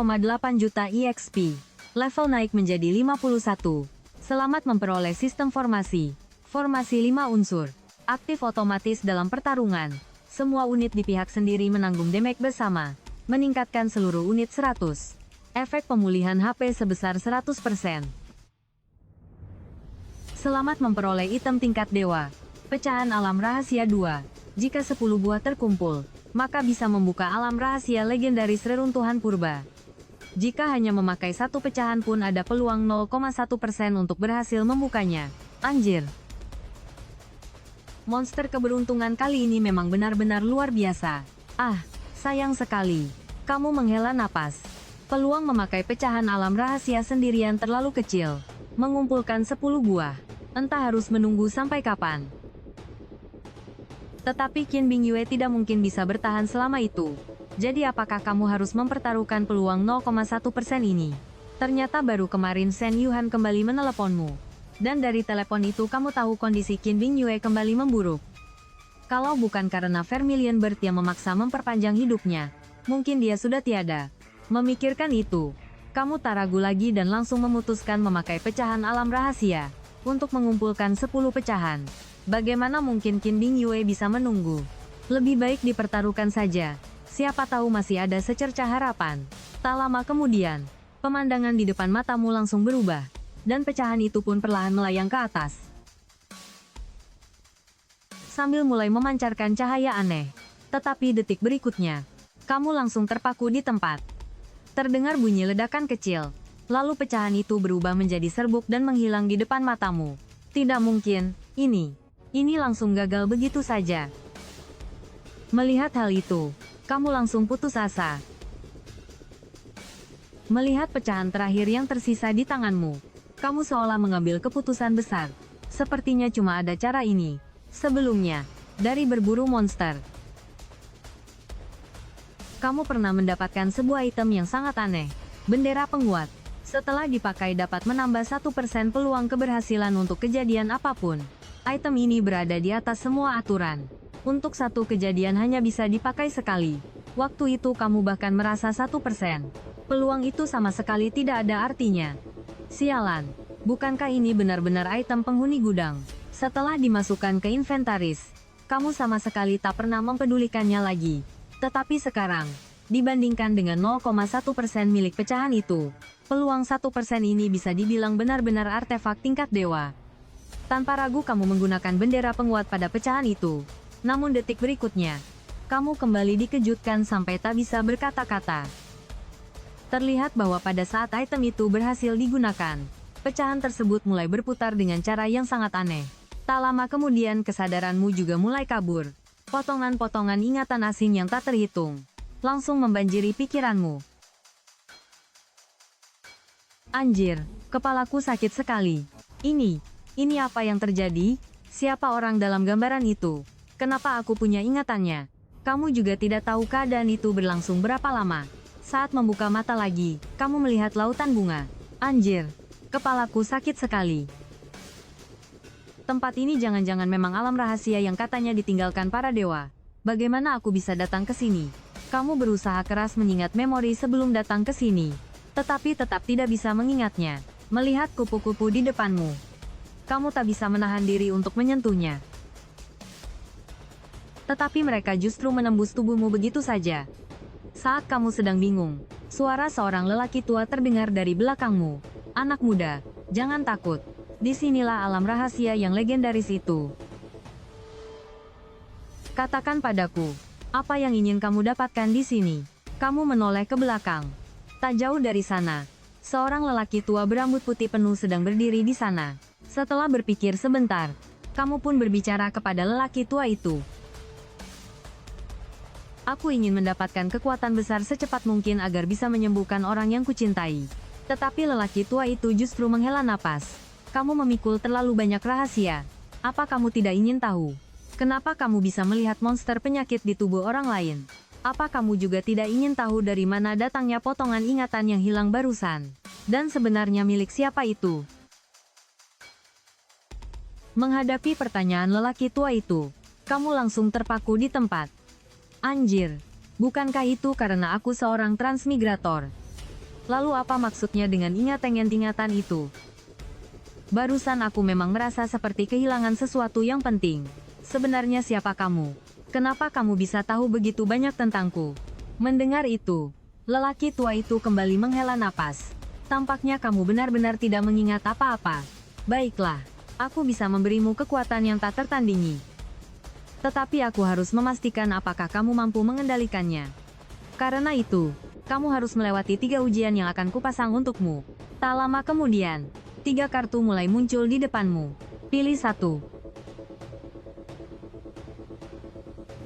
juta EXP. Level naik menjadi 51. Selamat memperoleh sistem formasi. Formasi 5 unsur. Aktif otomatis dalam pertarungan. Semua unit di pihak sendiri menanggung damage bersama. Meningkatkan seluruh unit 100. Efek pemulihan HP sebesar 100%. Selamat memperoleh item tingkat dewa. Pecahan alam rahasia 2. Jika 10 buah terkumpul, maka bisa membuka alam rahasia legendaris reruntuhan purba. Jika hanya memakai 1 pecahan pun ada peluang 0,1% untuk berhasil membukanya. Anjir. Monster keberuntungan kali ini memang benar-benar luar biasa. Ah, sayang sekali. Kamu menghela napas. Peluang memakai pecahan alam rahasia sendirian terlalu kecil. Mengumpulkan 10 buah. Entah harus menunggu sampai kapan. Tetapi Qin Bingyue tidak mungkin bisa bertahan selama itu. Jadi apakah kamu harus mempertaruhkan peluang 0,1% ini? Ternyata baru kemarin Shen Yuhan kembali meneleponmu. Dan dari telepon itu kamu tahu kondisi Qin Bingyue kembali memburuk. Kalau bukan karena Vermilion Bird yang memaksa memperpanjang hidupnya, mungkin dia sudah tiada. Memikirkan itu, kamu tak ragu lagi dan langsung memutuskan memakai pecahan alam rahasia untuk mengumpulkan 10 pecahan. Bagaimana mungkin Qin Bingyue bisa menunggu? Lebih baik dipertaruhkan saja. Siapa tahu masih ada secercah harapan. Tak lama kemudian, pemandangan di depan matamu langsung berubah. Dan pecahan itu pun perlahan melayang ke atas. Sambil mulai memancarkan cahaya aneh. Tetapi detik berikutnya, kamu langsung terpaku di tempat. Terdengar bunyi ledakan kecil. Lalu pecahan itu berubah menjadi serbuk dan menghilang di depan matamu. Tidak mungkin, ini langsung gagal begitu saja. Melihat hal itu, kamu langsung putus asa. Melihat pecahan terakhir yang tersisa di tanganmu, kamu seolah mengambil keputusan besar. Sepertinya cuma ada cara ini. Sebelumnya, dari berburu monster, kamu pernah mendapatkan sebuah item yang sangat aneh. Bendera penguat. Setelah dipakai dapat menambah 1% peluang keberhasilan untuk kejadian apapun. Item ini berada di atas semua aturan. Untuk satu kejadian hanya bisa dipakai sekali. Waktu itu kamu bahkan merasa 1%. Peluang itu sama sekali tidak ada artinya. Sialan, bukankah ini benar-benar item penghuni gudang? Setelah dimasukkan ke inventaris, kamu sama sekali tak pernah mempedulikannya lagi. Tetapi sekarang, dibandingkan dengan 0,1% milik pecahan itu, peluang 1% ini bisa dibilang benar-benar artefak tingkat dewa. Tanpa ragu kamu menggunakan bendera penguat pada pecahan itu. Namun detik berikutnya, kamu kembali dikejutkan sampai tak bisa berkata-kata. Terlihat bahwa pada saat item itu berhasil digunakan, Pecahan tersebut mulai berputar dengan cara yang sangat aneh. Tak lama kemudian kesadaranmu juga mulai kabur. Potongan-potongan ingatan asing yang tak terhitung langsung membanjiri pikiranmu. Anjir, kepalaku sakit sekali. Ini apa yang terjadi? Siapa orang dalam gambaran itu? Kenapa aku punya ingatannya? Kamu juga tidak tahu keadaan itu berlangsung berapa lama. Saat membuka mata lagi, kamu melihat lautan bunga. Anjir, kepalaku sakit sekali. Tempat ini jangan-jangan memang alam rahasia yang katanya ditinggalkan para dewa. Bagaimana aku bisa datang ke sini? Kamu berusaha keras mengingat memori sebelum datang ke sini, tetapi tetap tidak bisa mengingatnya. Melihat kupu-kupu di depanmu, kamu tak bisa menahan diri untuk menyentuhnya. Tetapi mereka justru menembus tubuhmu begitu saja. Saat kamu sedang bingung, suara seorang lelaki tua terdengar dari belakangmu. Anak muda, jangan takut. Disinilah alam rahasia yang legendaris itu. Katakan padaku, apa yang ingin kamu dapatkan di sini? Kamu menoleh ke belakang. Tak jauh dari sana, seorang lelaki tua berambut putih penuh sedang berdiri di sana. Setelah berpikir sebentar, kamu pun berbicara kepada lelaki tua itu. Aku ingin mendapatkan kekuatan besar secepat mungkin agar bisa menyembuhkan orang yang kucintai. Tetapi lelaki tua itu justru menghela napas. Kamu memikul terlalu banyak rahasia. Apa kamu tidak ingin tahu? Kenapa kamu bisa melihat monster penyakit di tubuh orang lain? Apa kamu juga tidak ingin tahu dari mana datangnya potongan ingatan yang hilang barusan? Dan sebenarnya milik siapa itu? Menghadapi pertanyaan lelaki tua itu, kamu langsung terpaku di tempat. Anjir, bukankah itu karena aku seorang transmigrator? Lalu apa maksudnya dengan ingatan-ingatan itu? Barusan aku memang merasa seperti kehilangan sesuatu yang penting. Sebenarnya siapa kamu? Kenapa kamu bisa tahu begitu banyak tentangku? Mendengar itu, lelaki tua itu kembali menghela napas. Tampaknya kamu benar-benar tidak mengingat apa-apa. Baiklah, aku bisa memberimu kekuatan yang tak tertandingi. Tetapi aku harus memastikan apakah kamu mampu mengendalikannya. Karena itu, kamu harus melewati 3 ujian yang akan kupasang untukmu. Tak lama kemudian, 3 kartu mulai muncul di depanmu. Pilih satu.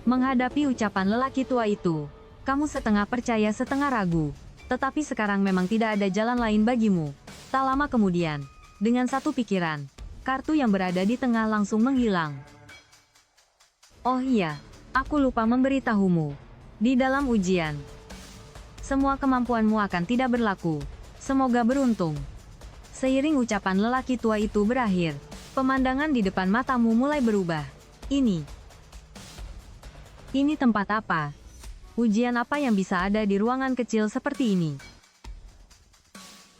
Menghadapi ucapan lelaki tua itu, kamu setengah percaya setengah ragu. Tetapi sekarang memang tidak ada jalan lain bagimu. Tak lama kemudian, dengan satu pikiran, kartu yang berada di tengah langsung menghilang. Oh iya, aku lupa memberitahumu. Di dalam ujian, semua kemampuanmu akan tidak berlaku. Semoga beruntung. Seiring ucapan lelaki tua itu berakhir, pemandangan di depan matamu mulai berubah. Ini tempat apa? Ujian apa yang bisa ada di ruangan kecil seperti ini?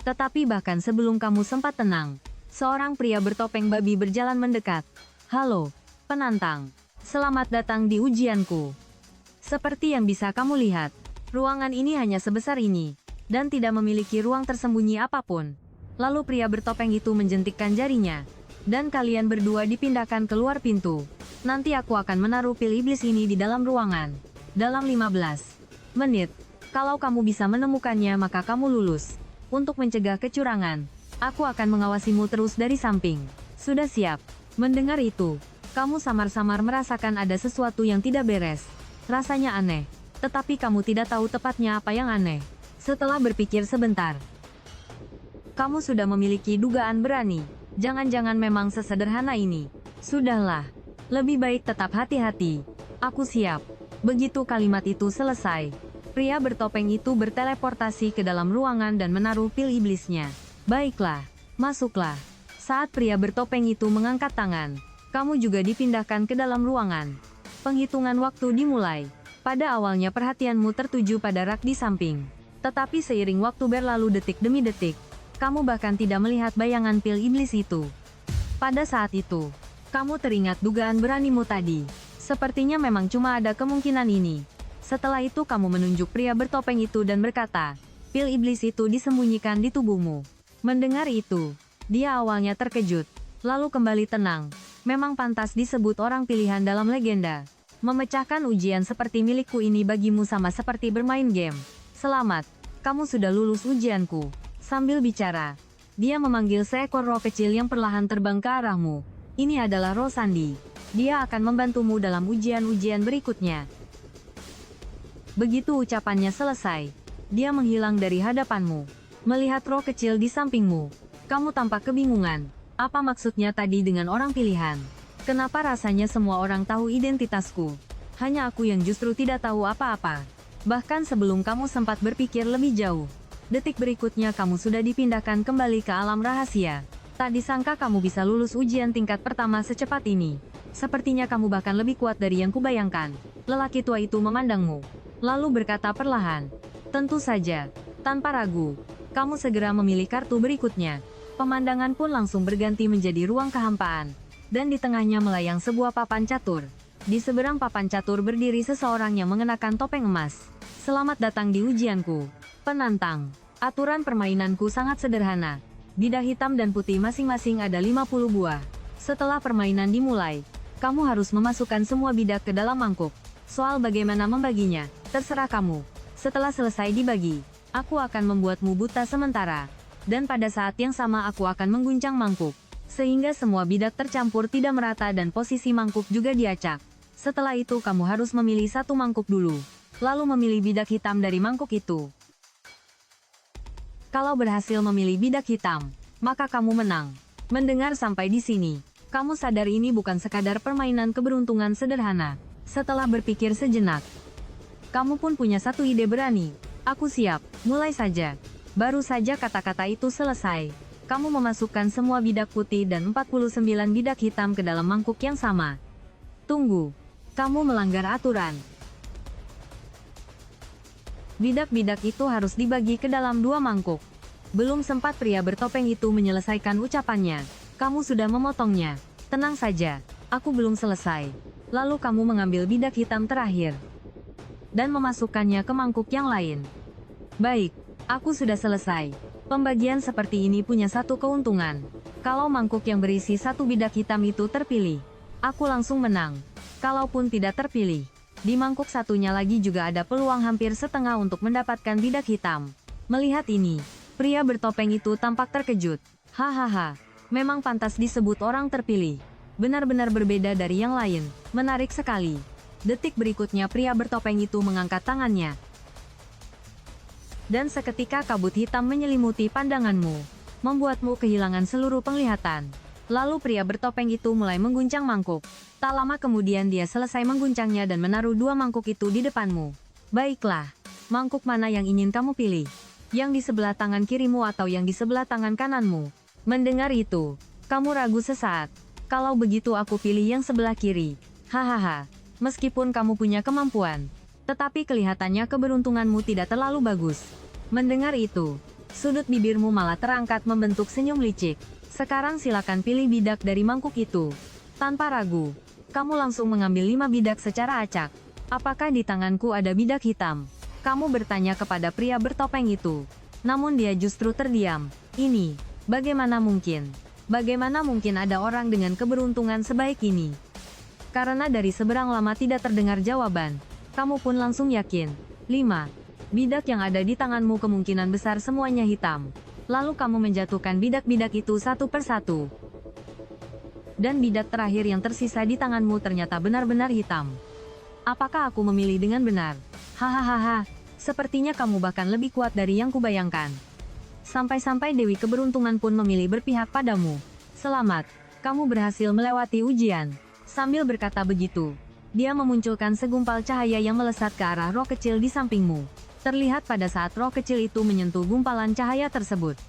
Tetapi bahkan sebelum kamu sempat tenang, seorang pria bertopeng babi berjalan mendekat. Halo, penantang. Selamat datang di ujianku. Seperti yang bisa kamu lihat, ruangan ini hanya sebesar ini, dan tidak memiliki ruang tersembunyi apapun. Lalu pria bertopeng itu menjentikkan jarinya, dan kalian berdua dipindahkan keluar pintu. Nanti aku akan menaruh pil iblis ini di dalam ruangan. Dalam 15 menit, kalau kamu bisa menemukannya maka kamu lulus. Untuk mencegah kecurangan, aku akan mengawasimu terus dari samping. Sudah siap? Mendengar itu, kamu samar-samar merasakan ada sesuatu yang tidak beres. Rasanya aneh, tetapi kamu tidak tahu tepatnya apa yang aneh. Setelah berpikir sebentar, kamu sudah memiliki dugaan berani. Jangan-jangan memang sesederhana ini. Sudahlah. Lebih baik tetap hati-hati. Aku siap. Begitu kalimat itu selesai, pria bertopeng itu berteleportasi ke dalam ruangan dan menaruh pil iblisnya. Baiklah, masuklah. Saat pria bertopeng itu mengangkat tangan, kamu juga dipindahkan ke dalam ruangan. Penghitungan waktu dimulai. Pada awalnya perhatianmu tertuju pada rak di samping. Tetapi seiring waktu berlalu detik demi detik, kamu bahkan tidak melihat bayangan pil iblis itu. Pada saat itu, kamu teringat dugaan beranimu tadi. Sepertinya memang cuma ada kemungkinan ini. Setelah itu kamu menunjuk pria bertopeng itu dan berkata, pil iblis itu disembunyikan di tubuhmu. Mendengar itu, dia awalnya terkejut, lalu kembali tenang. Memang pantas disebut orang pilihan dalam legenda. Memecahkan ujian seperti milikku ini bagimu sama seperti bermain game. Selamat, kamu sudah lulus ujianku. Sambil bicara, Dia memanggil seekor roh kecil yang perlahan terbang ke arahmu. Ini adalah roh Sandi. Dia akan membantumu dalam ujian-ujian berikutnya. Begitu ucapannya selesai, dia menghilang dari hadapanmu. Melihat roh kecil di sampingmu, kamu tampak kebingungan. Apa maksudnya tadi dengan orang pilihan? Kenapa rasanya semua orang tahu identitasku? Hanya aku yang justru tidak tahu apa-apa. Bahkan sebelum kamu sempat berpikir lebih jauh, detik berikutnya kamu sudah dipindahkan kembali ke alam rahasia. Tak disangka kamu bisa lulus ujian tingkat pertama secepat ini. Sepertinya kamu bahkan lebih kuat dari yang kubayangkan. Lelaki tua itu memandangmu, lalu berkata perlahan, tentu saja, tanpa ragu, kamu segera memilih kartu berikutnya. Pemandangan pun langsung berganti menjadi ruang kehampaan, dan di tengahnya melayang sebuah papan catur. Di seberang papan catur berdiri seseorang yang mengenakan topeng emas. Selamat datang di ujianku, penantang. Aturan permainanku sangat sederhana. Bidak hitam dan putih masing-masing ada 50 buah. Setelah permainan dimulai, kamu harus memasukkan semua bidak ke dalam mangkuk. Soal bagaimana membaginya, terserah kamu. Setelah selesai dibagi, aku akan membuatmu buta sementara. Dan pada saat yang sama aku akan mengguncang mangkuk, sehingga semua bidak tercampur tidak merata dan posisi mangkuk juga diacak. Setelah itu kamu harus memilih satu mangkuk dulu, lalu memilih bidak hitam dari mangkuk itu. Kalau berhasil memilih bidak hitam, maka kamu menang. Mendengar sampai di sini, kamu sadar ini bukan sekadar permainan keberuntungan sederhana. Setelah berpikir sejenak, kamu pun punya satu ide berani. Aku siap, mulai saja. Baru saja kata-kata itu selesai, kamu memasukkan semua bidak putih dan 49 bidak hitam ke dalam mangkuk yang sama. Tunggu, kamu melanggar aturan. Bidak-bidak itu harus dibagi ke dalam 2 mangkuk. Belum sempat pria bertopeng itu menyelesaikan ucapannya, kamu sudah memotongnya. Tenang saja, aku belum selesai. Lalu kamu mengambil bidak hitam terakhir dan memasukkannya ke mangkuk yang lain. Baik. Aku sudah selesai. Pembagian seperti ini punya satu keuntungan. Kalau mangkuk yang berisi satu bidak hitam itu terpilih, aku langsung menang. Kalaupun tidak terpilih, di mangkuk satunya lagi juga ada peluang hampir setengah untuk mendapatkan bidak hitam. Melihat ini, pria bertopeng itu tampak terkejut. Hahaha, memang pantas disebut orang terpilih. Benar-benar berbeda dari yang lain, menarik sekali. Detik berikutnya pria bertopeng itu mengangkat tangannya. Dan seketika kabut hitam menyelimuti pandanganmu, membuatmu kehilangan seluruh penglihatan. Lalu pria bertopeng itu mulai mengguncang mangkuk. Tak lama kemudian dia selesai mengguncangnya dan menaruh 2 mangkuk itu di depanmu. Baiklah, mangkuk mana yang ingin kamu pilih? Yang di sebelah tangan kirimu atau yang di sebelah tangan kananmu? Mendengar itu, kamu ragu sesaat. Kalau begitu aku pilih yang sebelah kiri. Hahaha, meskipun kamu punya kemampuan, tetapi kelihatannya keberuntunganmu tidak terlalu bagus. Mendengar itu, sudut bibirmu malah terangkat membentuk senyum licik. Sekarang silakan pilih bidak dari mangkuk itu. Tanpa ragu, kamu langsung mengambil 5 bidak secara acak. Apakah di tanganku ada bidak hitam? Kamu bertanya kepada pria bertopeng itu. Namun dia justru terdiam. Ini, bagaimana mungkin? Bagaimana mungkin ada orang dengan keberuntungan sebaik ini? Karena dari seberang lama tidak terdengar jawaban, kamu pun langsung yakin. 5. Bidak yang ada di tanganmu kemungkinan besar semuanya hitam. Lalu kamu menjatuhkan bidak-bidak itu satu persatu. Dan bidak terakhir yang tersisa di tanganmu ternyata benar-benar hitam. Apakah aku memilih dengan benar? Hahaha, sepertinya kamu bahkan lebih kuat dari yang kubayangkan. Sampai-sampai Dewi Keberuntungan pun memilih berpihak padamu. Selamat, kamu berhasil melewati ujian. Sambil berkata begitu, dia memunculkan segumpal cahaya yang melesat ke arah roh kecil di sampingmu. Terlihat pada saat roh kecil itu menyentuh gumpalan cahaya tersebut,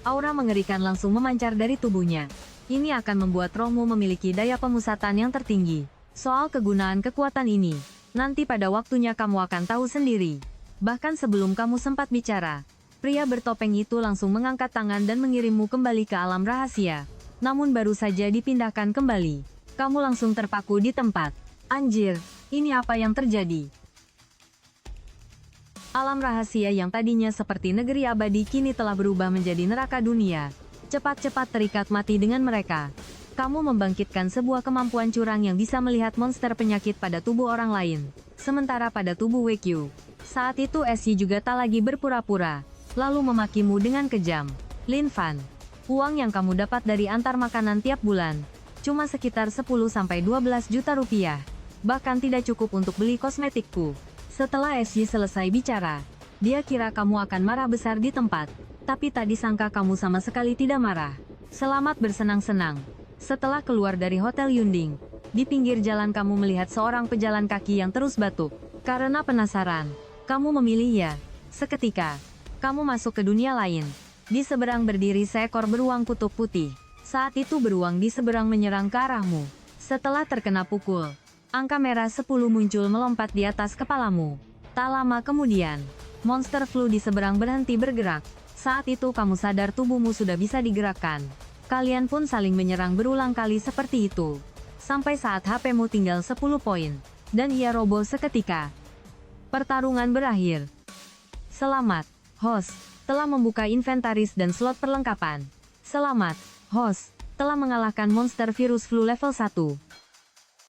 aura mengerikan langsung memancar dari tubuhnya. Ini akan membuat rohmu memiliki daya pemusatan yang tertinggi. Soal kegunaan kekuatan ini, nanti pada waktunya kamu akan tahu sendiri. Bahkan sebelum kamu sempat bicara, pria bertopeng itu langsung mengangkat tangan dan mengirimmu kembali ke alam rahasia. Namun baru saja dipindahkan kembali, kamu langsung terpaku di tempat. Anjir, ini apa yang terjadi? Alam rahasia yang tadinya seperti negeri abadi kini telah berubah menjadi neraka dunia. Cepat-cepat terikat mati dengan mereka. Kamu membangkitkan sebuah kemampuan curang yang bisa melihat monster penyakit pada tubuh orang lain. Sementara pada tubuh WQ, saat itu SY juga tak lagi berpura-pura, lalu memakimu dengan kejam. Lin Fan, uang yang kamu dapat dari antar makanan tiap bulan cuma sekitar 10-12 juta rupiah. Bahkan tidak cukup untuk beli kosmetikku. Setelah SY selesai bicara, dia kira kamu akan marah besar di tempat. Tapi tak disangka kamu sama sekali tidak marah. Selamat bersenang-senang. Setelah keluar dari Hotel Yunding, di pinggir jalan kamu melihat seorang pejalan kaki yang terus batuk. Karena penasaran, kamu memilih ya. Seketika, kamu masuk ke dunia lain. Di seberang berdiri seekor beruang kutub putih. Saat itu beruang di seberang menyerang ke arahmu. Setelah terkena pukul, angka merah 10 muncul melompat di atas kepalamu. Tak lama kemudian, monster flu di seberang berhenti bergerak. Saat itu kamu sadar tubuhmu sudah bisa digerakkan. Kalian pun saling menyerang berulang kali seperti itu. Sampai saat HP-mu tinggal 10 poin. Dan ia roboh seketika. Pertarungan berakhir. Selamat, host, telah membuka inventaris dan slot perlengkapan. Selamat, host, telah mengalahkan monster virus flu level 1.